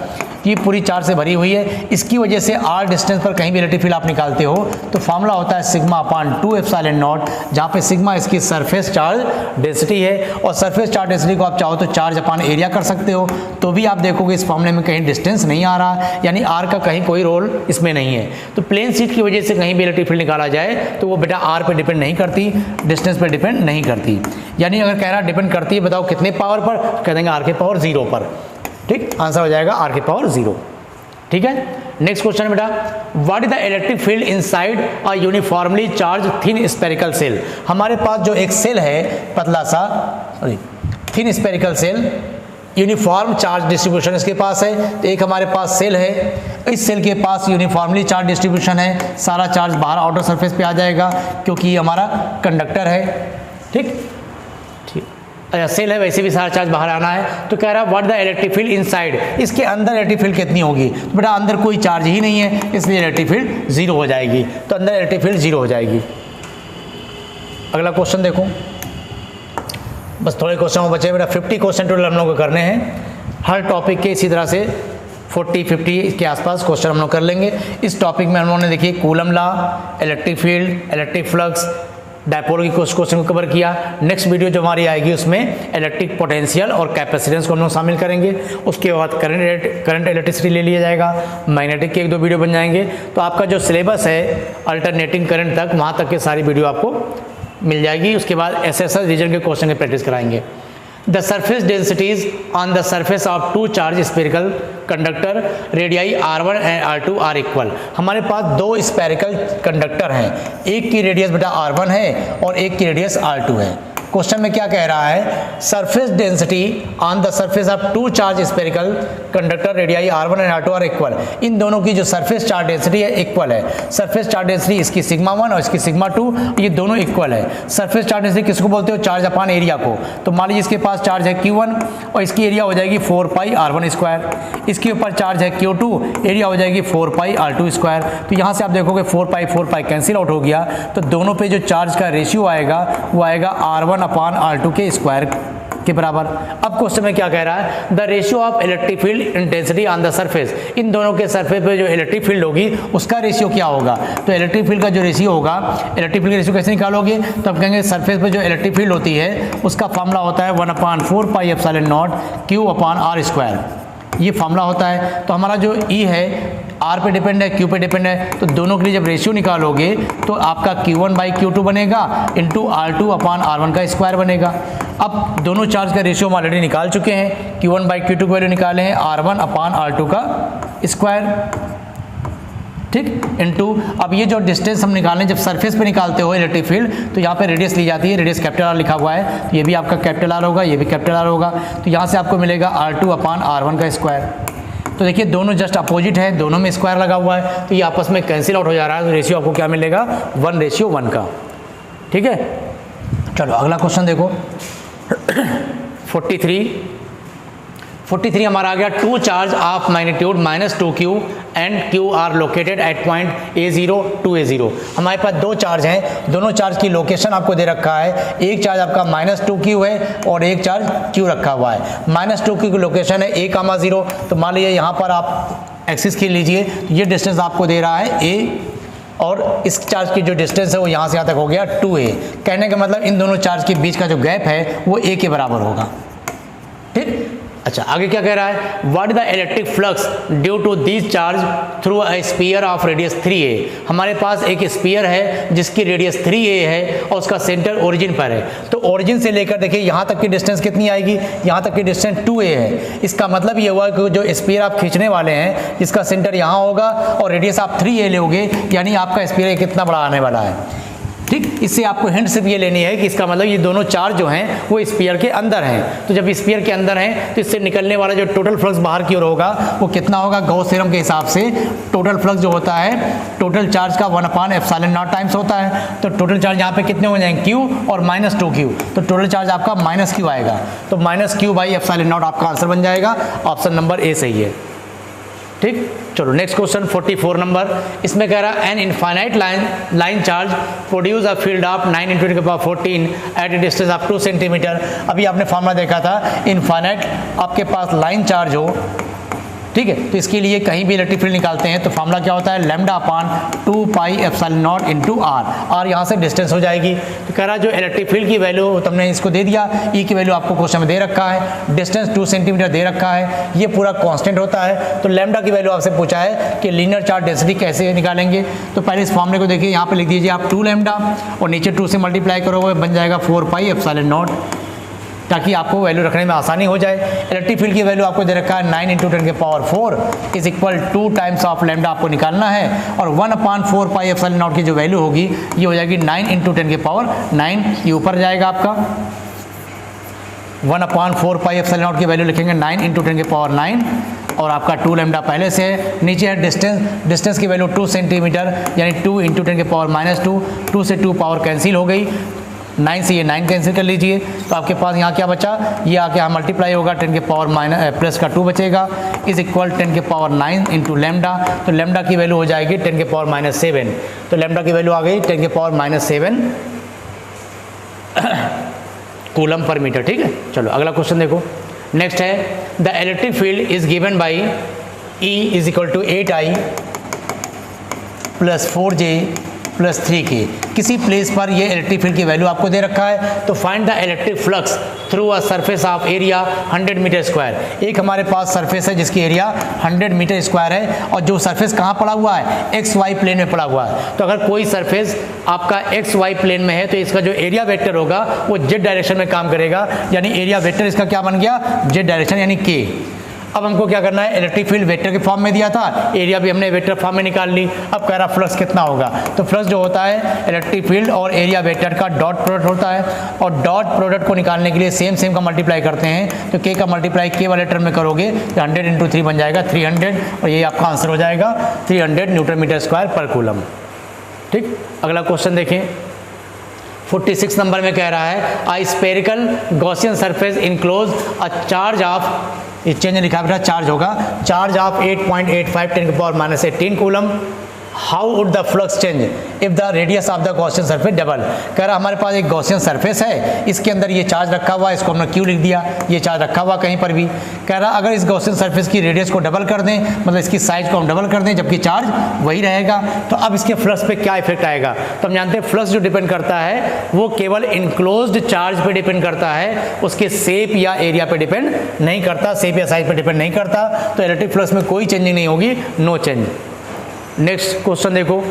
ये पूरी चार्ज से भरी हुई है, इसकी वजह से आर डिस्टेंस पर कहीं भी इलेक्ट्रिक फील्ड आप निकालते हो तो फॉर्मूला होता है सिग्मा अपान 2 एप्सिलॉन नॉट, जहाँ पे सिग्मा इसकी सरफेस चार्ज डेंसिटी है, और सरफेस चार्ज डेंसिटी को आप चाहो तो चार्ज अपान एरिया कर सकते हो। तो भी आप देखोगे इस फॉर्मूले में कहीं डिस्टेंस नहीं आ रहा, यानी आर का कहीं कोई रोल इसमें नहीं है। तो प्लेन सीट की वजह से कहीं भी इलेक्ट्रिक फील्ड निकाला जाए तो वो बेटा आर पे डिपेंड नहीं करती, डिस्टेंस पे डिपेंड नहीं करती। यानी अगर कह रहा डिपेंड करती है, बताओ कितने पावर पर, कह देंगे आर के पावर 0 पर, ठीक, आंसर हो जाएगा आर के पावर 0, ठीक है। नेक्स्ट क्वेश्चन बेटा, what is the electric field inside a uniformly charge thin spherical shell. हमारे पास जो एक सेल है पतला सा, thin spherical shell, uniform charge distribution इसके पास है। तो एक हमारे पास सेल है, इस सेल के पास यूनिफॉर्मली चार्ज डिस्ट्रीब्यूशन है, सारा चार्ज बाहर आउटर सरफेस पे आ जाएगा क्योंकि ये हमारा कंडक्टर है, ठीक, अच्छा सेल है, वैसे भी सारा चार्ज बाहर आना है। तो कह रहा है what the electric field inside, इसके अंदर इलेक्ट्रिक फील्ड कितनी होगी, तो बेटा अंदर कोई चार्ज ही नहीं है, इसलिए इलेक्ट्रिक फील्ड 0 हो जाएगी, तो अंदर इलेक्ट्रिक फील्ड 0 हो जाएगी। अगला क्वेश्चन देखो, बस थोड़े क्वेश्चन बचे बेटा, 50 क्वेश्चन टोटल हम लोग को करने हैं, हर टॉपिक के इसी तरह से 40-50 के आसपास क्वेश्चन हम लोग कर लेंगे। इस टॉपिक में हम लोगों ने देखिए coulomb law, electric field, electric flux, dipole की कुछ क्वेश्चन को कवर किया। नेक्स्ट वीडियो जो हमारी आएगी उसमें इलेक्ट्रिक पोटेंशियल और कैपेसिटेंस को हम लोग शामिल करेंगे। उसके बाद करंट इलेक्ट्रिसिटी ले लिया जाएगा, मैग्नेटिक के 1-2 वीडियो बन जाएंगे। तो आपका जो सिलेबस है अल्टरनेटिंग करंट तक, वहाँ तक के सारी वीडियो आपको मिल जाएगी। उसके बाद एसएसएस रीजन के क्वेश्चन की प्रैक्टिस कराएंगे। The surface densities on the surface of 2 charge spherical conductor radii R1 and R2 are equal. हमारे पास 2 स्फेरिकल कंडक्टर हैं, एक की रेडियस बेटा R1 है और एक की रेडियस R2 है। क्वेश्चन में क्या कह रहा है, surface density on the surface of 2 charge spherical conductor radii R1 and R2 are equal. इन दोनों की जो सरफेस चार्ज डेंसिटी है इक्वल है। सरफेस चार्ज डेंसिटी इसकी सिग्मा 1 और इसकी सिग्मा 2, ये दोनों इक्वल है। सरफेस चार्ज डेंसिटी किसको बोलते हो, चार्ज अपान एरिया को। तो मान लीजिए इसके पास चार्ज है Q1 और इसकी एरिया हो जाएगी 4 पाई R1 स्क्वायर, इसके ऊपर चार्ज है Q2, एरिया हो जाएगी 4 पाई R2 स्क्वायर। तो यहाँ से आप देखोगे 4 पाई कैंसिल आउट हो गया, तो दोनों पे जो चार्ज का रेशियो आएगा वो आएगा R1 अपान R2 के स्क्वायर के बराबर। अब क्वेश्चन में क्या कह रहा है, the ratio of electric field intensity on the surface. इन दोनों के सरफेस पे जो इलेक्ट्रिक फील्ड होगी उसका रेशियो क्या होगा। तो इलेक्ट्रिक फील्ड का जो रेशियो होगा, इलेक्ट्रिक फील्ड रेशियो कैसे निकालोगे, तो आप कहेंगे सरफेस पे जो इलेक्ट्रिक फील्ड होती है उसका फॉर्मूला होता है 1/4 pi epsilon not Q upon R square, ये फॉर्मूला होता है। तो हमारा जो E है R पे डिपेंड है, Q पे डिपेंड है, तो दोनों के लिए जब रेशियो निकालोगे तो आपका Q1/Q2 बनेगा इंटू R2 अपान R1 का स्क्वायर बनेगा। अब दोनों चार्ज का रेशियो हम ऑलरेडी निकाल चुके हैं, Q1/Q2 की वैल्यू निकाले हैं, R1 अपान R2 का स्क्वायर, ठीक, इंटू अब ये जो डिस्टेंस हम निकालें, जब सरफेस पे निकालते हो इलेक्ट्रिक फील्ड तो यहाँ पे रेडियस ली जाती है, रेडियस कैपिटल R लिखा हुआ है, तो ये भी आपका कैपिटल R होगा, ये भी कैपिटल R होगा। तो यहाँ से आपको मिलेगा R2 अपान R1 का स्क्वायर। तो देखिए दोनों जस्ट अपोजिट है, दोनों में स्क्वायर लगा हुआ है, तो ये आपस में कैंसिल आउट हो जा रहा है। तो रेशियो आपको क्या मिलेगा, 1:1 का, ठीक है। चलो अगला क्वेश्चन देखो 43 हमारा आ गया, 2 charge of magnitude -2Q and Q are located at point A0 to A0। हमारे पास 2 चार्ज हैं, दोनों चार्ज की लोकेशन आपको दे रखा है। एक चार्ज आपका -2Q है और एक चार्ज Q रखा हुआ है। -2Q की लोकेशन है A, 0। तो मान लीजिए यहाँ पर आप एक्सिस खींच लीजिए, तो ये डिस्टेंस आपको दे रहा है A, और इस चार्ज की जो डिस्टेंस है वो यहाँ से यहाँ तक हो गया 2A। कहने का मतलब इन दोनों चार्ज के बीच का जो गैप है वो A के बराबर होगा, ठीक। अच्छा, आगे क्या कह रहा है, what is the electric flux due to this charge through a sphere of radius 3a। हमारे पास एक स्फीयर है जिसकी रेडियस 3a है और उसका सेंटर ओरिजिन पर है। तो ओरिजिन से लेकर देखिए यहाँ तक की डिस्टेंस कितनी आएगी, यहाँ तक की डिस्टेंस 2a है। इसका मतलब ये हुआ कि जो स्फीयर आप खींचने वाले हैं जिसका सेंटर यहाँ होगा और रेडियस आप 3a लोगे, यानी आपका स्फीयर कितना बड़ा आने वाला है। ठीक, इससे आपको हिंट सिर्फ ये लेनी है कि इसका मतलब ये दोनों चार्ज जो हैं वो स्फीयर के अंदर हैं। तो जब स्फीयर के अंदर हैं तो इससे निकलने वाला जो टोटल फ्लक्स बाहर की ओर होगा वो कितना होगा, गॉस थ्योरम के हिसाब से टोटल फ्लक्स जो होता है टोटल चार्ज का 1/ε0 टाइम्स होता है। तो टोटल चार्ज यहाँ पे कितने हो जाएंगे, Q और -2Q। तो टोटल चार्ज आपका -Q आएगा। तो -Q/ε0 आपका आंसर बन जाएगा। ऑप्शन नंबर ए सही है। ठीक, चलो नेक्स्ट क्वेश्चन 44 नंबर। इसमें कह रहा है an infinite line charge produce a field of 9 × 10⁻14 at a distance of 2 centimetre. अभी आपने फॉर्मूला देखा था, इनफाइनाइट आपके पास लाइन चार्ज हो, ठीक है, तो इसके लिए कहीं भी इलेक्ट्रिक फील्ड निकालते हैं तो फार्मूला क्या होता है, λ/2πε0 × r। r यहाँ से डिस्टेंस हो जाएगी। तो कह रहा है जो इलेक्ट्रिक फील्ड की वैल्यू तुमने इसको दे दिया, ई की वैल्यू आपको क्वेश्चन में दे रखा है, डिस्टेंस 2 सेंटीमीटर दे रखा है, ये पूरा कांस्टेंट होता है। तो लैम्डा की वैल्यू आपसे पूछा है कि लीनियर चार्ज डेंसिटी कैसे निकालेंगे। तो पहले इस फॉर्मूले को देखिए, यहाँ पे लिख दीजिए आप 2λ और नीचे 2 से मल्टीप्लाई करोगे बन जाएगा 4πε0, ताकि आपको वैल्यू रखने में आसानी हो जाए। इलेक्ट्रिक फील्ड की वैल्यू आपको दे रखा है 9 × 10⁻4 is equal 2 times of lambda आपको निकालना है, और 1/4πε0 की जो वैल्यू होगी ये हो जाएगी 9 × 10⁻9। ये ऊपर जाएगा आपका 1/4πε0 की वैल्यू लिखेंगे 9 × 10⁻9 और आपका 2λ पहले से है। नीचे है डिस्टेंस की वैल्यू 2 सेंटीमीटर यानी 2 × 10⁻²। 2 से 2 पावर कैंसिल हो गई, 9 से ये 9 कैंसिल कर लीजिए। तो आपके पास यहाँ क्या बचा, ये आके यहाँ मल्टीप्लाई होगा 10⁻² बचेगा इज इक्वल 10⁻9 × लैम्डा। तो लैम्डा की वैल्यू हो जाएगी 10⁻7। तो लैम्डा की वैल्यू आ गई 10⁻7 कूलम पर मीटर। ठीक है, चलो अगला क्वेश्चन देखो। नेक्स्ट है the electric field is given by E is equal to 8I + 4J + 3K। किसी प्लेस पर ये इलेक्ट्रिक फील्ड की वैल्यू आपको दे रखा है। तो find the electric flux through a surface of area 100 metre square. एक हमारे पास सरफेस है जिसकी एरिया 100 मीटर स्क्वायर है और जो सरफेस कहाँ पड़ा हुआ है, XY प्लेन में पड़ा हुआ है। तो अगर कोई सरफेस आपका XY प्लेन में है तो इसका जो एरिया वेक्टर होगा वो Z डायरेक्शन में काम करेगा, यानी एरिया वेक्टर इसका क्या बन गया, Z डायरेक्शन यानी K। अब हमको क्या करना है, इलेक्ट्रिक फील्ड वेक्टर के फॉर्म में दिया था, एरिया भी हमने वेक्टर फॉर्म में निकाल ली। अब कह रहा फ्लक्स कितना होगा। तो फ्लक्स जो होता है इलेक्ट्रिक फील्ड और एरिया वेक्टर का डॉट प्रोडक्ट होता है, और डॉट प्रोडक्ट को निकालने के लिए सेम का मल्टीप्लाई करते हैं। तो के का मल्टीप्लाई के वाले टर्म में करोगे तो 100 × 3 बन जाएगा 300, और ये आपका आंसर हो जाएगा 300 Nm² पर कूलम। ठीक, अगला क्वेश्चन देखें 46 नंबर में कह रहा है a spherical Gaussian surface enclose a charge of, इस चेंज लिखा बेटा चार्ज होगा, charge of 8.85 10⁻18 coulomb. How would the flux change if the radius of the Gaussian surface double. कह रहा हमारे पास एक गॉसियन सरफेस है, इसके अंदर ये चार्ज रखा हुआ है, इसको हमने क्यू लिख दिया, ये चार्ज रखा हुआ कहीं पर भी। कह रहा अगर इस गॉसियन सरफेस की रेडियस को डबल कर दें, मतलब इसकी साइज को हम डबल कर दें जबकि चार्ज वही रहेगा, तो अब इसके फ्लक्स पे क्या इफेक्ट आएगा। तो हम जानते हैं फ्लक्स जो डिपेंड करता है वो केवल इनक्लोज्ड चार्ज पे डिपेंड करता है, उसके शेप या एरिया पे डिपेंड नहीं करता, शेप या साइज पे डिपेंड नहीं करता। तो इलेक्ट्रिक फ्लक्स में कोई चेंजिंग नहीं होगी, नो चेंज। नेक्स्ट क्वेश्चन देखो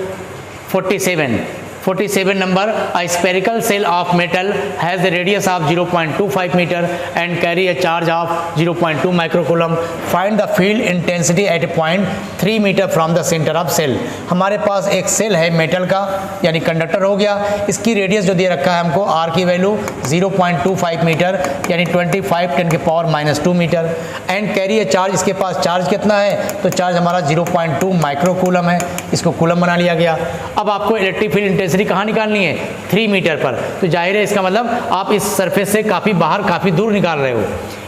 47 number a spherical shell of metal has the radius of 0.25 metre and carry a charge of 0.2 microcoulomb. Find the field intensity at point 3 metre from the centre of shell. हमारे पास एक सेल है मेटल का, यानी कंडक्टर हो गया, इसकी रेडियस जो दे रखा है हमको r की वैल्यू 0.25 मीटर यानी 25 10⁻² metre, and carry a charge, इसके पास चार्ज कितना है, तो चार्ज हमारा 0.2 माइक्रोकूलम है, इसको कूलम बना लिया गया। अब आपको इलेक्ट्रिक फील्ड इंटेंसिटी कहाँ निकालनी है, 3 मीटर पर। तो जाहिर है इसका मतलब आप इस सरफेस से काफ़ी बाहर काफ़ी दूर निकाल रहे हो।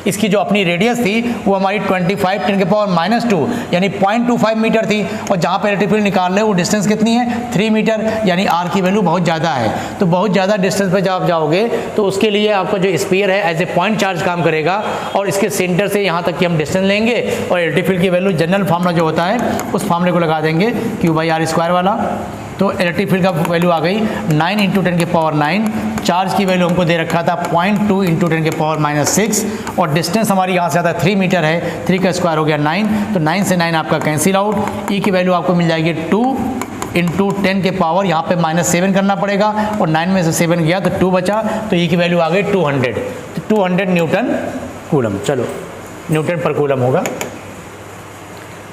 इसकी जो अपनी रेडियस थी वो हमारी 25 10⁻² यानी 0.25 मीटर थी, और जहाँ पर इलेक्ट्रिक फील्ड निकाल रहे हो वो डिस्टेंस कितनी है, 3 मीटर, यानी r की वैल्यू बहुत ज़्यादा है। तो बहुत ज़्यादा डिस्टेंस पे जब आप जाओगे तो उसके लिए आपका जो स्फीयर है एज ए पॉइंट चार्ज काम करेगा, और इसके सेंटर से यहाँ तक की हम डिस्टेंस लेंगे और इलेक्ट्रिक फील्ड की वैल्यू जनरल फार्मूला जो होता है उस फार्मूले को लगा देंगे Q/r² वाला, तो इलेक्ट्रिक फील्ड का वैल्यू आ गई 9 इंटू 10 के पावर 9, चार्ज की वैल्यू हमको दे रखा था 0.2 इंटू 10 के पावर -6, और डिस्टेंस हमारी यहाँ से आता है 3 मीटर है, 3 का स्क्वायर हो गया 9, तो 9 से 9 आपका कैंसिल आउट। ई की वैल्यू आपको मिल जाएगी 2 इंटू 10 के पावर, यहाँ पे -7 करना पड़ेगा, और 9 में से 7 गया तो 2 बचा, तो ई की वैल्यू आ गई 200, तो 200 न्यूटन कूलम। चलो न्यूटन पर कूलम होगा।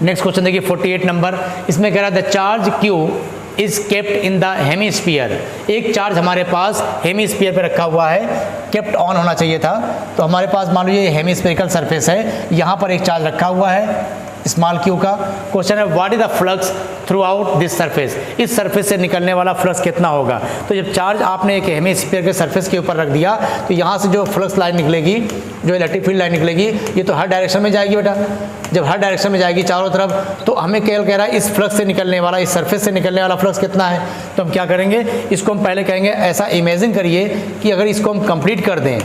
नेक्स्ट क्वेश्चन देखिए 48 नंबर, इसमें कह रहा है the charge Q is kept in the hemisphere. एक चार्ज हमारे पास हेमीस्फीयर पे रखा हुआ है, केप्ट ऑन होना चाहिए था, तो हमारे पास मान लीजिए हेमीस्फेरिकल सरफेस है, यहाँ पर एक चार्ज रखा हुआ है स्मॉल क्यू का। क्वेश्चन है what is the flux through out this surface, इस सरफेस से निकलने वाला फ्लक्स कितना होगा। तो जब चार्ज आपने एक हेमीस्फीयर के सरफेस के ऊपर रख दिया, तो यहाँ से जो फ्लक्स लाइन निकलेगी, जो इलेक्ट्रिक फील्ड लाइन निकलेगी, ये तो हर डायरेक्शन में जाएगी बेटा। जब हर डायरेक्शन में जाएगी चारों तरफ, तो हमें केवल कह रहा है इस फ्लक्स से निकलने वाला, इस सरफेस से निकलने वाला फ्लक्स कितना है। तो हम क्या करेंगे, इसको हम पहले कहेंगे, ऐसा इमेजिन करिए कि अगर इसको हम कंप्लीट कर दें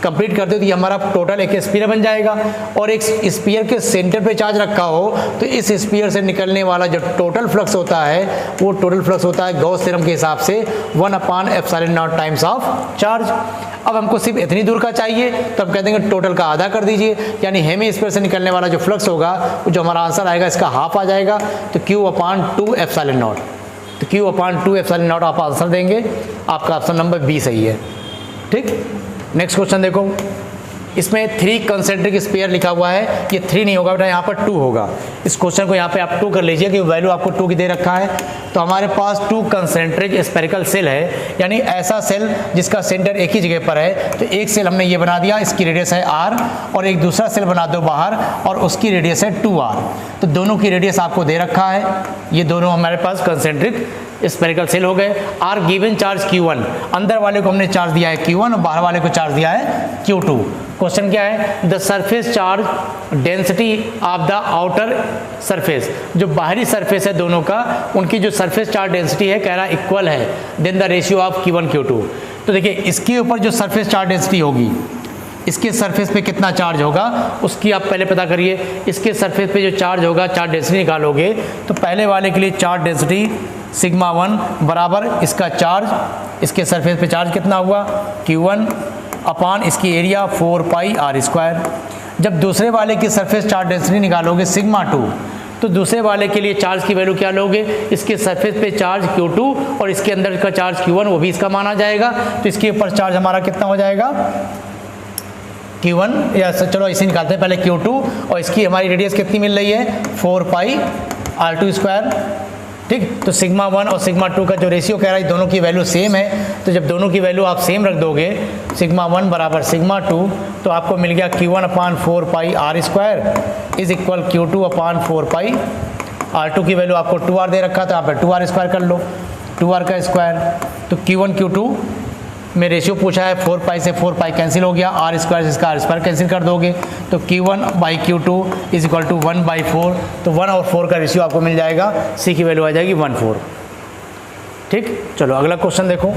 तो ये हमारा टोटल एक स्फीयर बन जाएगा, और एक स्फीयर के सेंटर पे चार्ज रखा हो, तो इस स्फीयर से निकलने वाला जो टोटल फ्लक्स होता है, वो टोटल फ्लक्स होता है गॉस थ्योरम के हिसाब से 1/ε0 टाइम्स ऑफ चार्ज। अब हमको सिर्फ इतनी दूर का चाहिए, तो हम कह देंगे टोटल का आधा कर दीजिए, यानी हेमीस्फीयर से निकलने वाला जो फ्लक्स होगा, जो हमारा आंसर आएगा इसका हाफ आ जाएगा, तो Q/2ε0, तो Q/2ε0 आप आंसर देंगे। आपका ऑप्शन नंबर बी सही है। ठीक, नेक्स्ट क्वेश्चन देखो, इसमें 3 कंसेंट्रिक स्फीयर लिखा हुआ है, ये 3 नहीं होगा बेटा, यहाँ पर 2 होगा। इस क्वेश्चन को यहाँ पे आप 2 कर लीजिए कि वैल्यू आपको 2 की दे रखा है। तो हमारे पास 2 कंसेंट्रिक स्फेरिकल सेल है, यानी ऐसा सेल जिसका सेंटर एक ही जगह पर है। तो एक सेल हमने ये बना दिया, इसकी रेडियस है r, और एक दूसरा सेल बना दो बाहर, और उसकी रेडियस है 2r। तो दोनों की रेडियस आपको दे रखा है, ये दोनों हमारे पास कंसेंट्रिक स्फेरिकल सेल हो गए। आर गिवन चार्ज Q1, अंदर वाले को हमने चार्ज दिया है Q1 और बाहर वाले को चार्ज दिया है Q2। क्वेश्चन क्या है, the surface charge density of the outer surface, जो बाहरी सरफेस है दोनों का, उनकी जो सरफेस चार्ज डेंसिटी है कह रहा इक्वल है then the ratio of Q1 Q2। तो देखिए इसके ऊपर जो सरफेस चार्ज डेंसिटी होगी, इसके सरफेस पे कितना चार्ज होगा उसकी आप पहले पता करिए। इसके सरफेस पे जो चार्ज होगा, चार्ज डेंसिटी निकालोगे, तो पहले वाले के लिए चार्ज डेंसिटी σ1 बराबर इसका चार्ज, इसके सरफेस पे चार्ज कितना हुआ Q1 अपान इसकी एरिया 4πr²। जब दूसरे वाले की सरफेस चार्ज डेंसिटी निकालोगे σ2, तो दूसरे वाले के लिए चार्ज की वैल्यू क्या लोगे, इसके सरफेस पे चार्ज Q2 और इसके अंदर का चार्ज Q1, वो भी इसका माना जाएगा। तो इसके ऊपर चार्ज हमारा कितना हो जाएगा Q1, या चलो इसे निकालते हैं पहले Q2, और इसकी हमारी रेडियस कितनी मिल रही है 4πr²। ठीक, तो σ1 और σ2 का जो रेशियो कह रहा है दोनों की वैल्यू सेम है। तो जब दोनों की वैल्यू आप सेम रख दोगे, σ1 बराबर σ2, तो आपको मिल गया Q1/4πr² इज इक्वल Q2/4πr2 की वैल्यू आपको 2r दे रखा था, यहाँ पर 2r² कर लो, 2r का स्क्वायर। तो Q1 Q2 में रेशियो पूछा है, 4π से 4π कैंसिल हो गया, r² से इसका r² कैंसिल कर दोगे, तो Q1/Q2 इज इक्वल टू 1/4। तो 1 और 4 का रेशियो आपको मिल जाएगा, c की वैल्यू आ जाएगी 1/4। ठीक, चलो अगला क्वेश्चन देखो।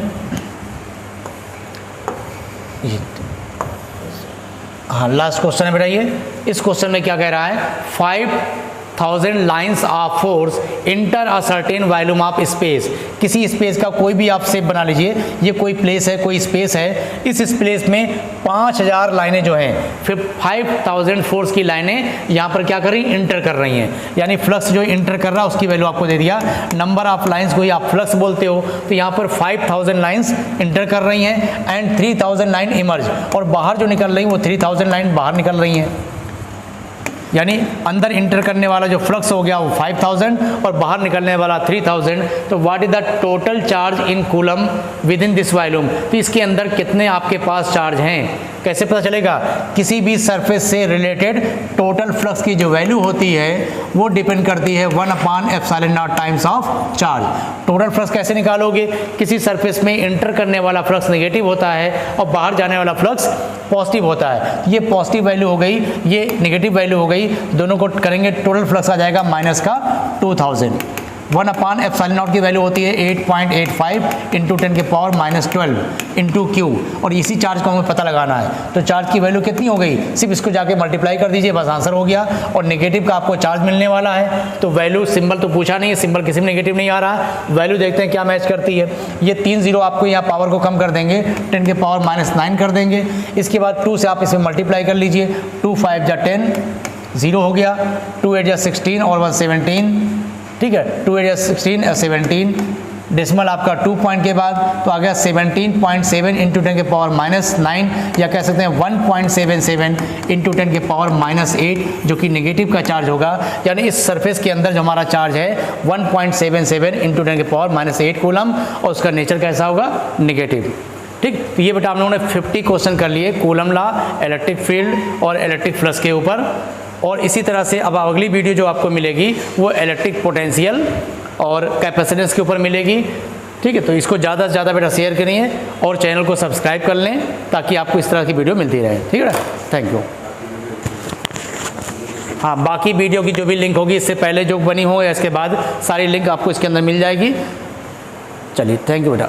हाँ, लास्ट क्वेश्चन है बेटा ये। इस क्वेश्चन में क्या कह रहा है, 5000 lines of force inter a certain volume of space. किसी स्पेस का कोई भी आप शेप बना लीजिए, ये कोई प्लेस है, कोई स्पेस है, इस स्पेस में 5000 लाइनें जो हैं, फिर 5000 फोर्स की लाइनें यहाँ पर क्या कर रही, इंटर कर रही हैं। यानी फ्लक्स जो इंटर कर रहा है उसकी वैल्यू आपको दे दिया, नंबर ऑफ लाइन्स को ही आप फ्लक्स बोलते हो। तो यहाँ पर 5000 लाइन्स इंटर कर रही हैं एंड 3000 लाइन इमर्ज, और बाहर जो निकल रही वो 3000 लाइन बाहर निकल रही हैं। यानी अंदर इंटर करने वाला जो फ्लक्स हो गया वो 5000 और बाहर निकलने वाला 3000। तो what is the total charge in coulomb with in this volume. तो इसके अंदर कितने आपके पास चार्ज हैं, कैसे पता चलेगा, किसी भी सरफेस से रिलेटेड टोटल फ्लक्स की जो वैल्यू होती है वो डिपेंड करती है 1/ε0 times of charge. Total flux कैसे निकालोगे, किसी सरफेस में इंटर करने वाला फ्लक्स नेगेटिव होता है और बाहर जाने वाला फ्लक्स पॉजिटिव होता है। ये पॉजिटिव वैल्यू हो गई, ये नेगेटिव वैल्यू हो गई, दोनों को करेंगे टोटल फ्लक्स आ जाएगा माइनस का 2000। 1/ε0 की वैल्यू होती है 8.85 इंटू 10 के पावर -12 इंटू क्यू, और इसी चार्ज को हमें पता लगाना है। तो चार्ज की वैल्यू कितनी हो गई, सिर्फ इसको जाके मल्टीप्लाई कर दीजिए, बस आंसर हो गया। और नेगेटिव का आपको चार्ज मिलने वाला है, तो वैल्यू सिंबल तो पूछा नहीं है, सिंबल किसी में नेगेटिव नहीं आ रहा, वैल्यू देखते हैं क्या मैच करती है। ये 3 0 आपको यहाँ पावर को कम कर देंगे, 10 के पावर -9 कर देंगे। इसके बाद 2 से आप इसमें मल्टीप्लाई कर लीजिए, 2 5 जा 10, 0 हो गया, 2 8 जा 16 और 1 17, ठीक है, 2 8 जा 16 17, डेसिमल आपका 2 पॉइंट के बाद तो आ गया 17.7 इंटू 10 के पावर -9, या कह सकते हैं 1.77 इंटू 10 के पावर -8, जो कि नेगेटिव का चार्ज होगा। यानी इस सरफेस के अंदर जो हमारा चार्ज है 1.77 इंटू 10 के पावर -8 कूलम, और उसका नेचर कैसा होगा, नेगेटिव। ठीक, तो ये बेटा आप लोगों ने 50 क्वेश्चन कर लिए कूलम लॉ, इलेक्ट्रिक फील्ड और इलेक्ट्रिक फ्लक्स के ऊपर। और इसी तरह से अब अगली वीडियो जो आपको मिलेगी वो इलेक्ट्रिक पोटेंशियल और कैपेसिटेंस के ऊपर मिलेगी। ठीक है, तो इसको ज़्यादा से ज़्यादा बेटा शेयर करिए और चैनल को सब्सक्राइब कर लें ताकि आपको इस तरह की वीडियो मिलती रहे। ठीक है, थैंक यू। हाँ, बाकी वीडियो की जो भी लिंक होगी इससे पहले जो बनी हो या इसके बाद, सारी लिंक आपको इसके अंदर मिल जाएगी। चलिए, थैंक यू बेटा।